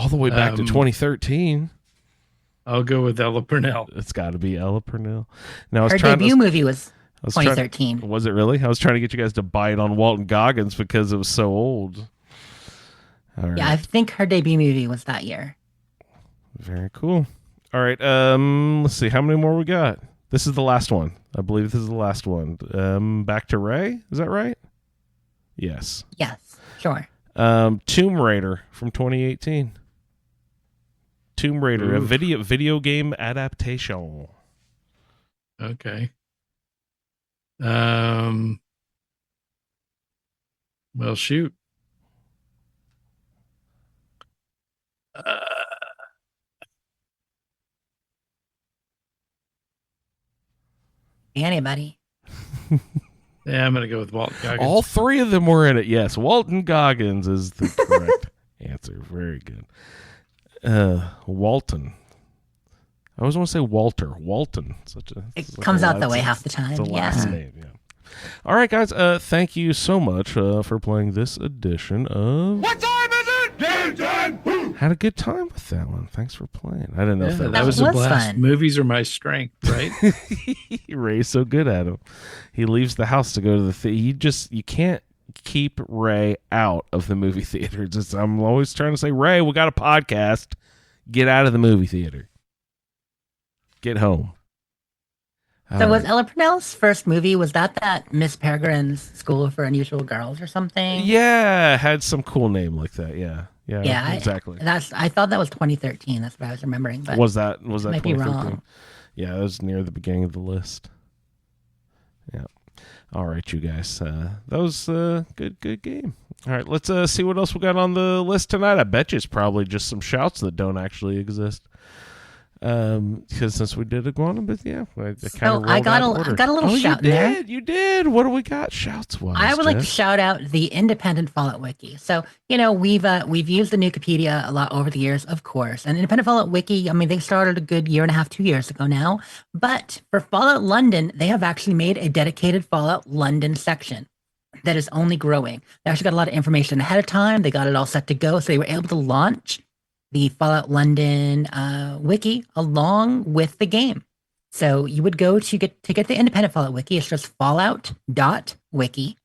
All the way back to 2013. I'll go with Ella Purnell. It's got to be Ella Purnell. Now, Her debut movie was I was trying- 2013. was it really? I was trying to get you guys to bite on Walton Goggins because it was so old. All right. Yeah, I think her debut movie was that year. Very cool. All right. Let's see. How many more we got? This is the last one. I believe this is the last one. Back to Ray. Is that right? Yes. Yes, sure. Tomb Raider from 2018. Tomb Raider, a Oof. video game adaptation. Okay. Well, shoot. Anybody? Yeah, I'm gonna go with Walt Goggins. All three of them were in it. Yes, Walton Goggins is the correct answer. Very good. Walton. I always want to say Walter. Walton. It comes out that way half the time. It's a Yeah. last name. Yeah. All right, guys. Thank you so much for playing this edition of. What time is it? Game time! Had a good time with that one. Thanks for playing. I didn't know Yeah, if that that was a was blast. fun. Movies are my strength, right? Ray's so good at him. He leaves the house to go to the you can't keep Ray out of the movie theater. I'm always trying to say, Ray, we got a podcast. Get out of the movie theater. Get home. So was Ella Purnell's first movie, was that Miss Peregrine's School for Unusual Girls or something? Yeah, had some cool name like that. Yeah. Yeah, exactly. I thought that was 2013. That's what I was remembering. But was that might be 2013? wrong. Yeah, it was near the beginning of the list. Yeah. All right, you guys. That was a good game. All right, let's see what else we got on the list tonight. I bet you it's probably just some shouts that don't actually exist. Because since we did Iguana, but yeah, I got a little shout you in there. did. You did. What do we got? Shouts wise. I would like to Jeff? shout out the Independent Fallout Wiki. So, we've used the Nukipedia a lot over the years, of course. And Independent Fallout Wiki, I mean, they started a good year and a half, 2 years ago now. But for Fallout London, they have actually made a dedicated Fallout London section that is only growing. They actually got a lot of information ahead of time. They got it all set to go. So they were able to launch the Fallout London wiki along with the game. So you would go to get the Independent Fallout wiki. It's just fallout.wiki,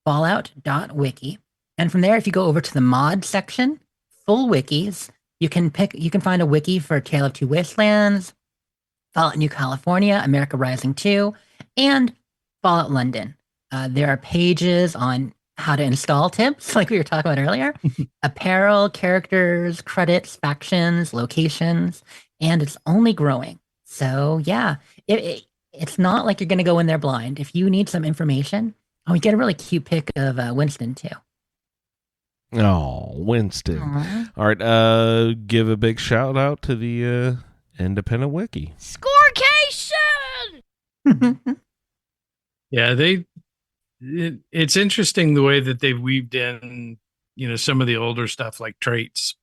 fallout.wiki. And from there, if you go over to the mod section, full wikis, you can find a wiki for Tale of Two Wastelands, Fallout New California, America Rising 2, and Fallout London. There are pages on how to install tips, like we were talking about earlier, apparel, characters, credits, factions, locations, and it's only growing. So yeah, it's not like you're going to go in there blind. If you need some information, we get a really cute pic of Winston too. Oh, Winston. Aww. All right, give a big shout out to the Independent Wiki. Scorecation! Yeah, it's interesting the way that they've weaved in, some of the older stuff like traits.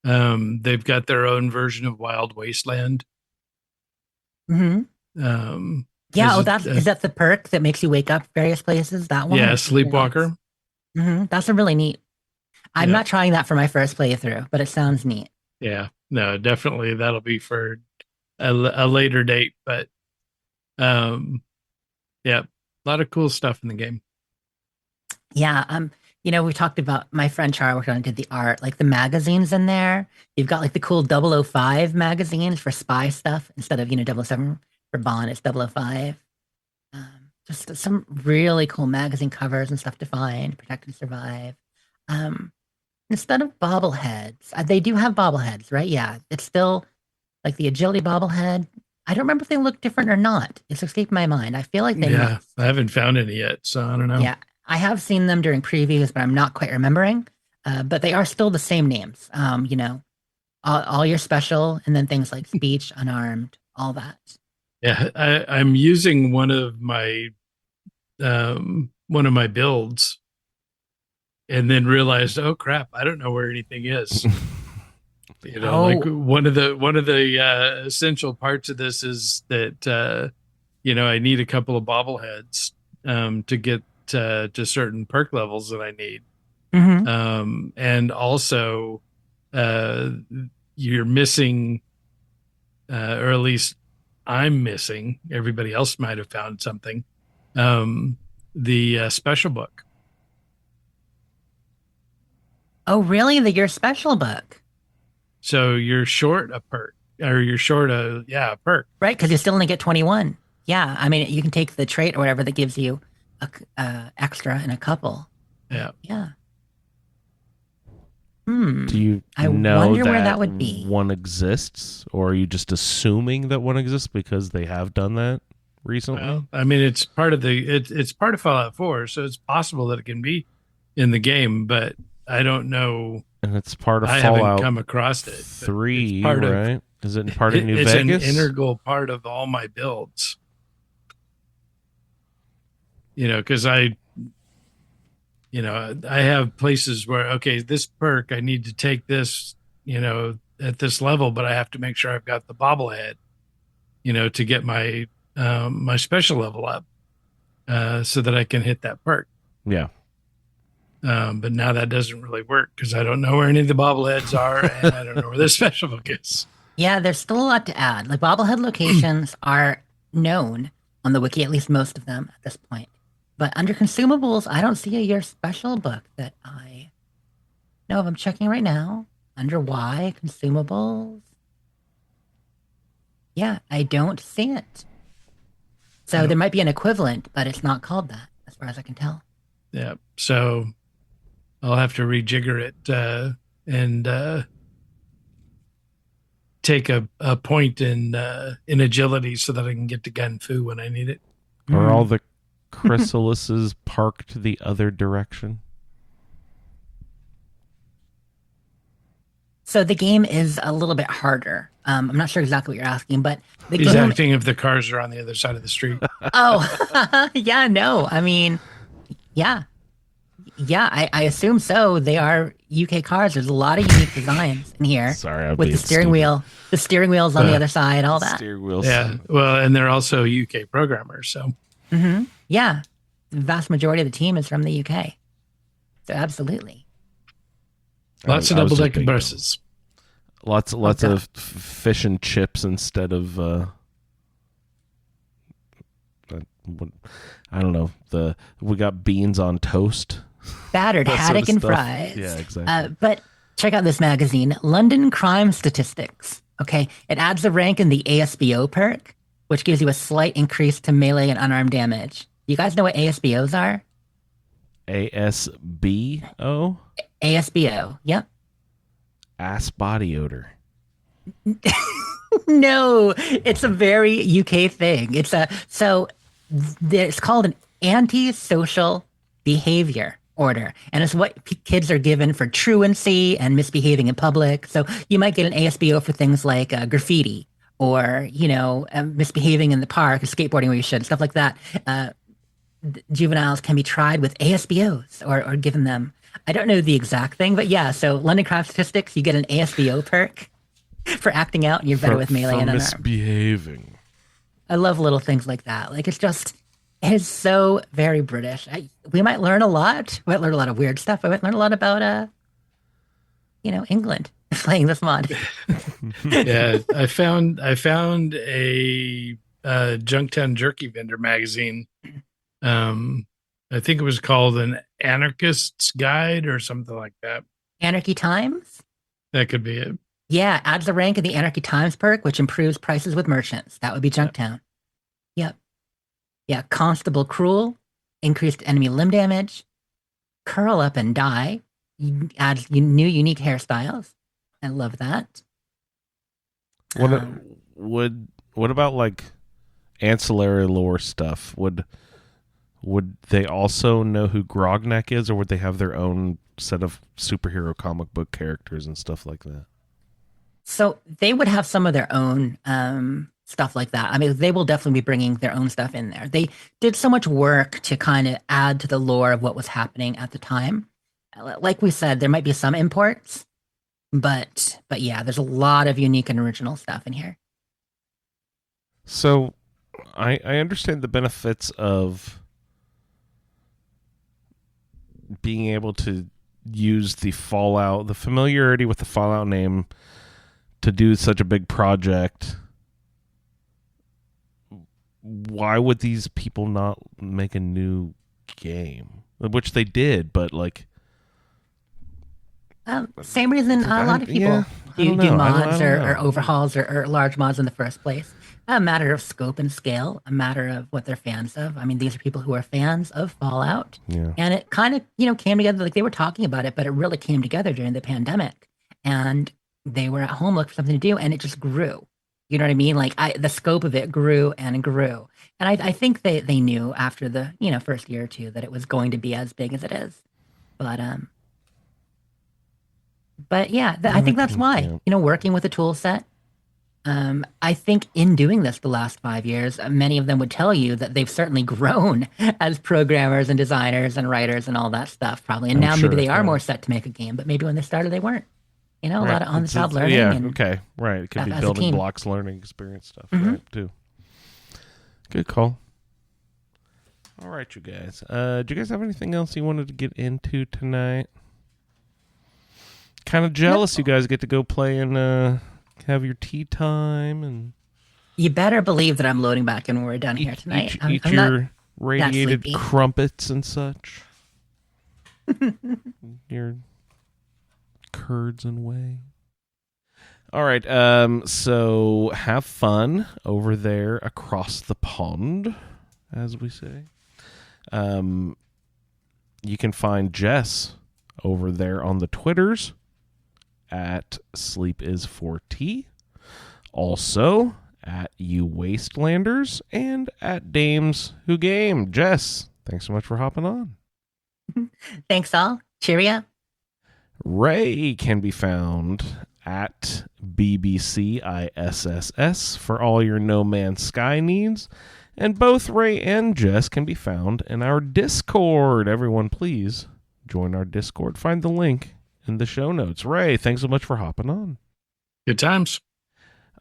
They've got their own version of Wild Wasteland. Hmm. Yeah. Is that the perk that makes you wake up various places? That one? Yeah, Sleepwalker. That's a really neat. I'm Yeah. not trying that for my first playthrough, but it sounds neat. Yeah, no, definitely that'll be for a later date. But yeah, a lot of cool stuff in the game. Yeah. We talked about my friend Char worked on it, did the art, like the magazines in there. You've got like the cool 005 magazines for spy stuff instead of, 007 for Bond, it's 005. Just some really cool magazine covers and stuff to find, protect and survive. Instead of bobbleheads, they do have bobbleheads, right? Yeah. It's still like the agility bobblehead. I don't remember if they look different or not. It's escaped my mind. I feel like they Yeah, must. I haven't found any yet, so I don't know. Yeah, I have seen them during previews, but I'm not quite remembering. But they are still the same names. All your special, and then things like speech, unarmed, all that. Yeah, I'm using one of my builds, and then realized, oh crap, I don't know where anything is. Like one of the essential parts of this is that I need a couple of bobbleheads to get to certain perk levels that I need. Mm-hmm. And also you're missing, or at least I'm missing. Everybody else might have found something. The special book. Oh, really? Your special book, So you're short a perk, or you're short a perk. right? Because you still only get 21. Yeah, I mean, you can take the trait or whatever that gives you a extra in a couple. Yeah. Yeah. Do you I know wonder where that would be. one exists, or are you just assuming that one exists because they have done that recently? Well, I mean, it's part of it's part of Fallout 4, so it's possible that it can be in the game, but I don't know. And it's part of I Fallout haven't come across it. but 3, it's part of- right? Is it part of New it's Vegas? an integral part of all my builds. Because I have places where, okay, this perk, I need to take this, at this level, but I have to make sure I've got the bobblehead, to get my my special level up, so that I can hit that perk. Yeah. But now that doesn't really work because I don't know where any of the bobbleheads are, and I don't know where the special book is. Yeah, there's still a lot to add. Like bobblehead locations are known on the wiki, at least most of them at this point. But under consumables, I don't see a your special book that I know of. I'm checking right now. Under Y, consumables. Yeah, I don't see it. So there might be an equivalent, but it's not called that, as far as I can tell. Yeah. So I'll have to rejigger it and take a point in agility so that I can get to gun fu when I need it. Are all the chrysalises parked the other direction? So the game is a little bit harder. I'm not sure exactly what you're asking, but the He's game. acting if the cars are on the other side of the street. Oh, yeah, no. I mean, yeah. Yeah, I assume so. They are UK cars. There's a lot of unique designs in here. Sorry, I'm with being the steering stupid. wheel. The steering wheel's on the other side, all that. Steering wheels. Yeah. Well, and they're also UK programmers. So Yeah. The vast majority of the team is from the UK. So absolutely. lots of I was double just decker being buses. Lots Okay. of fish and chips instead of I don't know. We got beans on toast. Battered That sort haddock of and stuff. fries. Yeah, exactly. But check out this magazine, London Crime Statistics. Okay. It adds a rank in the ASBO perk, which gives you a slight increase to melee and unarmed damage. You guys know what ASBOs are? ASBO? ASBO. Yep. Ass body odor. No, it's a very UK thing. It's called an antisocial behavior order, and it's what kids are given for truancy and misbehaving in public. So you might get an ASBO for things like graffiti or misbehaving in the park, skateboarding where you should, stuff like that. Juveniles can be tried with ASBOs or given them. I don't know the exact thing, but yeah. So London Crime Statistics, you get an ASBO perk for acting out, and you're better with melee for and unarmed. misbehaving. I love little things like that. Like it's so very British. We might learn a lot. We might learn a lot of weird stuff. We might learn a lot about England playing this mod. Yeah, I found a Junktown Jerky Vendor magazine. I think it was called an Anarchist's Guide or something like that. Anarchy Times. That could be it. Yeah, adds a rank in the Anarchy Times perk, which improves prices with merchants. That would be Junktown. Yep. Yeah, Constable Cruel, increased enemy limb damage, Curl Up and Die, adds new unique hairstyles. I love that. What about like ancillary lore stuff? Would they also know who Grognak is, or would they have their own set of superhero comic book characters and stuff like that? So they would have some of their own stuff like that. I mean, they will definitely be bringing their own stuff in there. They did so much work to kind of add to the lore of what was happening at the time. Like we said, there might be some imports, but yeah, there's a lot of unique and original stuff in here. So I understand the benefits of being able to used the familiarity with the Fallout name to do such a big project. Why would these people not make a new game? Which they did, but like... Same reason a lot of people do mods or overhauls or large mods in the first place. A matter of scope and scale, a matter of what they're fans of. I mean, these are people who are fans of Fallout. Yeah. And it kind of, came together, like they were talking about it, but it really came together during the pandemic. And they were at home looking for something to do, and it just grew. You know what I mean? Like the scope of it grew and grew. And I think they knew after the, first year or two that it was going to be as big as it is. But yeah, I think that's why, working with a tool set. I think in doing this the last 5 years, many of them would tell you that they've certainly grown as programmers and designers and writers and all that stuff, probably. And now maybe they are more set to make a game, but maybe when they started, they weren't. A lot of on-the-job learning. Yeah, and okay, right. It could be building blocks, learning experience stuff, right, too. Good call. All right, you guys. Do you guys have anything else you wanted to get into tonight? Kind of jealous you guys get to go play and have your tea time. And you better believe that I'm loading back in when we're done here tonight. Eat your radiated crumpets and such. Your curds and whey. All right, so have fun over there across the pond, as we say. You can find Jess over there on the Twitters at sleepisfortea, also at you wastelanders, and at Dames Who Game. Jess, thanks so much for hopping on. Thanks all. Cheerio. Ray can be found at BBCISSS for all your No Man's Sky needs. And both Ray and Jess can be found in our Discord. Everyone, please join our Discord. Find the link in the show notes. Ray, thanks so much for hopping on. Good times.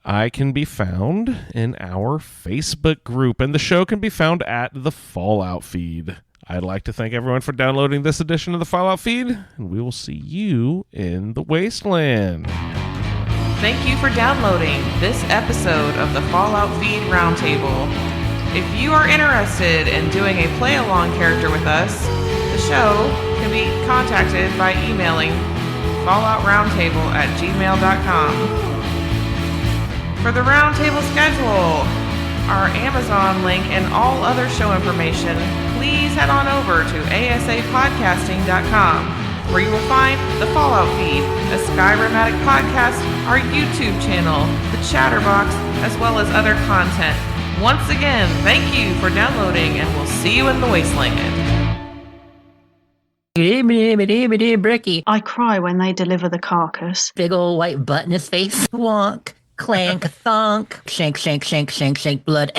I can be found in our Facebook group, and the show can be found at the Fallout Feed. I'd like to thank everyone for downloading this edition of the Fallout Feed, and we will see you in the Wasteland. Thank you for downloading this episode of the Fallout Feed Roundtable. If you are interested in doing a play-along character with us, the show can be contacted by emailing falloutroundtable@gmail.com. For the Roundtable schedule, our Amazon link, and all other show information, please head on over to asapodcasting.com, where you will find the Fallout Feed, a Skyrimatic podcast, our YouTube channel, the Chatterbox, as well as other content. Once again, thank you for downloading, and we'll see you in the Wasteland. Bricky. I cry when they deliver the carcass. Big old white butt in his face. Wonk. Clank, thunk. Shank, shank, shank, shank, shank. Blood.